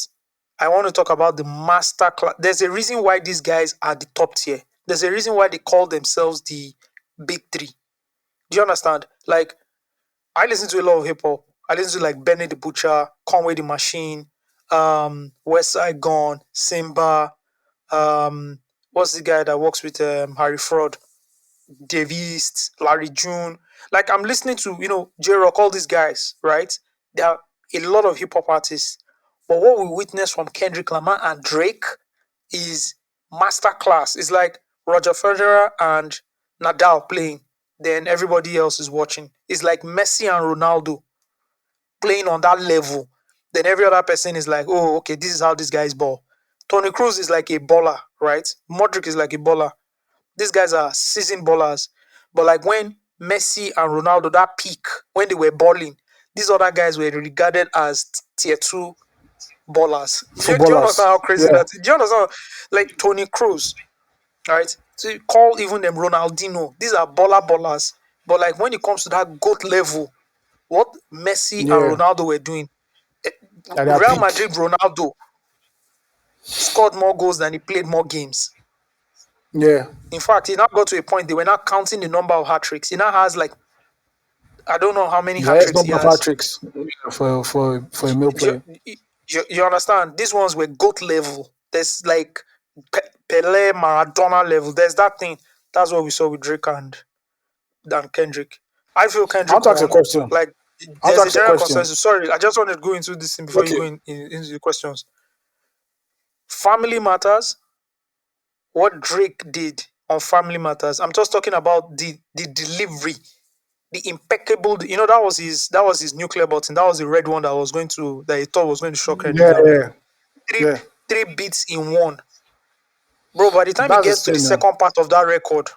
A: I want to talk about the master class. There's a reason why these guys are the top tier. There's a reason why they call themselves the big three. Do you understand? Like I listen to a lot of hip hop. I listen to like Benny the Butcher, Conway the Machine, West Side Gun, Simba, what's the guy that works with Harry Fraud? Dave East, Larry June. Like I'm listening to, J Rock, all these guys, right? There are a lot of hip hop artists. But what we witness from Kendrick Lamar and Drake is masterclass. It's like Roger Federer and Nadal playing, then everybody else is watching. It's like Messi and Ronaldo playing on that level. Then every other person is like, oh, okay, this is how this guy's ball. Tony Cruz is like a baller, right? Modric is like a baller. These guys are seasoned ballers. But like when Messi and Ronaldo, that peak, when they were balling, these other guys were regarded as tier two ballers. Do you understand
B: Footballers.
A: how crazy
B: Yeah.
A: that is? Do you understand? Like Tony Cruz, right? So you call even them Ronaldinho. These are ballers. But like when it comes to that GOAT level, what Messi and
B: Yeah.
A: Ronaldo were doing, eh,
B: At their
A: Real
B: peak.
A: Madrid Ronaldo scored more goals than he played more games.
B: Yeah.
A: In fact, he now got to a point they were not counting the number of hat tricks. He now has like I don't know how many
B: The
A: hat
B: highest
A: tricks he
B: number of
A: has.
B: hat-tricks for a male
A: You,
B: player.
A: you understand? These ones were GOAT level. There's like Pele, Maradona level. There's that thing. That's what we saw with Drake and Kendrick. I feel
B: I want
A: Kendrick
B: to ask a
A: won.
B: question.
A: Like
B: I want to
A: there's a
B: ask a
A: general
B: question.
A: consensus. Sorry, I just wanted to go into this thing before you
B: Okay.
A: go into the questions. Family Matters. What Drake did on Family Matters. I'm just talking about the delivery, the impeccable. That was his nuclear button. That was the red one that he thought was going to shut Kendrick
B: Yeah,
A: down.
B: yeah,
A: Three
B: yeah.
A: three beats in one, bro. By the time he
B: That's the
A: gets to the
B: thing now.
A: second part of that record,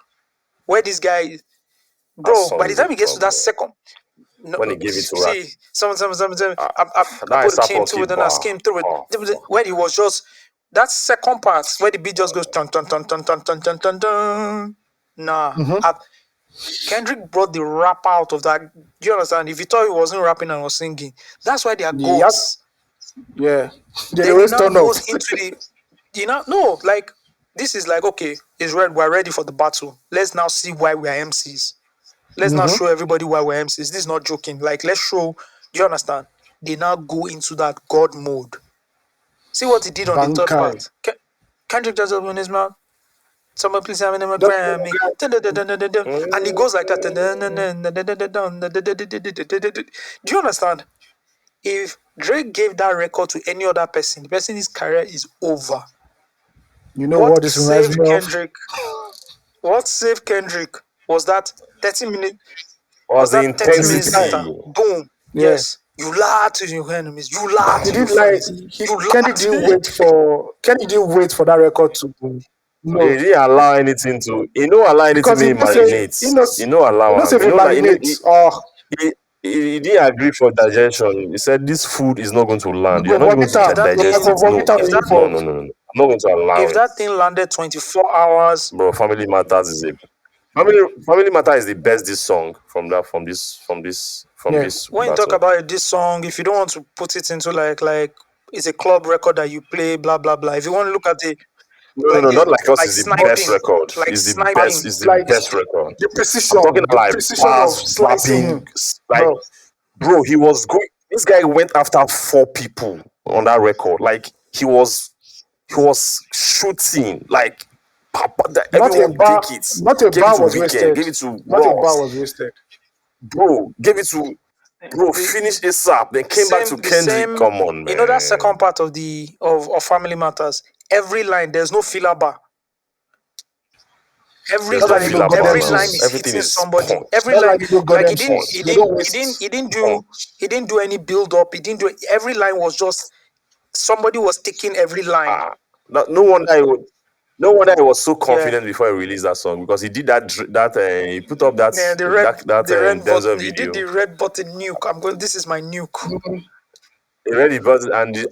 A: where this guy,
C: That
A: bro, by
C: song
A: the
C: is a
A: time he gets to that
C: problem.
A: second, no,
C: When he gave it to Rat,
A: see, some,
C: uh,
A: I
C: that
A: put
C: is
A: a came through
C: Pocky
A: it, then I
C: bar.
A: came through it.
C: Oh fuck.
A: When he was just that second part where the beat just goes dun dun dun dun dun dun dun dun dun. Nah,
B: Mm-hmm.
A: Kendrick brought the rapper out of that. Do you understand? If you thought he wasn't rapping and was singing, that's why they are
B: Yeah,
A: goats.
B: yeah. They
A: Then he
B: always
A: now
B: turn up.
A: goes into no, like this is like okay, it's red. We're ready for the battle. Let's now see why we are MCs. Let's now
B: Mm-hmm.
A: show everybody why we're MCs. This is not joking. Like let's show. Do you understand? They now go into that God mode. See what he did on the third
B: Bankai.
A: part. Kendrick just opened his mouth. Someone please have him a
B: Don't
A: Grammy. And he goes like that. Do you understand? If Drake gave that record to any other person, the person's career is over.
B: You know
A: What
B: what this reminds
A: saved
B: me of?
A: Kendrick? What saved Kendrick was that 30 minutes.
C: Was
A: Was
C: the
A: that 30
B: Is the
A: minutes
B: time.
A: later?
C: intensity?
A: Boom.
B: Yeah.
A: Yes. You lie to your enemies. You lie
B: He
A: to your
B: didn't like
A: friends. You lie
B: Kenny didn't
A: to
B: wait for that record to
C: He
B: no.
C: didn't allow anything to. He no allow anything
B: Because
C: make
B: he
C: him
B: knows say he
C: marinate.
B: knows
C: He no
B: he
C: allow
B: knows
C: him.
B: if
C: He
B: he
C: know like
B: marinates, oh,
C: he, he didn't agree for digestion. He said this food is not going to
B: you
C: land. You're
B: go
C: not going
B: vomit
C: to
A: if
B: am.
A: that
B: You
C: digest
A: thing
B: go
C: it.
B: vomit
C: No,
B: am
A: if
B: when you
A: that
C: no,
B: for
C: no, no, no. I'm not going to allow
A: if
C: it.
A: that thing landed 24 hours,
C: Bro, family matters is a family matter is the best this song from
B: yeah.
C: this
A: when you talk
C: battle.
A: about this song, if you don't want to put it into like it's a club record that you play, blah blah blah. If you want to look at it
C: No, no,
A: like
C: no,
A: it's
C: not like us
A: like
C: is the
B: But
C: best
A: sniping,
C: record.
A: like
C: Is the
B: at
C: best.
A: sniping.
C: Is the
B: like
C: best record. I'm talking
B: the
C: like
B: precision of
C: bars,
B: slicing
C: slapping.
B: him,
C: Like,
B: bro.
C: bro, he was going. This guy went after 4 people on that record. Like he was shooting. Like,
B: Not a
C: everyone
B: bar,
C: take it.
B: not a
C: Gave it
B: bar
C: to
B: was
C: Weekend.
B: wasted.
C: Gave it to
B: Not a bar
C: Ross.
B: was wasted.
C: Bro, gave it to bro.
A: The,
C: Finish ASAP. Then came back to
A: the
C: Kendrick.
A: same,
C: Come on,
A: that second
C: man.
A: part of of Family Matters. Every line, there's no filler bar. Every
C: There's
B: Not
C: no
B: like you
A: line,
B: go
C: filler bar
B: goddamn
A: every
C: now.
A: line is
B: sus.
C: Everything
A: hitting
C: is
A: somebody.
C: punch,
A: Every
B: Not
A: line,
B: like you go
A: like
B: goddamn
A: he
B: sus. They
A: didn't,
B: don't
A: he didn't,
B: waste.
A: he didn't do,
C: punch.
A: he didn't do any build up. He didn't do. Every line was just somebody was taking every line.
C: Ah, no wonder no wonder he was so
A: Yeah,
C: confident before he released that song because he did he put up that
A: yeah. The red
C: Denzel
A: button. He did the
C: video.
A: red button nuke. I'm going. This is my nuke.
B: Mhm.
C: He read it, but and the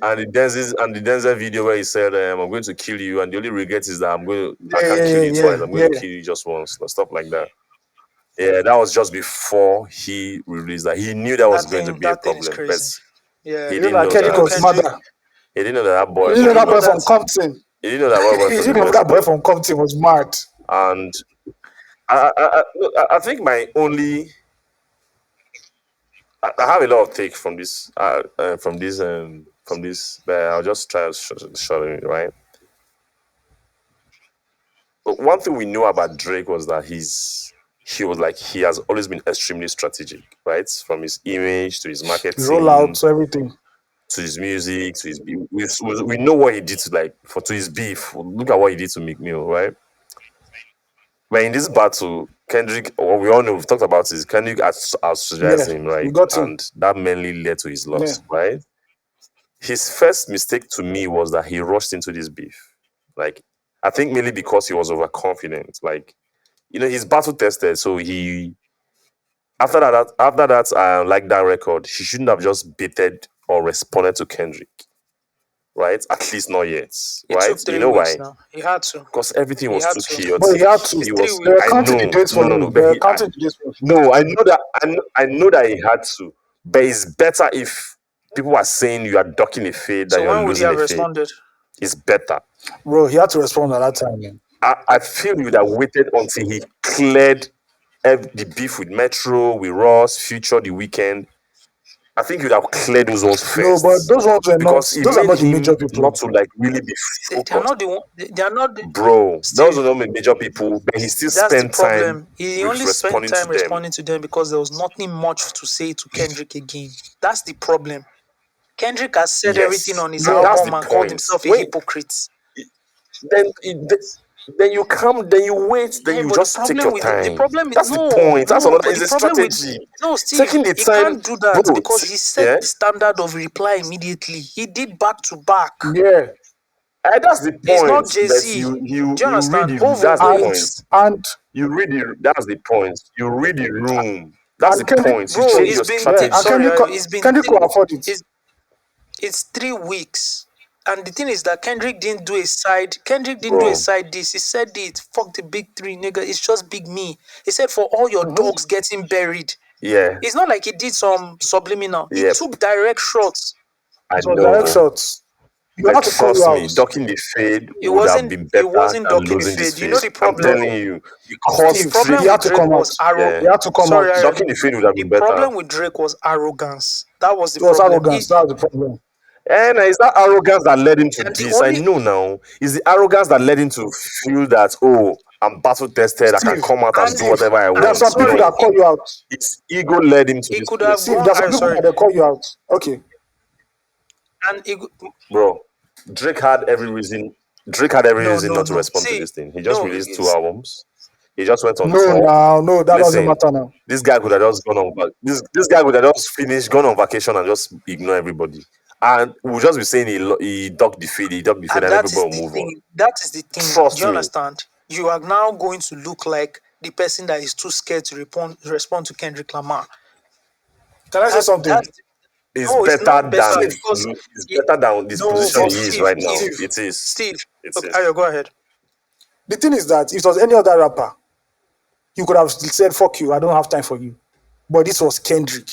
C: Denzel video where he said, "I'm going to kill you," and the only regret is that I
B: Yeah,
C: can't
B: yeah,
C: kill
B: yeah,
C: you
B: yeah,
C: twice. I'm going to
B: yeah.
C: kill you just once, stuff like that. Yeah, that was just before he released that. He knew that was going to be a
A: That thing is
C: problem, but
A: crazy. Yeah,
C: he
B: You know
C: didn't
B: that
C: know
B: Kendrick
A: you know
C: that
B: was
A: Kendrick.
B: madder.
C: he didn't know that boy
B: You
C: is
B: know
C: from
A: You
B: that
A: know
B: boy
C: the
B: from
A: that.
B: Compton.
C: he didn't know that boy was
B: You
C: from the
B: didn't know
C: West
B: that boy
C: Coast.
B: from Compton was mad.
C: And I think my only I have a lot of take from this, but I'll just try to short it, right? But one thing we know about Drake was that he has always been extremely strategic, right? From his image to his marketing
B: Rollouts, everything.
C: to his music to his we know what he did to his beef. Look at what he did to Meek Mill, right? But in this battle, Kendrick, what we all know, we've talked about is Kendrick
B: Yeah,
C: strategized him,
B: we
C: right?
B: got him.
C: And that mainly led to his
B: Yeah.
C: loss, right? His first mistake to me was that he rushed into this beef. Like, I think mainly because he was overconfident. Like, he's battle tested, so he like that record, he shouldn't have just baited or responded to Kendrick, right? At least not yet,
A: It
C: right?
A: took
C: You
A: three
C: know
A: weeks
C: why?
A: now. He had to.
C: Because everything
A: He
C: was
A: had
C: too
A: to.
B: But he
C: chaotic.
B: had to.
A: It's
C: He
A: three
C: was.
B: They were
A: weeks.
C: I
B: counting the
C: know.
B: days for
C: No, no, no.
B: him. They
C: But
B: were counting the days for him.
C: no. I know that. I know that he had to. But it's better if people are saying you are ducking a fade than
A: So
C: you're
A: when would he
C: losing
A: have
C: a fade.
A: responded?
C: It's better.
B: Bro, he had to respond at that time, man.
C: I feel you would have waited until he cleared the beef with Metro, with Ross, Future, The Weekend. I think you'd have cleared those ones
B: No, but
C: first
B: those ones were not.
C: because it
B: Those are
C: made
B: not the major
C: him
B: people.
C: not to like really be
A: They are
C: focused.
A: not the one. They are not the,
C: Bro, those
A: Steve.
C: are not major people, but he still
A: That's the
C: spent time
A: problem. He
C: with
A: only spent
C: responding to
A: time
C: them.
A: responding to them because there was nothing much to say to Kendrick again. That's the problem. Kendrick has said everything
C: Yes,
A: on his
C: and that's
A: album
C: the
A: and called
C: point.
A: himself a
C: When
A: hypocrite.
C: then then you come, then you wait, then
A: Yeah,
C: you
A: but the
C: just take
A: problem
C: your
A: with the
C: time.
A: problem is
C: That's the
A: no,
C: point. That's
A: no.
C: another.
A: But
C: It's
A: the
C: a
A: problem with
C: strategy.
A: no, Steve,
C: Taking the
A: he
C: time,
A: can't do that
C: bro.
A: because he set
C: Yeah,
A: the standard of reply immediately. He did back to back.
B: Yeah,
C: that's the
A: He's not
C: point.
A: Jay
C: But
A: Z.
C: you
A: Do you
C: read
A: understand?
C: it.
A: Hove
C: That's the
B: and
C: point.
A: waits,
B: and
C: You read it. That's the point. You read the room. That's the
B: and Kendrick,
C: point. You
A: bro.
C: change
B: Kendrick
C: your
A: It's been
B: yeah, and
C: strategy.
B: Kendrick,
A: it's been
B: Kendrick could afford it.
A: it's 3 weeks. And the thing is that Kendrick didn't do a side. Kendrick didn't do a
C: Bro.
A: side diss. He said it. Fuck the big three, nigga. It's just big me. He said for all your dogs getting buried.
C: Yeah,
A: It's not like he did some subliminal. He
C: yeah.
A: took direct shots.
C: I
B: It was direct
C: know.
B: shots. You
C: But
B: have to call you
C: trust me,
B: out.
C: ducking the fade
A: It
C: would have
A: wasn't.
C: been
A: It
C: better
A: wasn't
C: than
A: ducking the
C: losing this
A: fade. You know
C: fade.
A: the
C: I'm
A: problem.
C: telling you.
A: The
C: Because
B: Steve,
C: Drake,
B: he
A: problem
B: had
A: with
B: to
A: Drake
B: come out.
A: was arrogance.
B: He had to come out.
A: Sorry,
C: ducking the fade would have
A: the
C: been better.
A: problem with Drake was arrogance. That was the
B: It was
A: problem.
B: arrogance. That was the problem.
C: And it's that arrogance that led him to
A: And the
C: this. I
A: only
C: know now. It's the arrogance that led him to feel that, oh, I'm battle tested. I can
B: Steve,
C: come out and
A: and
C: do
B: Steve,
C: whatever I
B: there are
A: and
C: want.
B: some people
A: sorry,
B: that call you out.
C: His ego led him to
A: he
C: this
A: could have
C: place.
B: Steve,
A: gone.
B: there are some
A: I
B: people
A: sorry,
B: that they call you out. Okay.
A: and he,
C: Bro, Drake had every reason. Drake had every
A: no,
C: reason
A: no,
C: not to
A: no.
C: respond to
A: See,
C: this thing. He just
A: no,
C: released two
A: it's,
C: albums. He just went on
B: No,
C: tour.
B: now, no, that doesn't
C: Listen,
B: matter now.
C: this guy could have just gone on this guy could have just finished, gone on vacation and just ignore everybody. And we'll just be saying he ducked the feed,
A: and
C: and
A: that is
C: everybody will
A: the
C: move on.
A: thing. That is the thing. Do
C: Trust
A: you
C: me.
A: understand? You are now going to look like the person that is too scared to respond to Kendrick Lamar.
B: Can I say
A: That's
B: something?
A: that's
C: It's
A: no, it's
C: better
A: not better
C: than
A: because
C: it's
A: it,
C: better than this
A: no.
C: position
A: But
B: Steve,
C: he is
A: Steve,
C: right now.
A: Steve,
B: Steve,
C: It is.
A: Steve.
C: It
A: Okay,
C: is.
A: Ayo, go ahead.
B: the thing is that if it was any other rapper, you could have said, fuck you, I don't have time for you. But this was Kendrick.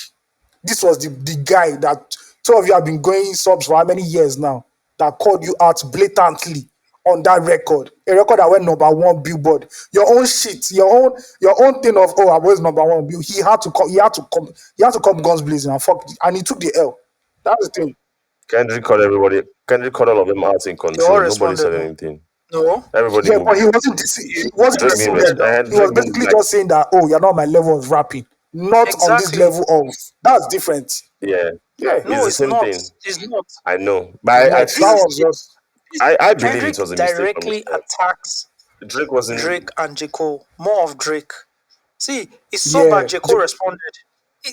B: This was the guy that some of you have been going subs for how many years now that called you out blatantly on that record. A record that went number one billboard. Your own shit, your own thing of oh, I was number one bill. He had to come guns blazing and fuck and he took the L. That's the thing.
C: Kendrick called everybody. Kendrick called all of them out in
A: They all
C: control. Nobody
A: responded
C: said
A: no.
C: anything.
A: No,
C: Everybody
B: Yeah, but
C: moved.
B: he wasn't he
A: they
B: wasn't
C: Drake didn't
B: dissing
A: responded
B: them.
A: now.
B: He was
C: Drake didn't
B: basically
C: like.
B: just saying that oh, you're not my level of rapping. Not on this
A: Exactly.
B: level of that's different.
C: Yeah,
B: Yeah.
C: it's
A: No,
C: the
A: it's
C: same
A: not.
C: thing.
A: It's not.
C: I know, but
B: It's
C: I
B: not. That
C: feel
A: This,
B: was just
A: this
C: I believe it
A: Kendrick
C: was a mistake from his
A: directly
C: part.
A: attacks
C: Drake wasn't.
A: Drake and J. Cole. More of Drake. See, it's so
B: yeah.
A: bad. J. Cole responded.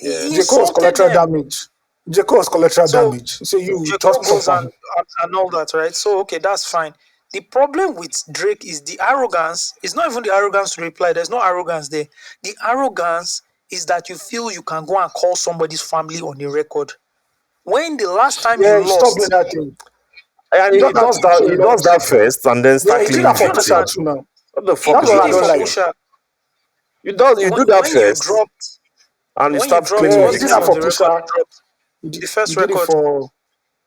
C: Yeah,
A: He
B: J. Cole's
A: insulted
B: collateral
A: them.
B: damage. J. Cole's collateral
A: So
B: damage. So you
A: J.
B: just
A: Cole
B: pick up
A: goes
B: for him.
A: and all that, right? So okay, that's fine. The problem with Drake is the arrogance. It's not even the arrogance to reply. There's no arrogance there. The arrogance is that you feel you can go and call somebody's family on the record. When the last time you
B: Yeah, stop doing
A: lost,
B: that thing.
C: and
B: He does
C: he
B: that
C: does
B: thing
C: that.
B: so
C: He
B: a lot.
C: does that first, and then
B: Yeah,
C: start
B: he did
C: claiming
B: that
A: do
B: for
A: you
C: victory.
B: Pusha
A: understand?
B: too now.
C: What the
A: He
C: fuck
B: That's
C: is
B: what
A: did
B: I
C: wrong
A: it
B: don't
A: for
C: with
B: like.
C: you?
A: Pusha.
C: You do that
A: When you
C: first,
A: dropped,
C: and you
A: when you
C: start
A: dropped,
C: claiming
B: Yeah,
A: what's
B: he
A: the
B: did
A: name
B: that
C: victory.
A: of
B: for
A: the record
B: Pusha.
A: you dropped? The
B: He
A: first
B: did it
A: record.
B: for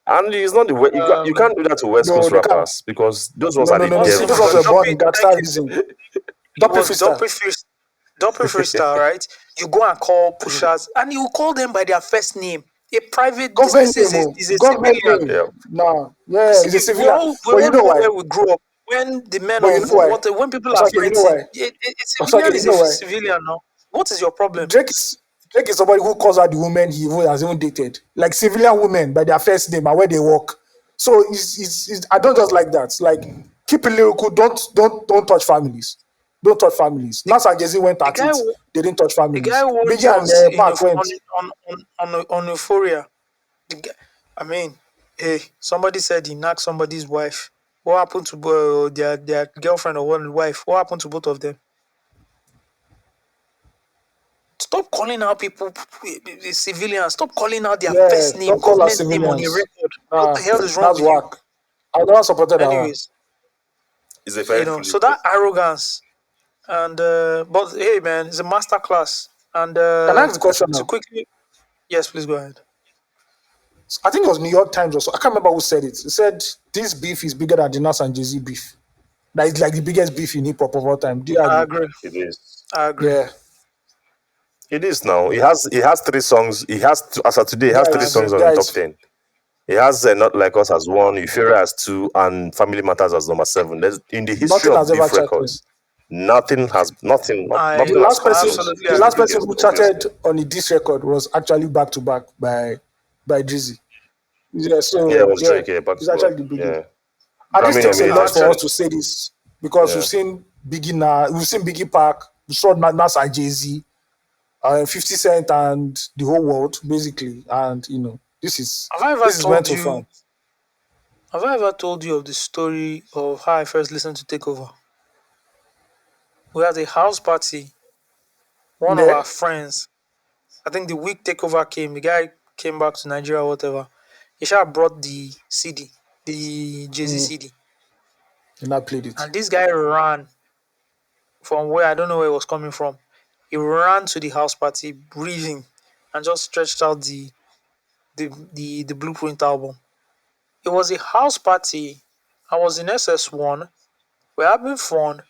C: And it's not the way you can't do that to West
B: no,
C: Coast
B: they can't.
C: rappers because those ones
B: No,
C: are
B: no,
C: the
B: no, no.
A: What's
B: See,
A: the
B: those
A: name of
B: ones
C: devil.
A: it?
B: were born
A: Dopey,
B: in
A: thank
B: gangster
A: you.
B: reason.
A: It
B: Doppy
A: was
B: freestyle.
A: Dopey Freestyle. Dumping freestyle, right? You go and call pushers, and you call them by their first name. A private. This
B: Government
A: person
B: name, oh.
A: is a
B: Government
A: civilian.
B: name.
C: Yeah,
B: Nah, yeah,
A: See,
B: it's a
A: we
B: civilian.
A: all
B: But you know
A: know
B: why?
A: where we grew up. When the men
B: But you
A: of
B: know why?
A: what when people are
B: Osage, you know
A: fighting,
B: why?
A: a
B: Osage,
A: civilian
B: you
A: is a
B: know why?
A: civilian now. What is your problem?
B: Drake is Drake is somebody who calls out the women he even has even dated, like civilian women by their first name and where they work. So I don't just like that. Like keep it lyrical. Don't touch families. Don't touch families.
A: The,
B: Nas and Jay-Z went
A: the
B: at
A: guy
B: it.
A: wo-
B: They didn't touch
A: the guy
B: families.
A: won
B: Biggie and
A: Jones in
B: Pac went.
A: on Euphoria. The guy, I mean, hey, somebody said he knocked somebody's wife. What happened to their girlfriend or one wife? What happened to both of them? Stop calling out people, civilians. Stop calling out their
B: Yeah,
A: first name,
B: don't call us
A: government name on a
B: civilians.
A: record. What the hell is wrong
B: That's
A: with you?
B: whack. I never supported that one.
A: Anyways,
C: it's a very
A: so
C: foolish thing.
A: that arrogance and but hey, man, it's a master class. And
B: Can I ask the question
A: to
B: now?
A: quickly, yes, please go ahead.
B: I think it was New York Times or so. I can't remember who said it. It said this beef is bigger than the Nas and Jay-Z beef. That is like the biggest beef in hip hop of all time. Do you
A: I
B: agree?
A: agree.
C: It is.
A: I agree.
B: Yeah,
C: It is now. He has 3 songs. As of today, he has three
B: guys,
C: songs on the top
B: guys,
C: 10. He has Not Like Us as 1, Euphoria as 2, and Family Matters as number 7. In the history
B: nothing has
C: of
B: ever
C: beef
B: charted.
C: records, nothing
A: I
C: has come close.
A: absolutely
B: The
C: He's the
B: last
A: agree.
B: person
C: biggest,
B: who
C: obviously.
B: charted on the disc record was actually back to back by Drizzy. Yeah,
C: Yeah, it
B: so
C: was
B: yeah,
C: Drake. Yeah, back
B: he's
C: to back.
B: actually the biggest.
C: Yeah,
B: And this
C: Grammy
B: takes a lot for us
C: nominated.
A: Actually,
B: to say this because we've
C: Yeah,
B: seen Biggie now, we've seen Biggie Pac, we saw Nas and Jay-Z, 50 Cent and the whole world basically. And this is
A: have I ever
B: this is meant
A: told
B: to fun.
A: you? Have I ever told you of the story of how I first listened to Takeover? We had a house party. One of
B: Yeah.
A: our friends, I think the week Takeover came, the guy came back to Nigeria or whatever. He sure brought the CD, the Jay-Z
B: Mm,
A: CD.
B: and I played it.
A: And this guy ran from where I don't know where it was coming from. He ran to the house party breathing and just stretched out the blueprint album. It was a house party. I was in SS1. We're having fun.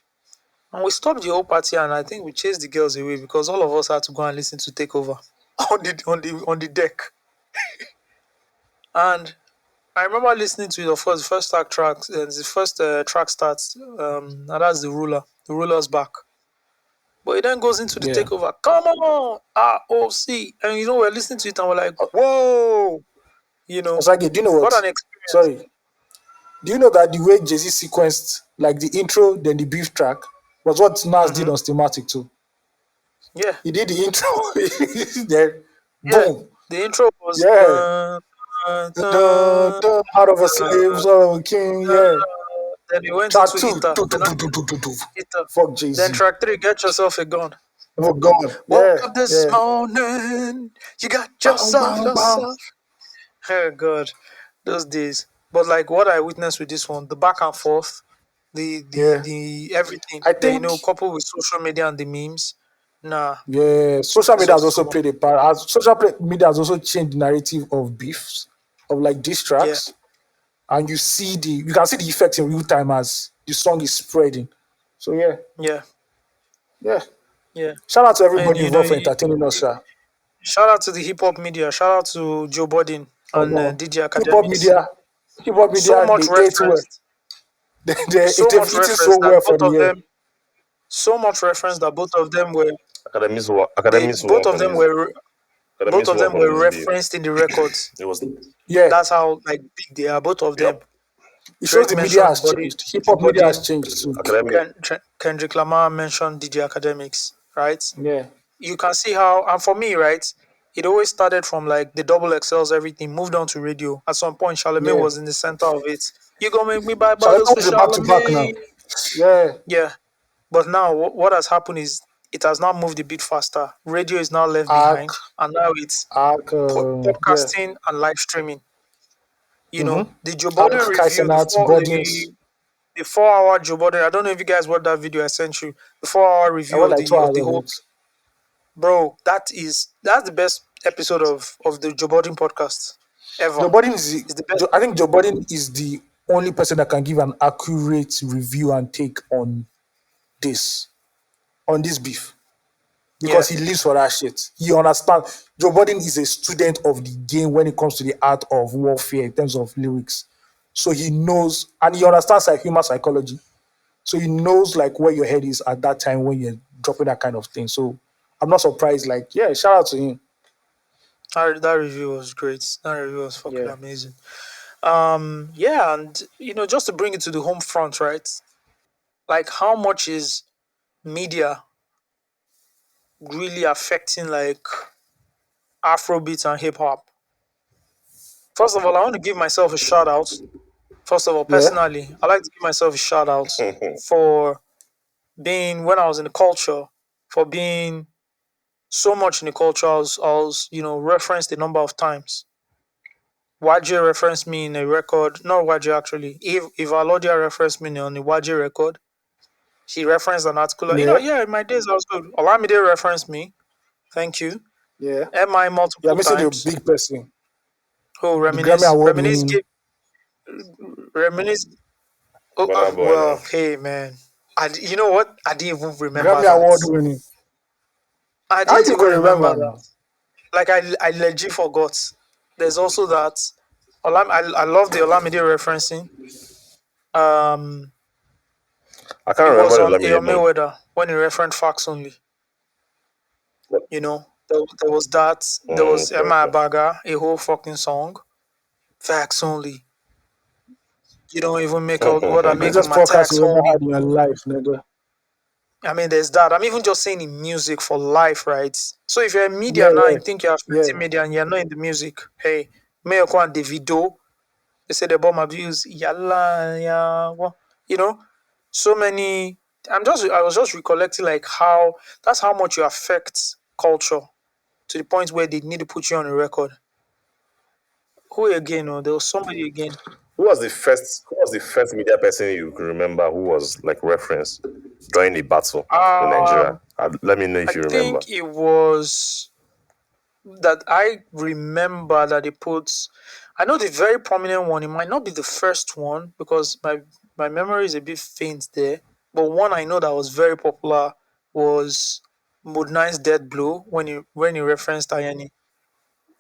A: And we stopped the whole party and I think we chased the girls away because all of us had to go and listen to Takeover on the deck. And I remember listening to it, of course, the first the first track starts, and that's the ruler. The ruler's back. But it then goes into the
B: Yeah.
A: takeover. Come on, ROC. And we're listening to it and we're like, whoa,
B: Osage, do you know
A: what
B: what?
A: an experience.
B: Sorry. Do you know that the way Jay-Z sequenced like the intro, then the beef track, was what Nas did
A: Hmm.
B: on Stillmatic too.
A: Yeah,
B: He did the intro, then
A: yeah.
B: boom.
A: The intro was
B: Yeah.
A: dun,
B: Heart of a slave,
A: dun,
B: soul of a king,
A: dun.
B: yeah.
A: Then he went
B: Track
A: into
B: two,
A: Ita. Then Ita.
B: fuck
A: Then
B: Jay-Z.
A: track 3, get yourself a gun.
B: Oh God,
A: Woke
B: yeah,
A: up this
B: yeah.
A: morning, you got
B: Bow,
A: yourself,
B: bow, bow.
A: yourself. Oh God, those days. But like what I witnessed with this one, the back and forth,
B: Yeah.
A: the everything,
B: I
A: the
B: think
A: coupled with social media and the memes. Nah,
B: yeah, social
A: this
B: media has
A: was
B: also
A: too much.
B: played a part. Media has also changed the narrative of beefs, of like diss
A: Yeah,
B: tracks, and you can see the effect in real time as the song is spreading. So yeah,
A: yeah,
B: yeah.
A: yeah.
B: Shout out to
A: And
B: everybody involved for entertaining us, sha.
A: shout out to the hip hop media. Shout out to Joe Budden and
B: Omo,
A: DJ
B: hip hop
A: Academics.
B: media, hip hop
A: So
B: media,
A: much
B: they ate well.
A: referenced. So
B: They've
A: much
B: eaten so
A: reference that
B: well for the year.
A: so much reference that
C: Academies
A: both
C: won
A: of
C: from
A: them
C: this.
A: were both
C: Academies
A: of
C: won
A: them
C: from
A: were
C: this beef.
A: referenced in the records.
C: It was.
B: Yeah,
A: That's how like big they are. Both of them.
C: Yep.
B: it shows
A: Drake
B: the media
A: mentioned
B: has
A: Body,
B: changed. Hip
A: Joe
B: hop media has
A: Budden.
B: changed too.
C: Academy.
A: Kendrick Lamar mentioned DJ Academics. Right.
B: Yeah,
A: You can see how, and for me, right, it always started from like the double XLs, everything moved on to radio. At some point, Charlemagne
B: yeah.
A: was in the center of it. You gonna make me buy
B: Charlemagne
A: bottles for
B: is a back to back now.
A: Charlemagne?
B: Yeah,
A: Yeah. But now, what has happened is it has now moved a bit faster. Radio is now left
B: arc,
A: behind, and now it's
B: yeah.
A: podcasting and live streaming.
B: Mm-hmm.
A: The Joe Budden
B: Arc,
A: review,
B: Kaisenat, Bodies.
A: the 4 hour Joe Budden. I don't know if you guys watched that video I sent you. The 4 hour
B: I
A: review
B: was
A: of
B: like two
A: the
B: hours of
A: whole
B: it.
A: bro. That's the best episode of the Joe Budden podcast ever.
B: Joe Budden is
A: It's the best.
B: I think Joe Budden is the only person that can give an accurate review and take on this beef.
A: Yeah.
B: because he lives for that shit. He understands. Joe Budden is a student of the game when it comes to the art of warfare in terms of lyrics. So he knows and he understands like human psychology. So he knows like where your head is at that time when you're dropping that kind of thing. So I'm not surprised. Like, yeah, shout out to him.
A: That review was great. That review was fucking
B: Yeah.
A: amazing. Yeah, and just to bring it to the home front, right? Like, how much is media really affecting like Afrobeat and hip hop? First of all, I want to give myself a shout out. First of all,
B: Yeah.
A: personally, I like to give myself a shout out for being when I was in the culture, for being so much in the culture. I was referenced a number of times. YJ referenced me in a record, not YJ actually. If Alodia referenced me on the YJ record, she referenced an article.
B: Yeah.
A: Yeah, in my days I was good. Olamide referenced me. Thank you.
B: Yeah.
A: MI
B: Yeah,
A: multiple
B: missing the
A: times.
B: big person.
A: Oh,
B: The Grammy
A: reminisce.
B: Award
A: Reminisce
B: winning
A: gave reminisce. Oh,
C: Burna Boy
A: well,
C: now.
A: hey man. You know what? I didn't even remember
B: Grammy
A: that.
B: Award winning.
A: I
B: How
A: didn't
B: you
A: even
B: gonna
A: remember
B: remember
A: that.
B: now?
A: Like I legit forgot. There's also that. I love the Olamide referencing. Um,
C: I can't
A: it
C: remember
A: was
C: the
A: on
C: Lamine
A: Ayo
C: one.
A: Mayweather when he referenced facts only. There was that. There was
C: Okay,
A: Emma
C: okay.
A: Abaga, a whole fucking song. Facts only. You don't even make out what I make
B: Greatest
A: my
B: podcast
A: tax,
B: you ever
A: homie.
B: had in your life, nigga.
A: I mean, there's that. I'm even just saying in music for life, right? So if you're in media
B: Yeah,
A: now
B: yeah,
A: and think you're
B: yeah.
A: affecting media and you're not in the music, hey, Mayoko and Davido, they say the bomb abuse, yalla, yeah, well, you know, so many. I was just recollecting like how that's how much you affect culture to the point where they need to put you on a record. Who again? Oh, there was somebody again.
C: Who was the first media person you can remember who was like referenced during the battle in Nigeria?
A: Um,
C: Let me know
A: I
C: if you remember.
A: think it was that I remember that they put. I know the very prominent one. It might not be the first one because my memory is a bit faint there. But one I know that was very popular was Mood Nine's Dead Blue when he referenced Ayani.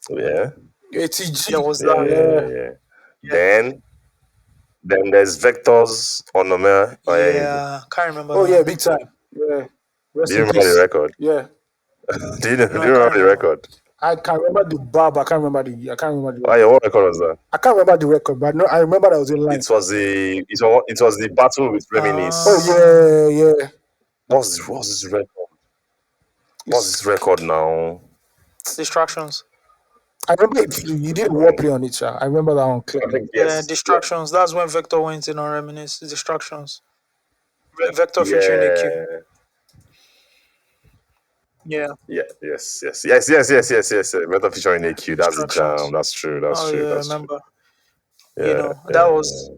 C: Yeah,
A: There
B: ATG.
A: was
C: yeah,
A: that.
C: yeah,
B: Yeah.
C: yeah, yeah.
A: Yeah,
C: Then there's Vector's Onome Oyenigu.
A: yeah. Can't remember
B: Oh
A: that
B: yeah,
A: one.
B: big time. Yeah.
C: Do
B: Rest
C: you
B: in
C: remember the
B: peace.
C: record?
B: Yeah.
C: Do
A: No,
C: you
A: I can't
C: remember the
A: remember.
C: record?
B: I can remember the bar, but I can't remember the
C: Oh yeah,
B: record.
C: what record was that?
B: I can't remember the record, but no, I remember that was in line.
C: It was the battle with
B: Oh
C: Reminisce.
A: Ah,
B: yeah, yeah.
C: What's this record? What's
B: It's,
C: this record now?
A: distractions.
B: I remember you did a
C: Um,
B: wordplay on it, sha. I remember that one
C: I
B: clearly.
C: think
A: Yeah,
C: yes, yeah,
A: distractions. That's when Vector went in on Reminisce. Distractions. Vector featuring AQ.
C: yeah,
A: Yeah,
C: yeah, yes. Meta featuring AQ. That's the jam.
A: distractions.
C: That's true. That's
A: Oh
C: true.
A: yeah, I
C: That's true.
A: remember.
C: Yeah,
A: That
C: yeah,
A: was
C: yeah.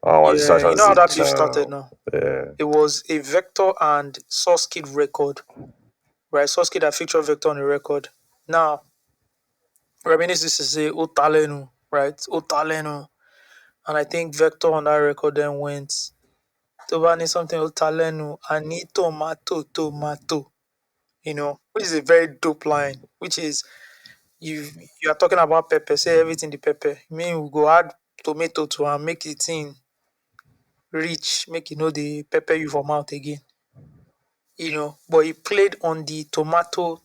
C: Oh,
A: yeah. You
C: distractions
A: know
C: is
A: how
C: a
A: that beef started
C: jam.
A: now?
C: Yeah,
A: It was a Vector and Source Kid record, right? Source Kid that featured Vector on the record. Now, Reminisce used to say Otalenu, right? Otalenu. And I think Vector on that record then went Tobani something Otalenu. I need tomato. Which is a very dope line, which is you are talking about pepper, say everything the pepper. Mean we go add tomato to and make it thing rich, make the pepper you for mouth again. But he played on the tomato,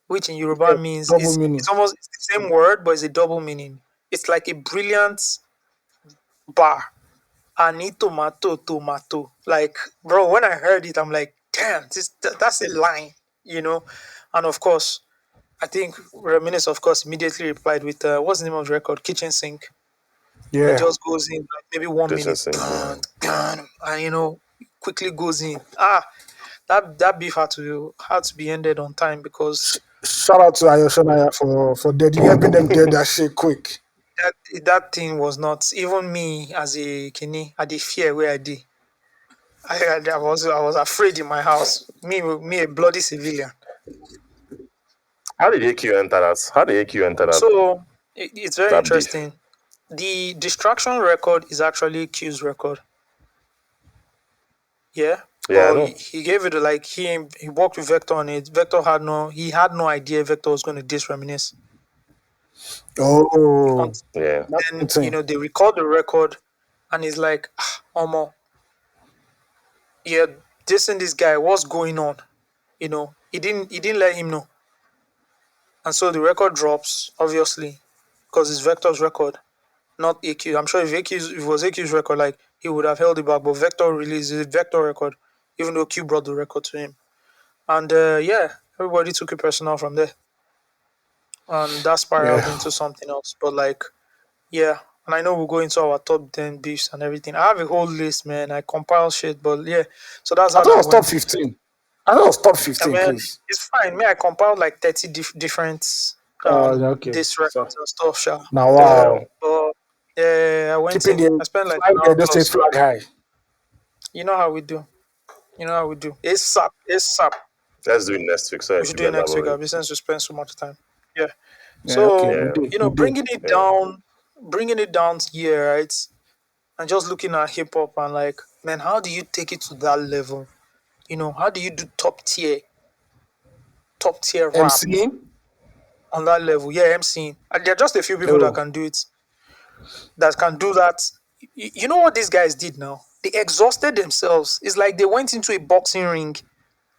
A: which in Yoruba
B: Yeah,
A: means
B: double
A: it's
B: meaning.
A: almost it's the same word, but it's a double meaning. It's like a brilliant bar. I need tomato. Like, bro, when I heard it, I'm like, damn, that's a line, you know. And of course, I think Reminisce, of course, immediately replied with what's the name of the record? Kitchen Sink. It
B: Yeah.
A: just goes in like maybe 1 minute,
C: distancing. Yeah.
A: and quickly goes in. That beef had to be ended on time because
B: Shout out to Ayoshonaya for helping them get that shit quick.
A: that thing was not even me as a kini. I did fear where I did. I was afraid in my house. Me a bloody civilian.
C: How did AQ enter that? How did AQ enter that
A: So it's very
C: that beef?
A: interesting. The distraction record is actually Q's record. Yeah.
C: Yeah, I
A: But
C: know.
A: he gave it like he worked with Vector on it. Vector had no idea Vector was going to diss Reminisce.
B: Oh,
A: And
C: Yeah.
B: that's
A: then
B: insane.
A: they record the record, and he's like, Omo, yeah, dissing this guy. What's going on? He didn't let him know, and so the record drops obviously because it's Vector's record, not AQ. I'm sure if it was AQ's record, like he would have held it back, but Vector released a Vector record, even though Q brought the record to him. And yeah, everybody took it personal from there, and that
B: Yeah.
A: spiraled into something else. But like, yeah, and I know we'll go into our top 10 beefs and everything. I have a whole list, man. I compile shit, but yeah, so that's
B: I
A: how
B: thought it
A: that
B: was top
A: went.
B: 15. I thought it was top
A: I
B: 15,
A: mean,
B: please.
A: it's fine. Me, I compiled like 30 different
B: Okay.
A: disc
B: So
A: records and stuff, sure.
B: now,
C: Yeah.
B: wow.
A: But yeah, I went
B: Keeping
A: in.
B: the
A: I spent like
B: flag,
A: an hour
B: the state
A: plus.
B: flag high.
A: You know how we do. You know how we do. It's sap. It's sap.
C: Let's do it next week so I
A: We should
C: could
A: do it next week,
C: elaborate.
A: since we spend so much time. Yeah.
B: Yeah, okay.
A: So,
B: We
C: Yeah.
B: did. We did.
C: Yeah.
A: bringing it down here, right? And just looking at hip hop and like, man, how do you take it to that level? How do you do top tier rap
B: MC?
A: on that level? Yeah, MCing. And there are just a few people
B: Oh,
A: that can do that. You know what these guys did now? They exhausted themselves. It's like they went into a boxing ring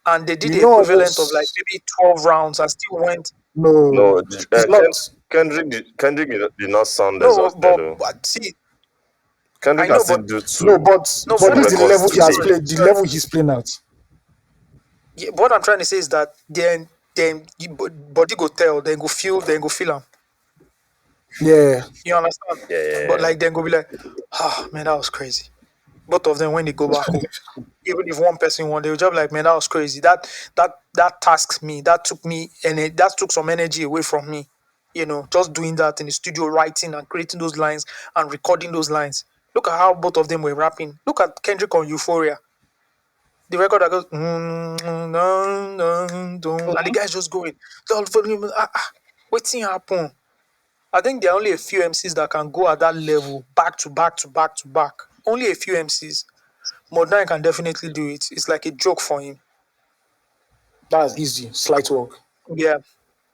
A: and they did
B: you
A: the
B: know what
A: equivalent of like
B: just
A: maybe 12 rounds and still went.
B: no,
C: No,
B: it's not.
C: Kendrick did not sound
A: No,
C: exhausted
A: but,
C: though.
A: but see,
C: Kendrick
A: I
C: can
A: know,
C: still
A: but
C: do
B: No,
C: two
B: but
A: no,
C: two
B: but
A: but
B: this is the
C: records
B: level he has
C: today.
A: sorry,
B: played, the
A: sorry.
B: level he's playing at.
A: Yeah, what I'm trying to say is that then body go tell, then go feel them.
B: Yeah.
A: You understand?
C: Yeah,
A: But
C: yeah,
A: like then go be like, man, that was crazy. Both of them when they go back home. Even if one person won, they will just be like, man, that was crazy. That tasked me. That took me and that took some energy away from me. Just doing that in the studio, writing and creating those lines and recording those lines. Look at how both of them were rapping. Look at Kendrick on Euphoria. The record that goes, and the guy's just going. Waiting happen. I think there are only a few MCs that can go at that level, back to back to back to back. Only a few MCs. Modern can definitely do it. It's like a joke for him.
B: That's easy. Slight work.
A: Yeah,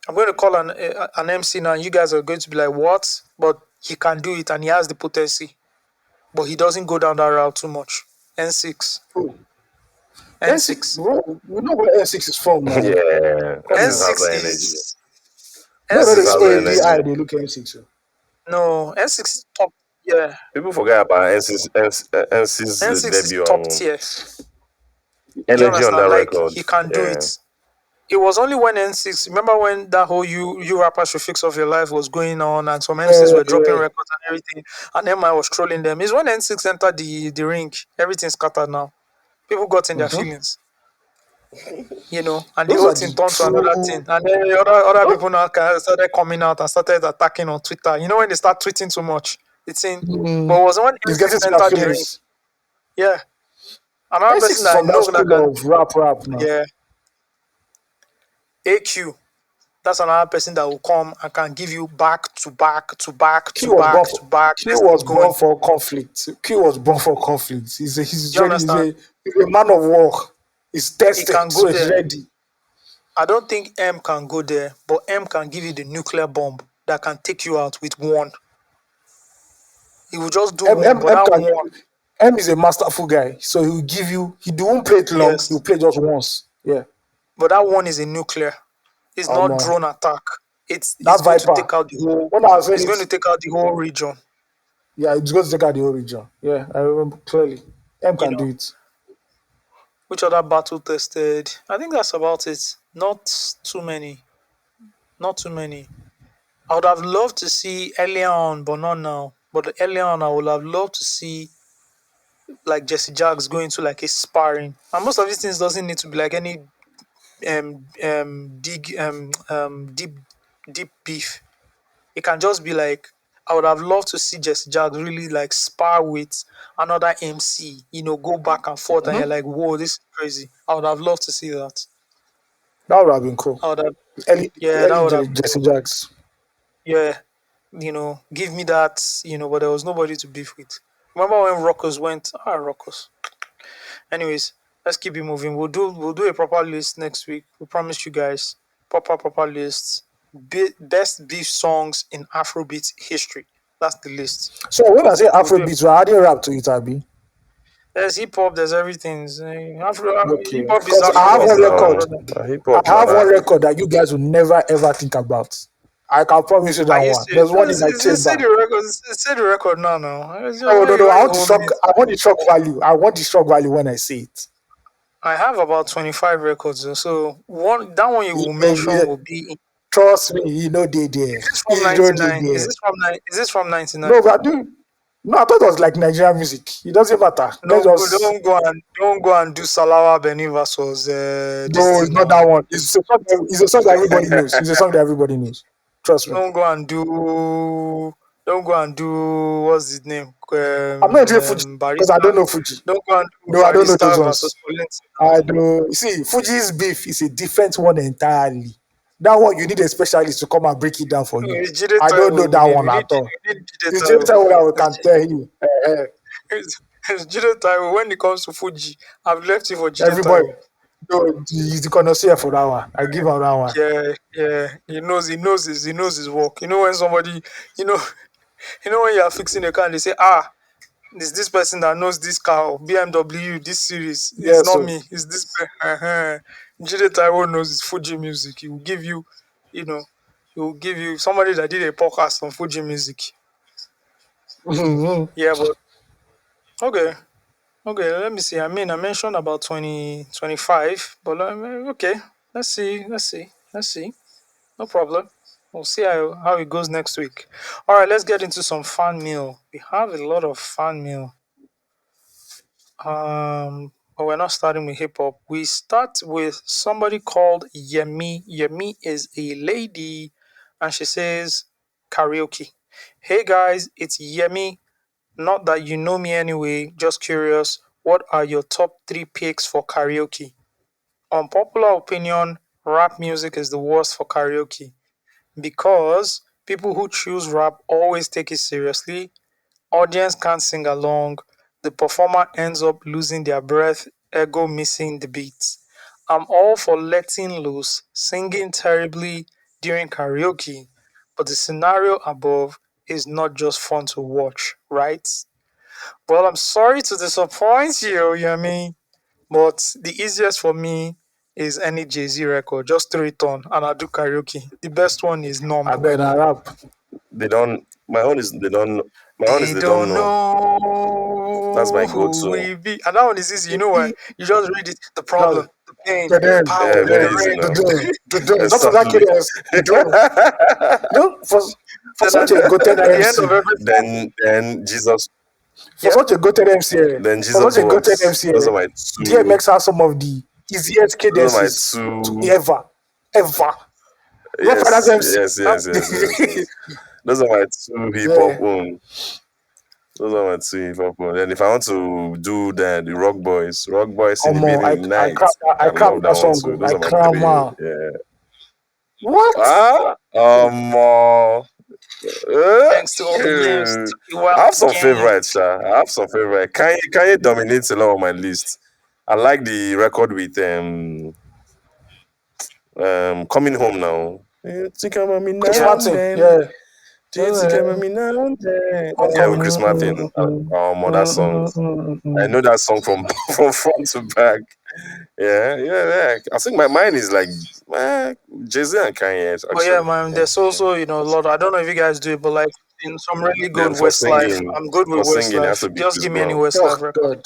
A: I'm going to call an MC now. You guys are going to be like, what? But he can do it and he has the potency. But he doesn't go down that route too much. N6.
B: Oh, N6,
A: N6.
B: bro, we know where N6 is from
C: yeah.
B: now.
C: Yeah.
B: Come
C: N6
B: on.
C: has
A: N6
C: that energy.
A: is
B: No, no,
C: N6
B: this
A: N6
C: has that
B: OADI,
C: energy.
A: is
B: they look M6. So.
A: no N6 is top. Yeah,
C: People forget about N6's
A: N6 is
C: debut
A: top
C: album.
A: tier. Do you
C: Energy on
A: understand?
C: that
A: Like
C: record.
A: he can do
C: Yeah.
A: it. It was only when N6. Remember when that whole you rapper should fix of your life was going on, and some MCs
B: Yeah,
A: were dropping
B: yeah.
A: records and everything, and then I was trolling them. It's when N6 entered the ring, everything scattered now. People got in their
B: Mm-hmm.
A: feelings, and the
B: Those
A: whole
B: are
A: thing
B: the
A: turned to another thing.
B: true.
A: And then the other
B: Those,
A: people now started coming out and started attacking on Twitter. You know when they start tweeting too much, it's in. But it was when
B: it's
A: N6
B: getting to their
A: entered the ring.
B: feelings.
A: Yeah, another
B: N6
A: person
B: is
A: that I
B: from that
A: know that can.
B: school of rap now.
A: Yeah, AQ. That's another person that will come and can give you back to back to back to
B: Q was born
A: back
B: for
A: to back.
B: Q
A: Let's
B: was
A: keep
B: born
A: going.
B: for conflict. Q was born for conflict. He's
A: Do you
B: ready.
A: understand?
B: He's a man of war. He's
A: He
B: tested,
A: can go
B: so he's
A: there.
B: ready.
A: I don't think M can go there, but M can give you the nuclear bomb that can take you out with one. He will just do
B: M
A: one,
B: M
A: but
B: M
A: that
B: can
A: one,
B: M is a masterful guy, so he will give you. He won't play it long. He'll
A: yes,
B: play just once. Yeah.
A: but that one is a nuclear. It's not
B: Um,
A: drone attack. It's
B: that
A: going to
B: Viper.
A: take out the whole.
B: When I was saying
A: It's going to
B: it,
A: take out the whole region.
B: yeah, it's going to take out the origin. Yeah, I remember clearly. M
A: You
B: can
A: know
B: do it.
A: which other battle tested? I think that's about it. Not too many. Not too many. I would have loved to see earlier on, but not now. But earlier on, I would have loved to see like Jesse Jaggs going to like a sparring. And most of these things doesn't need to be like any deep beef. It can just be like I would have loved to see Jesse Jaggs really like spar with another MC. Go back and forth, and you're
B: Mm-hmm.
A: like, whoa, this is crazy. I would have loved to see that.
B: That would have been cool.
A: I would have,
B: Early,
A: yeah, that
B: early
A: would have been
B: Jesse
A: cool.
B: Jacks.
A: Yeah, give me that, but there was nobody to beef with. Remember when Rockers went, Rockers. Anyways, let's keep it moving. We'll do a proper list next week. We promise you guys proper lists. Best beef songs in Afrobeat history. That's the list.
B: So when I say
A: We'll do it.
B: Afrobeats, we're adding rap to it, Abi.
A: There's hip hop. There's everything. Hip
B: Okay.
A: hop is
B: Because
C: Hip
B: I have
C: hop
A: Afrobeat
B: one
A: now, my
C: now.
B: record.
A: brother.
C: Hip
B: I
C: hop
B: have
C: now.
B: one record that you guys will never ever think about. I can promise you that
A: I used
B: one.
A: to
B: There's one in my
A: say
B: chamber.
A: the record. Say the record now. Now it's just
B: Oh
A: why
B: no,
A: you
B: no,
A: why
B: I
A: you
B: want the
A: holding
B: shock.
A: it.
B: I want the shock value. I want the shock value when I say it.
A: I have about 25 records. So one that one you
B: You
A: will
B: know,
A: mention will be.
B: trust me, you know they there.
A: Is this from
B: You know they
A: 99? Is
B: there.
A: this from nine? Is this from 99?
B: No, but I do. No, I thought it was like Nigerian music. It doesn't matter. Let's
A: No,
B: just
A: don't go and do Salawa Beni versus this
B: no.
A: thing
B: It's not
A: now.
B: that one. It's a song that everybody knows. It's a song that everybody knows. Trust me.
A: Don't go and do. Don't go and do. What's his name?
B: I'm not doing Fuji because I
A: Barista.
B: don't know Fuji.
A: Don't go and do
B: No, I don't know those
A: Barista versus
B: ones.
A: Polenti.
B: I do. You see, Fuji's beef is a different one entirely. That one you need a specialist to come and break it down for you.
A: It's Jide
B: I don't know
A: Taiwo. We
B: that
A: need.
B: one
A: We need.
B: at all.
A: We need Jide
B: It's just
A: Taiwo.
B: what I
A: It's,
B: can tell you.
A: it's Jide Taiwo. When it comes to Fuji, I've left it for Jide
B: Everybody,
A: Taiwo.
B: no, he's the connoisseur for that one. I give him that one.
A: Yeah, yeah. He knows his work. You know when somebody, you know, you know when you are fixing a car and they say, ah, it's this person that knows this car, or BMW, this series. It's
B: Yeah,
A: not
B: so
A: me. It's this. Jide Taiwo knows his Fuji music. He will give you, you know, he will give you somebody that did a podcast on Fuji music. Yeah, but okay. Okay, let me see. I mean, I mentioned about 2025, but okay. Let's see. No problem. We'll see how it goes next week. All right, let's get into some fan mail. We have a lot of fan mail. But we're not starting with hip hop. We start with somebody called Yemi. Yemi is a lady, and she says karaoke. Hey guys, it's Yemi. Not that you know me anyway, just curious. What are your top three picks for karaoke? Unpopular opinion, rap music is the worst for karaoke because people who choose rap always take it seriously. Audience can't sing along. The performer ends up losing their breath, ego missing the beats. I'm all for letting loose, singing terribly during karaoke, but the scenario above is not just fun to watch, right? Well, I'm sorry to disappoint you, Yami, but the easiest for me is any Jay-Z record. Just throw it on and I'll do karaoke. The best one is Numb.
B: I bet I rap.
C: They don't. My own is they don't. My own is
A: They
C: they don't
A: don't
C: know. That's
A: know
C: my
A: who
C: go-to.
A: we be. And that one is easy. You know why? You just read it. The
B: That's
A: problem, the pain,
B: to them,
A: power,
B: to
C: Yeah,
A: the
C: very
B: them,
C: easy
A: rain.
C: now.
B: to them. Not for that
C: Exactly.
B: KDS, to them. No, for
A: Then
B: such a goated
A: at the end
B: MC,
A: of every song,
C: then Jesus,
B: for
A: yep,
B: such a goated MC,
C: then
B: for
C: Jesus
B: such a goated
C: walks.
B: MC,
C: Those are my two.
B: DMX has some of the easiest
C: Those are my
B: cadences to
C: two.
B: ever. Rough Riders
C: Yes,
B: MC.
C: yes,
B: Huh?
C: yes, yes, yes, yes. Those are my two hip hop
B: Yeah.
C: own. Those are my two hip hop own. And if I want to do the Rock Boys in the
B: Omo,
C: middle of the night,
B: I
C: I
B: cram
C: love that
B: that
C: one
B: song.
C: too.
B: I
C: Those are my
B: cram
C: three.
B: am.
C: Yeah.
B: What?
C: Ah,
A: thanks to all the games,
C: I
A: Tiwa
C: have some
A: gang.
C: favorites, sha. I have some favorites. Kanye dominates a lot of my list. I like the record with Coming Home Now. You think about me
B: Chris
A: Yeah,
C: now and
B: Martin.
C: then.
B: Yeah.
C: Do you think about me now and then? Yeah, with
A: homecoming.
C: Chris Martin. That song. I know that song from from front to back. Yeah. I think my mind is like Jay-Z and Kanye
A: But yeah,
C: actually.
A: man, there's also a lot. I don't know if you guys do it, but like in some really good
C: Then for
A: Westlife,
C: singing,
A: I'm good with
C: it has
A: Westlife.
C: to be
A: Just
C: Chris
A: give me any
C: Brown.
B: Oh
A: Westlife record.
B: God.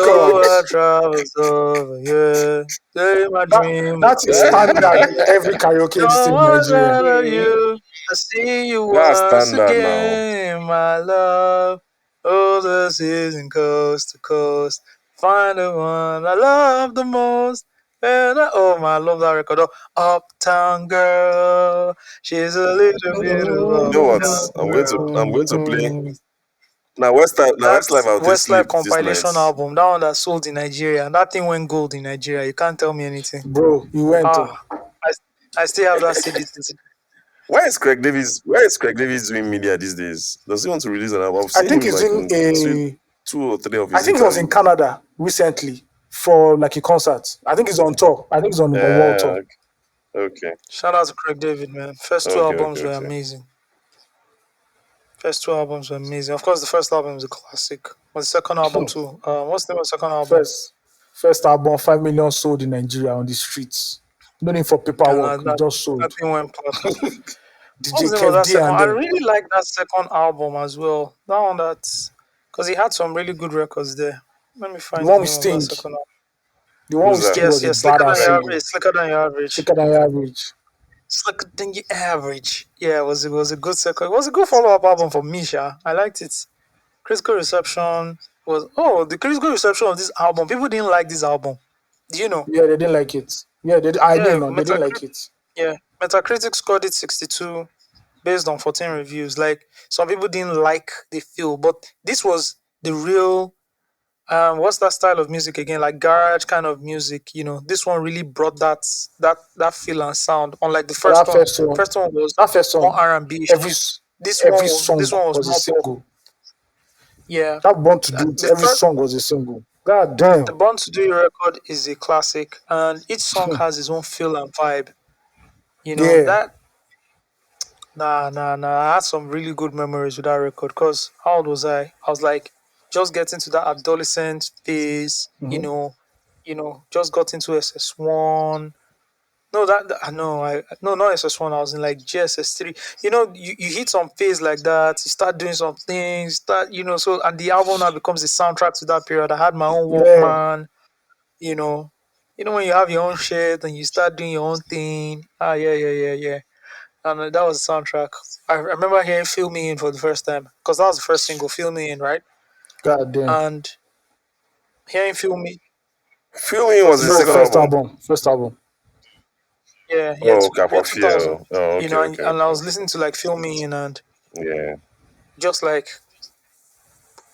B: God.
A: Though I travels over, yeah, say my
B: That
A: dream will
B: that is
A: take
B: standard in
A: me.
B: every karaoke
A: No
B: system in
A: one's
B: Nigeria.
A: out of you. I see you
C: That's
A: once
C: standard now.
A: again, my love. Oh, the season coast to coast. Find the one I love the most. Oh, man, I love that record. Oh, Uptown Girl. She's a little bit of
C: You know what?
A: Uptown
C: I'm
A: Girl.
C: going to play now
A: That
C: Westlife I'll take
A: Westlife
C: sleep this night.
A: compilation album, that one that sold in Nigeria, and that thing went gold in Nigeria. You can't tell me anything.
B: Bro, you went to.
A: Ah, I, I still have that CD.
C: Where is Craig Davis doing media these days? Does he want to release an album? I've
B: I
C: seen
B: think
C: him
B: he's
C: like
B: in
C: in
B: a
C: two or three of
B: I
C: his
B: think he was in
C: interviews.
B: Canada recently for like a concert. I think he's on tour. I think he's on world tour.
C: Uh, okay,
A: Shout out to Craig David, man. First two
C: okay, okay,
A: albums were
C: okay.
A: amazing. First two albums were amazing. Of course, the first album is a classic. But the second album too. What's the name of the second album?
B: First album, 5 million sold in Nigeria on the streets. No need for
A: And
B: paperwork. It just
A: that
B: sold.
A: thing went platinum. What's
B: DJ
A: the name of
B: Kev
A: that
B: D
A: second?
B: and
A: I
B: them.
A: really like that second album as well. That one because he had some really good records there. Let me
B: The
A: find the
B: one with
A: name of that
B: Sting.
A: second album.
B: The one
C: Who's
B: with
C: that?
B: Sting
A: Yes,
B: was a
A: yes, slicker than
B: badass
A: your
B: single.
A: average. Slicker than your average.
B: Thicker than your average.
A: Slicker than your average. Yeah, it was a good second. It was a good follow up album for Misha. I liked it. Critical reception the critical reception of this album. People didn't like this album. Do you know?
B: Yeah, they didn't like it. Yeah, I
A: Yeah,
B: mean, no, they didn't like it.
A: Yeah, Metacritic scored it 62 based on 14 reviews. Like some people didn't like the feel, but this was the real what's that style of music again? Like garage kind of music, This one really brought that feel and sound. Unlike the
B: But
A: first one. First one was
B: that first
A: more
B: song,
A: R&B.
B: every every
A: This
B: song
A: one was
B: was a
A: more pop.
B: single.
A: Yeah.
B: That Born to Do It,
A: The
B: every
A: first
B: song was a single. God
A: the
B: damn.
A: Born to Do It record is a classic, and each song has its own feel and vibe.
B: Yeah,
A: That nah. I had some really good memories with that record. Cause how old was I? I was like just getting to that adolescent phase. Just got into SS1. No, no, no, not SS1. I was in like GSS3. You hit some phase like that. You start doing some things. So and the album now becomes the soundtrack to that period. I had my own
B: yeah.
A: Walkman. You know, when you have your own shit and you start doing your own thing. Ah, yeah, yeah, yeah, yeah. And that was the soundtrack. I remember hearing "Feel Me In" for the first time because that was the first single, "Feel Me In," right?
B: God damn.
A: And hearing "Feel Me"
C: Feel Me
A: was
C: was
A: the
C: the
B: No,
C: second
A: second.
B: first
C: album.
B: album. First album.
A: Yeah,
C: Oh, okay,
A: yeah,
C: for
A: 2000.
C: Feel. Oh, okay,
A: And,
C: okay,
A: and I
C: okay.
A: was listening to like "Feel Me In" and
C: Yeah.
A: just like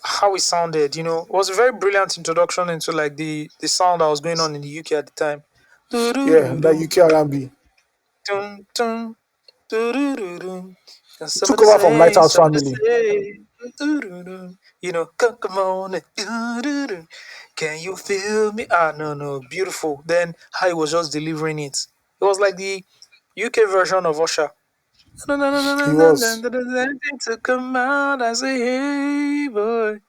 A: how it sounded. It was a very brilliant introduction into like the sound that was going on in the UK at the time. Doo doo
B: Yeah,
A: doo
B: that
A: doo,
B: UK R&B.
A: dun dun, doo doo doo doo. Can
B: Took
A: somebody
B: over from
A: say,
B: Lighthouse
A: somebody
B: Family.
A: say, doo doo doo. Come on, doo doo doo. Can you feel me? Ah, no, no, beautiful. Then how he was just delivering it. It was like the UK version of Usher.
B: He was.
A: Anything to come out, I say, hey, boy.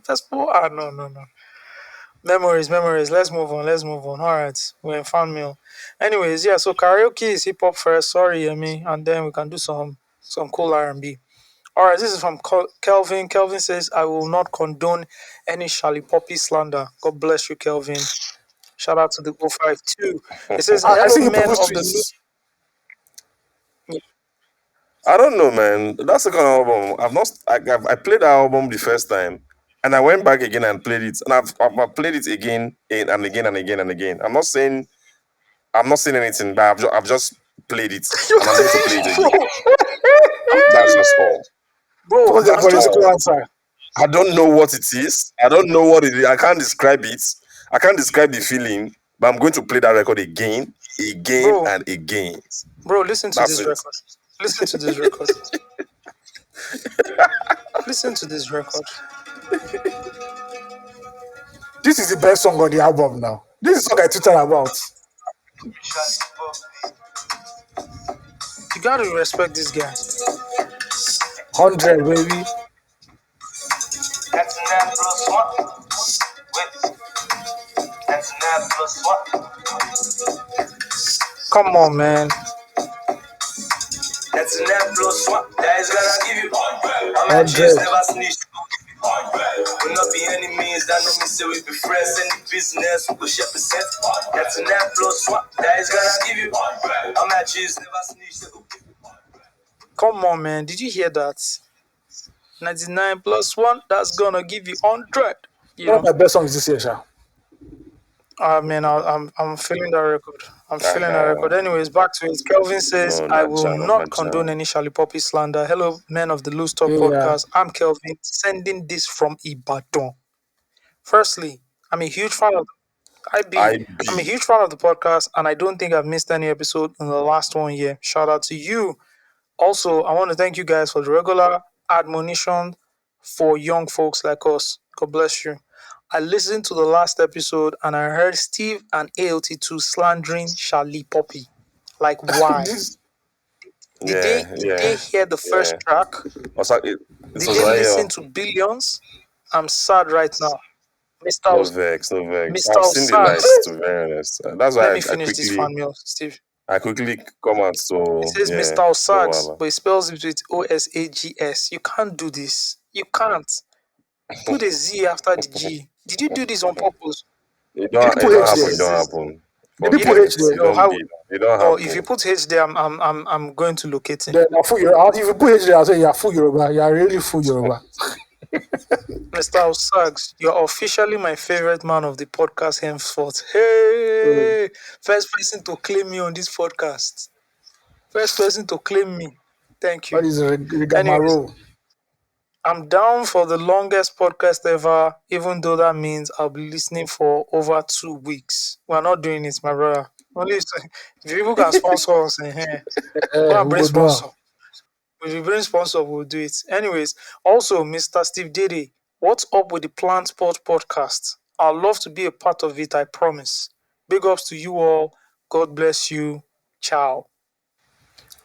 A: Fast forward. Ah, no, no, no. Memories, memories. Let's move on. Let's move on. All right. We're in fan mail. Anyways, yeah. So karaoke is hip hop first. Sorry, and then we can do some cool R&B. All right. This is from Kelvin. Kelvin says, "I will not condone any Charlie Poppy slander." God bless you, Kelvin. Shout out to the 052. It says,
B: I
A: "Hello,
B: see
A: men
B: people
A: of the loop."
B: streets.
C: I don't know, man. That second album, I've not. I played that album the first time, and I went back again and played it, and I've played it again and again and again and again. I'm not saying anything, but I've just played it, and I'm going to play it again. That's just all.
A: bro,
B: Towards the
C: That's
A: I'm just
B: political
C: all.
B: answer.
C: I don't know what it is. I don't know what it is. I can't describe it. I can't describe the feeling, but I'm going to play that record again, again,
A: bro,
C: and again.
A: listen to
C: That's
A: this
C: it.
A: record. Listen to this record. Listen to this record.
B: This is the best song on the album now. This is song I tweeted about.
A: You gotta respect this guy.
B: 100, baby.
A: That's an apple swamp. Wait, that's an apple swamp. Come on, man. That's an apple swamp. That is gonna give you. I'm at cheese,
B: 100.
A: never snitch. Will not be any means that no me say we be friends. Any business we go share percent. That's an apple swamp. That is gonna give you. I'm at cheese, never snitch. Come on, man. Did you hear that? 99 plus 1, that's gonna give you 100. You
B: One of
A: know,
B: my best songs this year, Sha.
A: I mean, I'm feeling that record. I'm feeling that record.
C: Uh-huh.
A: Anyways, back to it. Kelvin says,
C: No,
A: "I will
C: Naja,
A: not condone
C: Naja.
A: any Charlie Poppy slander." Hello, men of the Loose Talk
B: Yeah.
A: podcast. I'm Kelvin, sending this from Ibadan. Firstly, I'm a huge fan of IB. I'm a
C: IB.
A: huge fan of the podcast, and I don't think I've missed any episode in the last 1 year. Shout out to you. Also, I want to thank you guys for the regular admonition, for young folks like us. God bless you. I listened to the last episode and I heard Steve and ALT2 slandering Charlie Poppy. Like, why?
B: This
A: Did they
C: yeah,
A: hear the first
C: yeah.
A: track?
C: Also, it
A: Did
C: was
A: they
C: right
A: listen
C: here.
A: to Billions? I'm sad right now. Mr.
C: No
A: Os-
C: vex, no vex.
A: Mr.
C: I've seen the lights,
A: Osags.
C: to be very honest. That's
A: Let
C: why
A: me finish this fan mail, Steve.
C: I quickly come out.
A: It
C: So
A: says
C: yeah,
A: Mr.
C: no
A: Osags,
C: wala.
A: but it spells it with Osags. You can't do this. You can't. Put a Z after the G. Did you do this on purpose?
B: the people
C: It don't
B: H
C: happen.
B: there.
C: It
A: This
C: don't
A: is
C: happen.
B: The
A: you
B: people
A: know,
B: H
C: Forget.
B: there.
C: It
A: no
C: don't
A: how
C: be. It don't
A: no if you
C: happen.
A: put H there, I'm going to locate him.
B: Then if you put H there, I'll say you're full Yoruba. You're really full Yoruba.
A: Mr. Osags, you're officially my favorite man of the podcast henceforth.
B: So
A: Hey, first person to claim me on this podcast. First person to claim me. Thank
B: all
A: you.
B: these
A: Anyways,
B: rigmarole.
A: I'm down for the longest podcast ever, even though that means I'll be listening for over 2 weeks. We're not doing it, my brother. Only if people can sponsor us, go and
B: We
A: bring
B: go do am.
A: sponsor. If you bring sponsor, we'll do it. Anyways, also, Mr. Steve Diddy, what's up with the Plant Sport podcast? I'd love to be a part of it, I promise. Big ups to you all. God bless you. Ciao.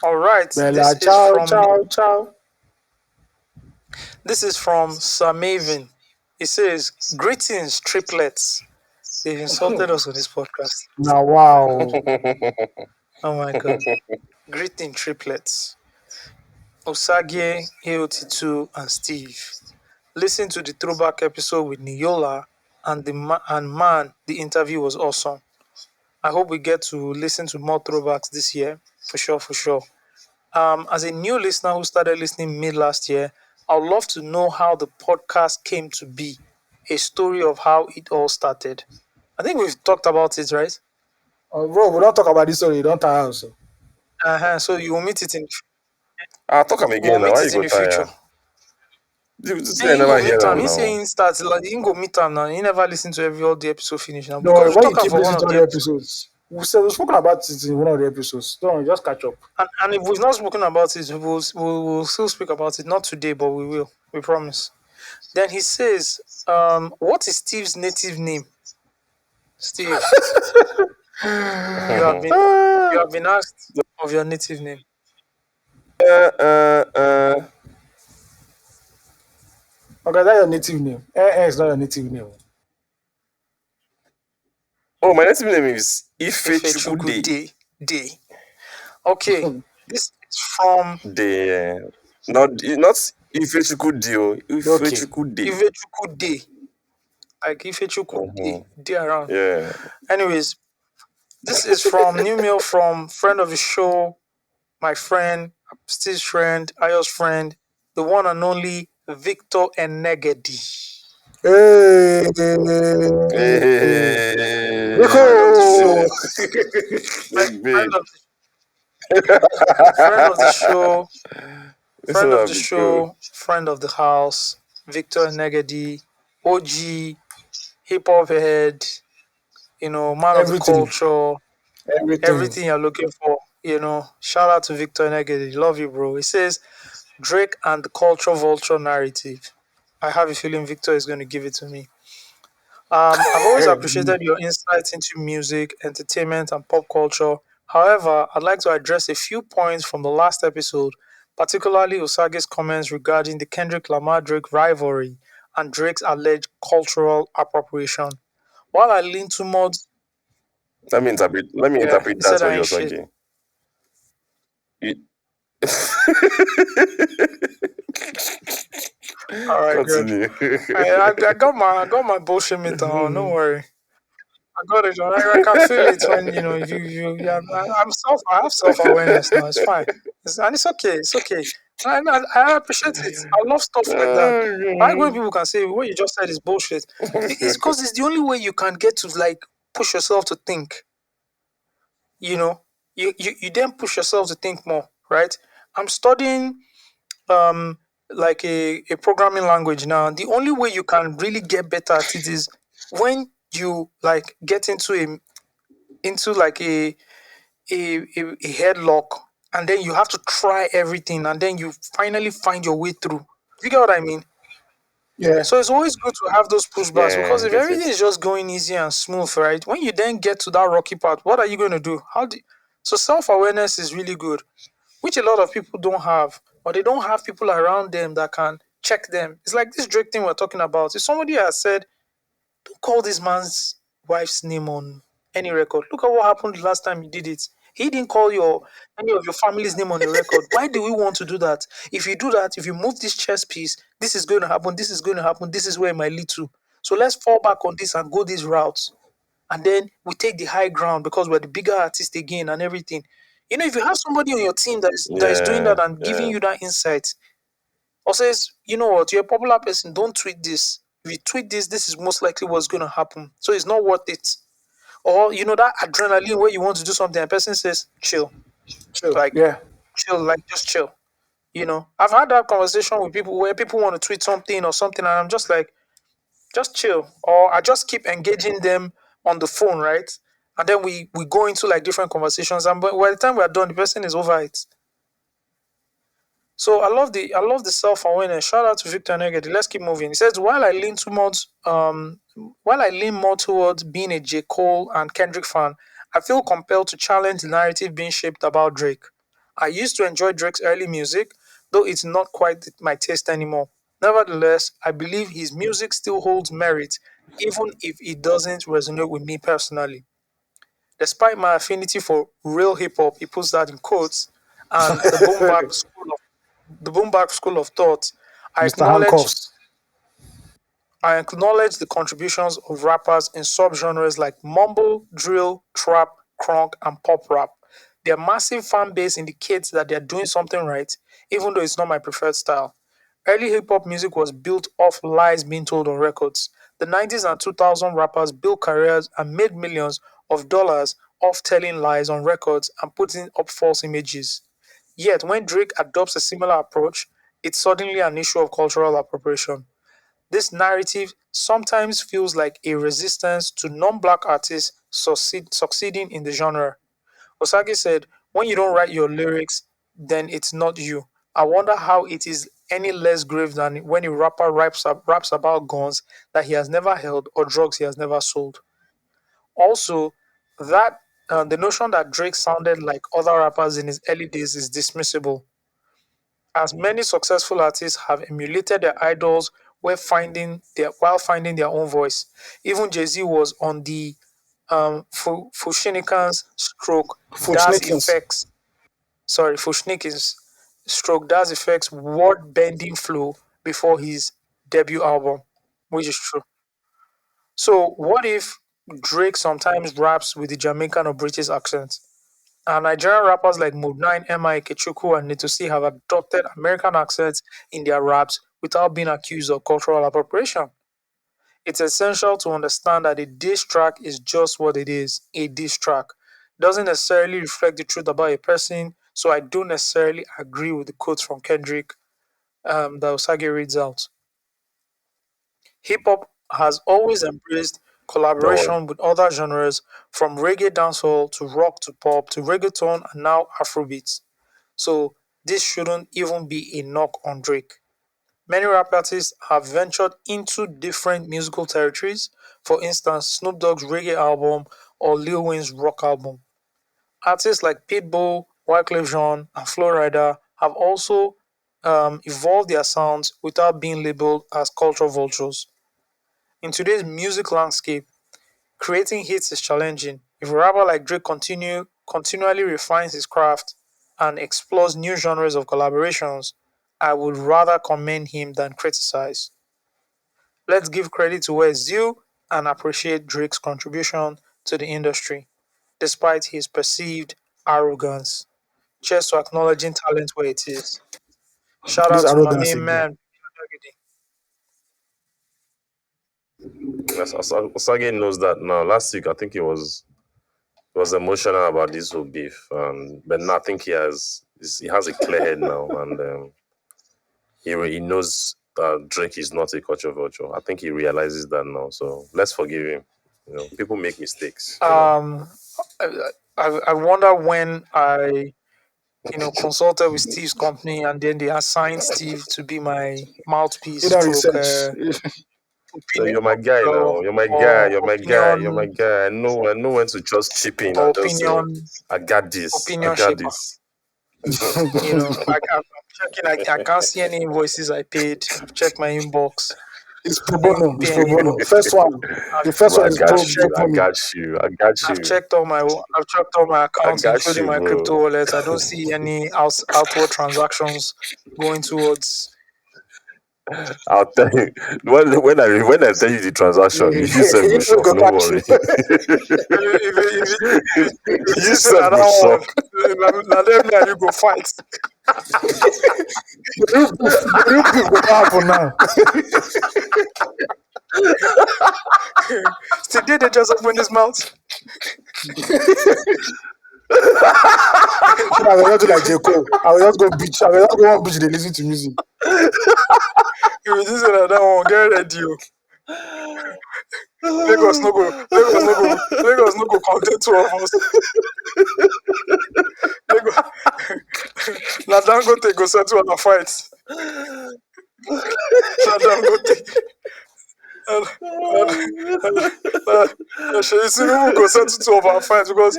A: All right,
B: Bella, ciao, ciao, ciao.
A: this is from Samavin. He says, "Greetings, triplets." They've insulted us on this podcast.
B: Now, wow.
A: Oh my god. Greeting triplets. Osagie, AOT2, and Steve. Listen to the throwback episode with Niola and man, the interview was awesome. I hope we get to listen to more throwbacks this year. For sure, for sure. As a new listener who started listening mid last year, I would love to know how the podcast came to be. A story of how it all started. I think we've talked about it, right?
B: Bro, we don't talk about this story. Don't tire us.
A: So you will meet it in
C: I'll talk him
A: we'll
C: again now.
A: meet
C: Why you
A: it in
C: go
A: the future.
C: tire? You
A: And
C: say I
A: you go
C: never hear
A: meet him.
C: them
A: He
C: now.
A: saying starts like you go meet him now. You never listen to every all the episode finish now
B: No,
A: because we
B: when you
A: talk am
B: keep
A: for one
B: listening to
A: of
B: all
A: the
B: the
A: episodes.
B: episodes, we've spoken about it in one of the episodes. Don't worry, just catch up.
A: And if we've not spoken about it, we'll still speak about it. Not today, but we will. We promise. Then he says, what is Steve's native name? Steve, you have been you
B: Ah,
A: have been asked of your native name.
C: uh, uh, uh.
B: okay, that's your native name. It's not your native name.
C: Oh, my native name is
A: Ifechuku
C: Ifechukude.
A: Day. Okay. This is from
C: The not Ifechukude, oh,
B: Okay.
C: Ifechukude.
A: Ifechuku Day. Like Ifechuku Day.
C: Mm-hmm.
A: Day around.
C: Yeah.
A: Anyways, this is from new mail from friend of the show, my friend, Steve's friend, Ayo's friend, the one and only Victor Enegedi,
B: Hey,
A: friend of the show,
C: Hey,
B: Rico.
C: big
A: friend
C: big.
A: of friend of the show,
C: This
A: friend of
C: will
A: the
C: be good.
A: show, friend of the house, Victor Enegedi, OG, hip hop head, man of the
B: Everything,
A: culture,
B: everything.
A: everything you're looking for. Shout out to Victor Enegedi. Love you, bro. He says Drake and the culture vulture narrative. I have a feeling Victor is going to give it to me. I've always appreciated your insights into music, entertainment, and pop culture. However, I'd like to address a few points from the last episode, particularly Osage's comments regarding the Kendrick Lamar Drake rivalry and Drake's alleged cultural appropriation. While I lean towards,
C: Let me
A: yeah,
C: interpret
A: he
C: that
A: said
C: for
A: I
C: you,
A: ain't shit.
C: Osagie. You-
A: All right, good.
C: Continue.
A: I got my bullshit meter on. Don't worry. I got it. I can feel it when yeah. I have self awareness now. It's fine. And it's okay. It's okay. I appreciate it. I love stuff like that. I like when people can say what you just said is bullshit. It's because it's the only way you can get to like push yourself to think. You know, you then push yourself to think more. Right. I'm studying um like a programming language now. The only way you can really get better at it is when you like get into like a headlock, and then you have to try everything and then you finally find your way through. You get what I mean?
B: Yeah.
A: So it's always good to have those pushbacks
C: Yeah,
A: because
C: I
A: if
C: get
A: everything
C: it.
A: is just going easy and smooth, right? When you then get to that rocky part, what are you going to do? So self awareness is really good, which a lot of people don't have, or they don't have people around them that can check them. It's like this Drake thing we're talking about. If somebody has said, don't call this man's wife's name on any record. Look at what happened the last time he did it. He didn't call your any of your family's name on the record. Why do we want to do that? If you do that, if you move this chess piece, this is going to happen, this is going to happen, this is where it might lead to. So let's fall back on this and go these routes. And then we take the high ground because we're the bigger artist again and everything. You know, if you have somebody on your team that is doing
C: Yeah,
A: that and giving
C: yeah.
A: you that insight, or says, you know what, you're a popular person, don't tweet this. If you tweet this, this is most likely what's going to happen. So it's not worth it. Or, you know, that adrenaline where you want to do something, and person says, chill.
B: True.
A: Like,
B: Yeah.
A: chill, like, just chill. You know, I've had that conversation with people where people want to tweet something or something, and I'm just like, just chill. Or I just keep engaging them on the phone, right? And then we go into like different conversations, and by the time we're done, the person is over it. So I love the self awareness. Shout out to Victor Negedi. Let's keep moving. He says while I lean more towards being a J. Cole and Kendrick fan, I feel compelled to challenge the narrative being shaped about Drake. I used to enjoy Drake's early music, though it's not quite my taste anymore. Nevertheless, I believe his music still holds merit, even if it doesn't resonate with me personally. Despite my affinity for real hip hop, he puts that in quotes, and the boom bap school of thought, I
B: Mr.
A: acknowledge
B: Handcuffs.
A: I acknowledge the contributions of rappers in subgenres like mumble, drill, trap, crunk, and pop rap. Their massive fan base indicates that they're doing something right, even though it's not my preferred style. Early hip hop music was built off lies being told on records. The 90s and 2000 rappers built careers and made millions of dollars off telling lies on records and putting up false images. Yet, when Drake adopts a similar approach, it's suddenly an issue of cultural appropriation. This narrative sometimes feels like a resistance to non black artists succeeding in the genre. Osagie said, when you don't write your lyrics, then it's not you. I wonder how it is any less grave than when a rapper raps about guns that he has never held or drugs he has never sold. Also, that the notion that Drake sounded like other rappers in his early days is dismissible, as many successful artists have emulated their idols while finding their own voice. Even Jay Z was on the Fushinikan's stroke Das
B: Fuchsnickens.
A: Effects, Fushnikin's stroke Das Effects word bending flow before his debut album, which is true. So, what if Drake sometimes raps with the Jamaican or British accent? And Nigerian rappers like Mode 9, M.I. Ikechukwu, and Nitosi have adopted American accents in their raps without being accused of cultural appropriation. It's essential to understand that a diss track is just what it is, a diss track. It doesn't necessarily reflect the truth about a person, so I don't necessarily agree with the quotes from Kendrick that Osage reads out. Hip hop has always embraced
C: Don't worry.
A: collaboration with other genres, from reggae dancehall to rock to pop to reggaeton and now Afrobeats. So this shouldn't even be a knock on Drake. Many rap artists have ventured into different musical territories. For instance, Snoop Dogg's reggae album or Lil Wayne's rock album. Artists like Pitbull, Wyclef Jean, and Flo Rida have also evolved their sounds without being labeled as culture vultures. In today's music landscape, creating hits is challenging. If a rapper like Drake continually refines his craft and explores new genres of collaborations, I would rather commend him than criticize. Let's give credit to where it's due and appreciate Drake's contribution to the industry, despite his perceived arrogance. Cheers to acknowledging talent where it is. Shout
B: This
A: out to my
B: arrogance
A: main
B: again.
A: man.
C: Yes, Osage knows that now. Last week, I think he was emotional about this whole beef, but now I think he has a clear head now, and he knows that Drake is not a culture vulture. I think he realizes that now. So let's forgive him. People make mistakes.
A: Um, I wonder when I consulted with Steve's company, and then they assigned Steve to be my mouthpiece,
B: You don't
A: stroke
B: research.
A: opinion
C: You're my guy now. You're my guy.
A: or
C: You're my guy. You're my
A: opinion
C: guy. I know when to just chip in
A: or
C: and just say,
A: opinion
C: I got this. I
A: opinion
C: got
A: shaper.
C: this.
A: I'm checking. I can't see any invoices I paid. I've checked my inbox.
B: It's pro
A: I didn't
B: bono. It's
A: pay
B: pro
A: any
B: bono.
A: invoice.
B: First one.
A: I've,
B: The first
C: Bro,
B: one
C: I
B: is
C: got
A: I've
B: pro
C: you.
A: checked.
C: I
B: bono.
C: got you. I got
A: I've
C: you.
A: checked all my. I've checked all my
C: I
A: accounts,
C: got
A: including
C: you,
A: my crypto
C: bro.
A: wallets. I don't see any outward transactions going towards.
C: I'll tell you when I tell you the transaction, you self go
B: You will
C: shock.
B: go
C: No
B: catch you.
C: worry.
A: If you
C: You
A: see say
C: self
A: na
C: go
A: that one,
C: shock.
A: na them me and you go fight.
B: The real beef go happen now.
A: Still did they just open his mouth?
B: So I will just do like J. Cole. I will just go beach. I will just go on beach. They listen to music.
A: If you see say na that one, get ready. Lagos no go contain two of us. Lagos na Dangote go settle our fight. Na Dangote. And Seyi Tinubu go settle two of our fight because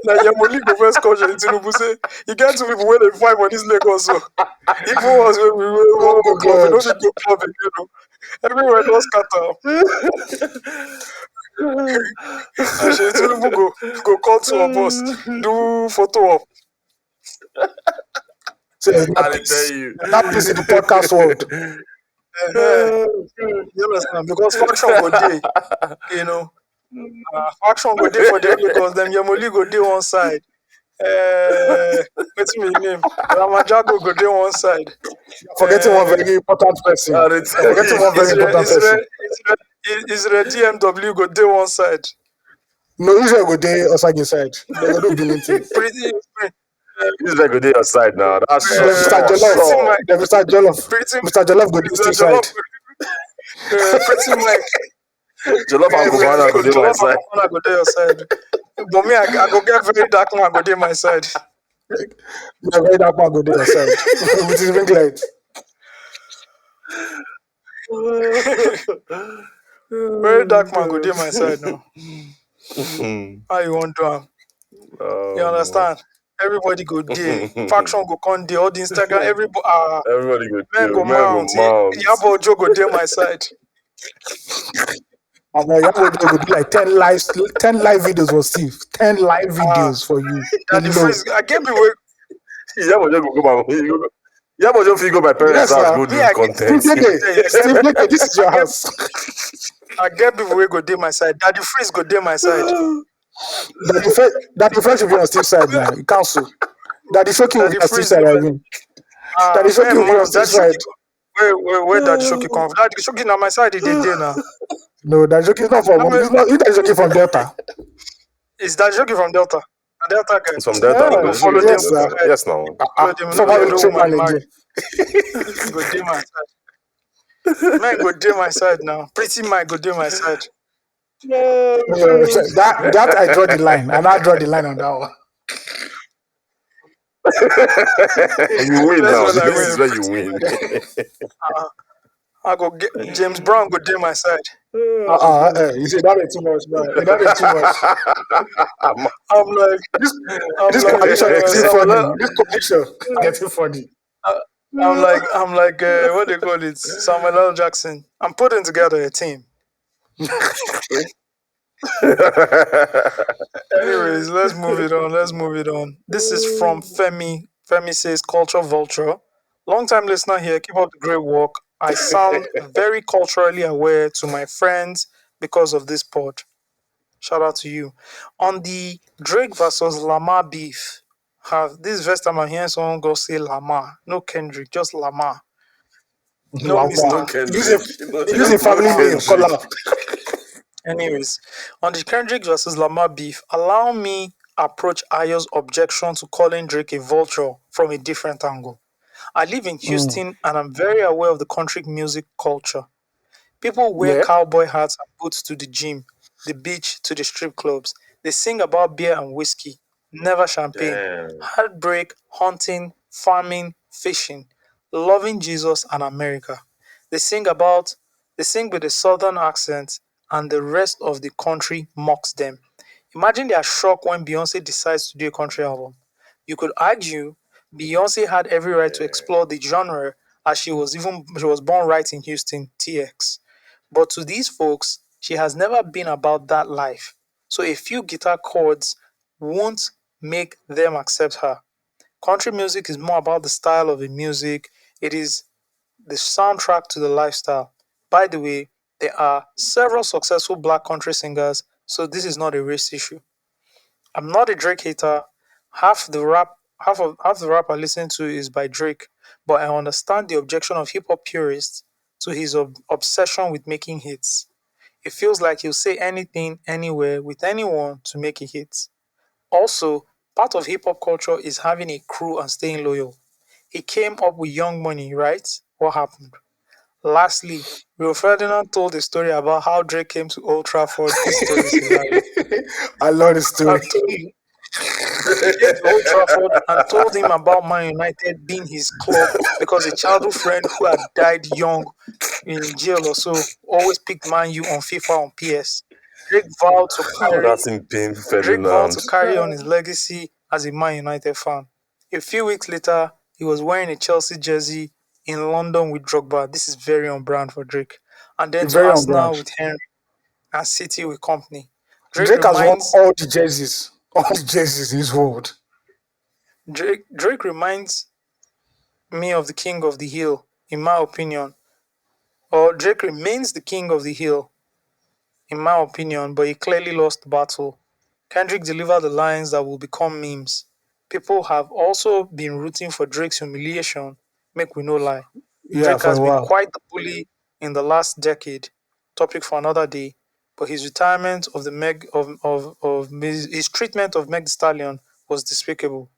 A: na Yemoli go first call Seyi Tinubu say e get two people wey dey fight for dis Lagos o. Even us wey we wan go
B: Oh
A: club, we no
B: God.
A: fit go club again o. Everywhere don scatter. And Seyi Tinubu go call two of us, do photo op.
B: So there's
C: I
B: not
C: dey tell
B: peace.
C: you.
B: There's not peace in the podcast world.
A: You understand? Because faction go dey, you know. Faction go dey for the Lagos, dem Yemoli go dey one side. Wetin be im name? Ramajago go dey one side.
B: You're forgetting one very important
C: I
B: person.
C: dey
B: You're
C: tell
B: forgetting one very
A: Israel,
B: important
A: Israel,
B: person.
A: Israel DMW go dey one side.
B: No, Israel go there Osagie side. They go do Benin thing.
C: this guy go dey your side now. That's
B: Then Mr. Jollof.
A: Pretty
C: sure.
A: Mike,
B: Then Mr. Jollof.
A: pretty,
B: Mr. Jollof go there
A: Mr.
B: Steve
A: Jollof,
B: side.
A: pretty Mike,
C: Jollof and Cubana go dey my
A: Jollof and
C: side.
A: Kofana go dey your side. But me, I go get very dark man go dey my side.
B: Yeah, very dark man go there your side. With his ring light.
A: Very dark man go dey my side now. How you want to am? You understand? Everybody go dey. Faction go come dey. All the Instagram, everybody,
C: Everybody go
A: men
C: chill.
A: go
C: Man go
A: mount.
C: mount.
A: Yabo Ojo go dey my side.
B: And now Yabo go do like 10 live videos for Steve. 10 live
A: Ah,
B: videos for you.
A: that the
B: Alone.
A: freeze. I get people.
C: Yabo just go my Yabo just fit go my parents'
B: Yes,
C: house
B: now.
C: go
A: Me,
C: do
A: I get.
B: Steve
C: content.
B: Leke.
A: I get.
B: Steve Leke, this is your
A: I get.
B: house.
A: I get people wey go dey my side. That the freeze go dey my side.
B: That the friend should be on Steve's side now. You cancel. That the shocking will
A: That
B: be
A: the
B: on Steve's
A: freeze
B: side,
A: dey
B: I
A: my.
B: mean. That the shocking will be on
A: Man,
B: Steve's side.
A: where that Shoki come from? That Shoki na my side. He dey now.
B: No, that joke is not from
A: I mean,
B: it's not you that joking from Delta.
A: is that Shoki from Delta? A Delta guy.
C: It's from Delta.
A: Me
B: Yeah,
A: go
C: It's from
A: follow them.
B: yes,
C: Delta.
B: sir.
C: Yes, now.
A: Follow them. No
B: Former
A: let no
B: military
A: woman
B: man
A: marry.
B: again.
A: Go dey my side. Man go dey my side now. Pretty Mike go dey my side.
B: So that I draw the line, and I draw the line on that one.
C: You win
A: That's
C: now.
A: when I
C: This
A: win.
C: is where you win.
A: Uh, I go get James Brown go dey my side.
B: You say that is too much, man. That is too much.
A: I'm like,
B: This
A: I'm
B: this
A: like,
B: coalition is getting
A: Samuel.
B: funny. This coalition is getting funny.
A: I'm like, what they call it? Samuel L. Jackson. I'm putting together a team. Anyways, let's move it on. Let's move it on. This is from Femi. Femi says, Culture Vulture. Long time listener here. Keep up the great work. I sound very culturally aware to my friends because of this pod. Shout out to you. On the Drake versus Lamar beef, have this first time I'm hearing someone go say Lamar. No Kendrick, just Lamar. No
B: Lama.
C: no
A: Mr.
B: Using
C: Kendrick.
B: using
C: No
B: family name, call
C: Kendrick.
B: out.
A: Anyways, on the Kendrick versus Lamar beef, allow me approach Ayo's objection to calling Drake a vulture from a different angle. I live in Houston and I'm very aware of the country music culture. People wear
B: Yeah.
A: cowboy hats and boots to the gym, the beach, to the strip clubs. They sing about beer and whiskey. never champagne.
C: Damn.
A: Heartbreak, hunting, farming, fishing, loving Jesus and America. They sing about they sing with a southern accent and the rest of the country mocks them. Imagine their shock when Beyonce decides to do a country album. You could argue Beyonce had every right to
C: Yeah.
A: explore the genre as she was born right in Houston, TX. But to these folks, she has never been about that life. So a few guitar chords won't make them accept her. Country music is more about the style of the music, it is the soundtrack to the lifestyle. By the way, there are several successful black country singers, so this is not a race issue. I'm not a Drake hater. Half the rap I listen to is by Drake, but I understand the objection of hip hop purists to his obsession with making hits. It feels like he'll say anything, anywhere, with anyone to make a hit. Also, part of hip hop culture is having a crew and staying loyal. He came up with Young Money, right? What happened? Lastly, Rio Ferdinand told a story about how Drake came to Old Trafford. This story is hilarious.
B: I love the story.
A: And told him he came to Old Trafford and told him about Man United being his club because a childhood friend who had died young in jail or so always picked Man U on FIFA on PS. Drake vowed to
C: How
A: carry
C: that's in pain,
A: Drake vowed
C: Ferdinand.
A: to carry on his legacy as a Man United fan. A few weeks later, he was wearing a Chelsea jersey in London with Drogba. This is very on brand for Drake. And then to
B: Very on brand.
A: Arsenal with Henry and City with company. Drake
B: Drake has won
A: reminds
B: all the jerseys. All the jerseys in his world.
A: Drake reminds me of the king of the hill, in my opinion. Or Drake remains the king of the hill, in my opinion, but he clearly lost the battle. Kendrick delivered the lines that will become memes. People have also been rooting for Drake's humiliation, make we no lie.
B: Yeah,
A: Drake
B: for
A: has
B: a
A: been
B: while.
A: quite the bully in the last decade. Topic for another day. But his retirement of the Meg of his treatment of Meg Thee Stallion was despicable.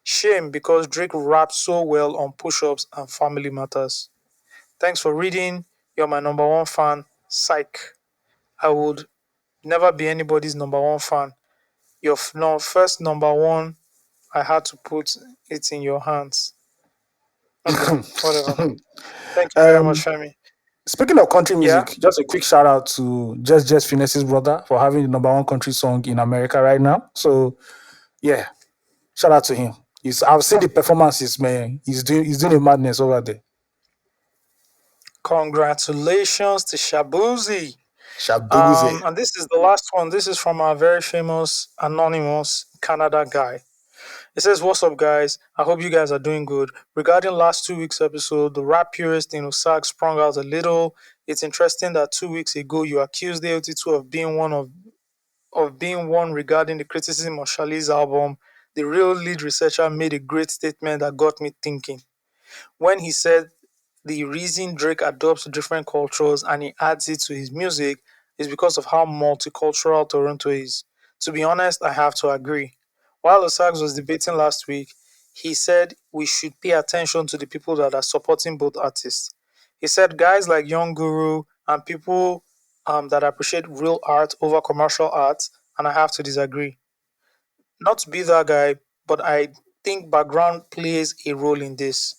A: Shame because Drake raps so well on push-ups and family matters. Thanks for reading. You're my number one fan. Psych. I would never be anybody's number one fan. Your no, first number one, I had to put it in your hands. Okay, whatever. Thank you very much,
B: um,
A: Femi.
B: Speaking of country
A: Yeah,
B: music, just a quick shout out to Just Finesse brother for having the number one country song in America right now. So yeah, shout out to him. I've seen the performances, man. He's doing a madness over there.
A: congratulations to Shabuzi.
B: Shabuzi.
A: And this is the last one. This is from our very famous anonymous Canada guy. It says, "What's up, guys? I hope you guys are doing good. Regarding last 2 weeks episode, the rap purist in Osag sprung out a little. It's interesting that 2 weeks ago you accused AOT2 of being one regarding the criticism of Charlie's album. The real lead researcher made a great statement that got me thinking when he said the reason Drake adopts different cultures and he adds it to his music is because of how multicultural Toronto is. To be honest, I have to agree. While Osags was debating last week, he said we should pay attention to the people that are supporting both artists. He said guys like Young Guru and people that appreciate real art over commercial art, and I have to disagree. Not to be that guy, but I think background plays a role in this.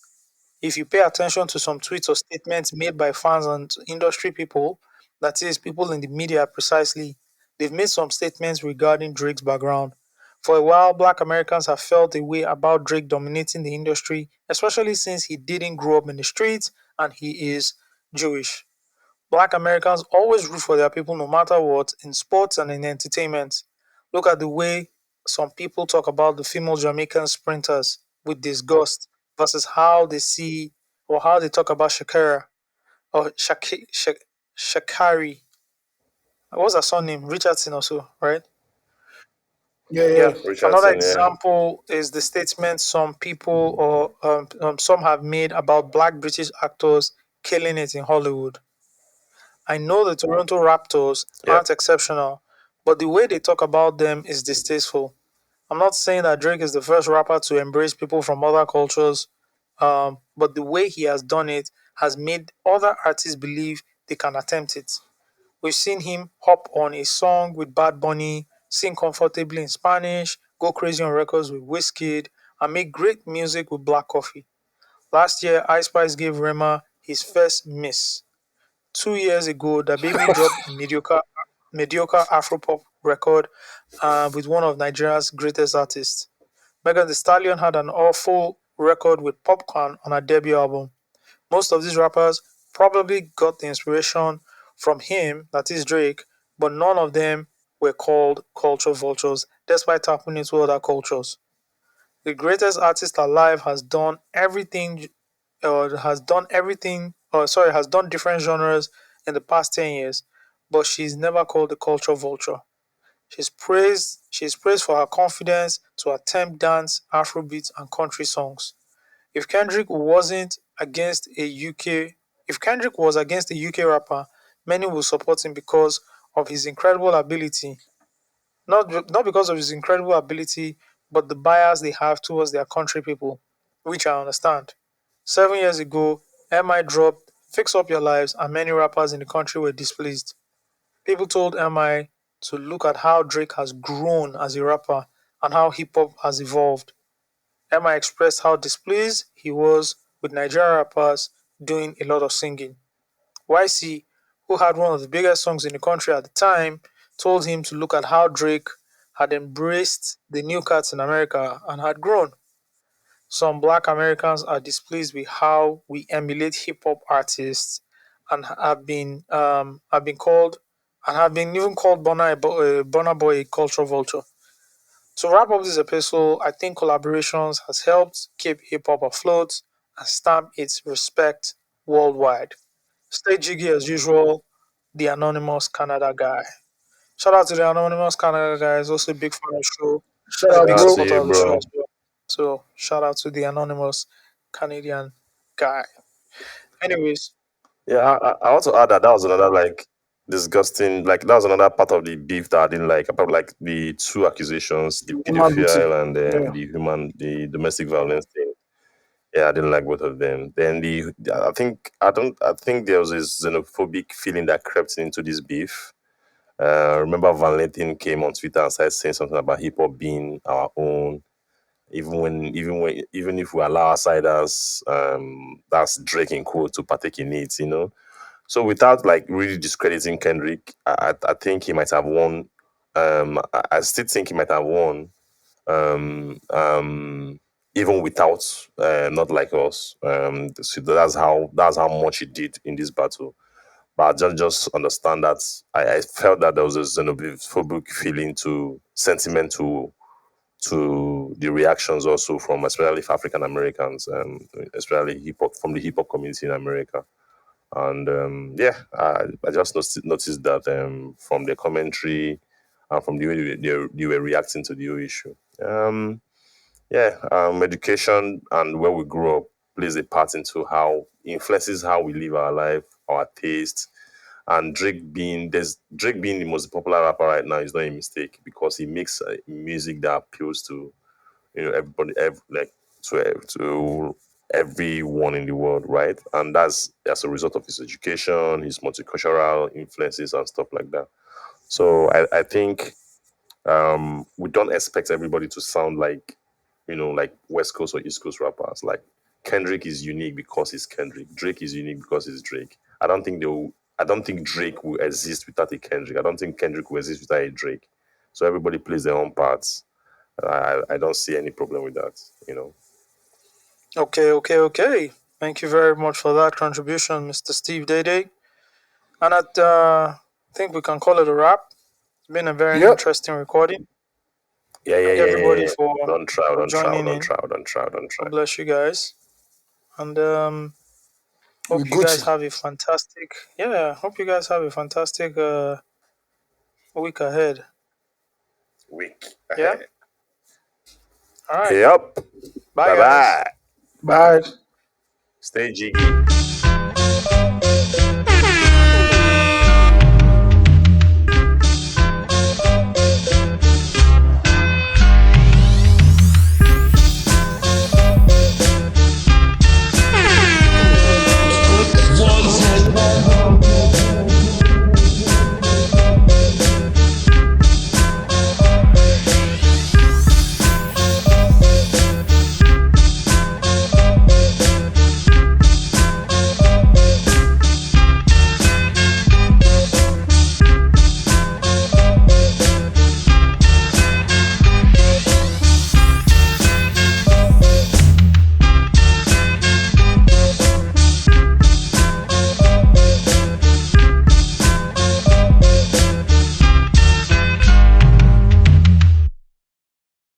A: If you pay attention to some tweets or statements made by fans and industry people, that is, people in the media precisely, they've made some statements regarding Drake's background. For a while, black Americans have felt a way about Drake dominating the industry, especially since he didn't grow up in the streets and he is Jewish. Black Americans always root for their people no matter what, in sports and in entertainment. Look at the way some people talk about the female Jamaican sprinters with disgust versus how they see or how they talk about Shakira or Shakari. What's her surname? Richardson also, right?
B: Yeah, yeah.
A: Yeah. Another
C: Richardson, yeah.
A: example is the statement some people or some have made about black British actors killing it in Hollywood. I know the Toronto Raptors
C: Yeah.
A: aren't exceptional, but the way they talk about them is distasteful. I'm not saying that Drake is the first rapper to embrace people from other cultures, but the way he has done it has made other artists believe they can attempt it. We've seen him hop on a song with Bad Bunny, sing comfortably in Spanish, go crazy on records with Wizkid, and make great music with Black Coffee. Last year, Ice Spice gave Rema his first miss. 2 years ago, the baby dropped a mediocre Afropop record with one of Nigeria's greatest artists. Megan Thee Stallion had an awful record with Popcorn on her debut album. Most of these rappers probably got the inspiration from him, that is Drake, but none of them were called culture vultures, despite tapping into other cultures. The greatest artist alive has done different genres in the past 10 years, but she's never called a culture vulture. She's praised for her confidence to attempt dance, Afrobeats, and country songs. If Kendrick wasn't against a UK, if Kendrick was against a UK rapper, many would support him because of his incredible ability. Not because of his incredible ability, but the bias they have towards their country people, which I understand. 7 years ago, MI dropped "Fix Up Your Lives" and many rappers in the country were displeased. People told MI to look at how Drake has grown as a rapper and how hip hop has evolved. Emma expressed how displeased he was with Nigerian rappers doing a lot of singing. YC, who had one of the biggest songs in the country at the time, told him to look at how Drake had embraced the new cats in America and had grown. Some black Americans are displeased with how we emulate hip hop artists and have been called and have been even called Burna Boy a culture vulture. To wrap up this episode, I think collaborations has helped keep hip hop afloat and stamp its respect worldwide. Stay jiggy as usual, the Anonymous Canada guy. Shout out to the Anonymous Canada guy. He's also a big fan of the show.
B: Shout
A: He's a
B: out,
A: big
C: Shout out
B: bro.
C: to
A: supporter
C: you,
A: of the show
C: bro.
A: as well. So shout out to the Anonymous Canadian guy. Anyways,
C: Yeah, I want to add that that was another like disgusting, like that was another part of the beef that I didn't like about like the two accusations, the
B: Human beating.
C: pedophile and
B: Yeah.
C: the domestic violence thing. Yeah, I didn't like both of them. Then I think there was this xenophobic feeling that crept into this beef. Remember Valentin came on Twitter and started saying something about hip hop being our own, even if we allow outsiders, that's Drake in quote, to partake in it, you know. So without like really discrediting Kendrick, I think he might have won. I still think he might have won. Even without not like us. So that's how much he did in this battle. But I just understand that I felt that there was a xenophobic feeling to sentiment to the reactions also from especially African Americans, especially hip hop from the hip hop community in America. And yeah, I just noticed that from the commentary and from the way they were reacting to the whole issue. Yeah, education and where we grew up plays a part into how influences how we live our life, our taste. And Drake being the most popular rapper right now is not a mistake because he makes music that appeals to everybody, like to everyone in the world, right? And that's as a result of his education, his multicultural influences and stuff like that. So I think we don't expect everybody to sound like like West Coast or East Coast rappers. Like Kendrick is unique because he's Kendrick. Drake is unique because he's Drake. I don't think Drake will exist without a Kendrick. I don't think Kendrick will exist without a Drake. So everybody plays their own parts. I don't see any problem with that.
A: okay. Thank you very much for that contribution, Mr. Steve Dede. And I think we can call it a wrap. It's been a very
B: Yep.
A: interesting recording.
C: Yeah, yeah,
A: Thank
C: yeah, yeah,
A: everybody
C: yeah.
A: for
C: Don't try,
A: for
C: don't try,
A: joining
C: don't
A: in.
C: try, don't try, don't try.
A: God bless you guys, and
B: We
A: hope you guys
B: Gucci.
A: have a fantastic hope you guys have a fantastic week ahead.
C: Week
A: Yeah.
C: ahead.
A: All right.
C: Yep.
A: Bye,
C: Bye
A: guys.
C: bye.
B: Bye.
C: Stay jiggy.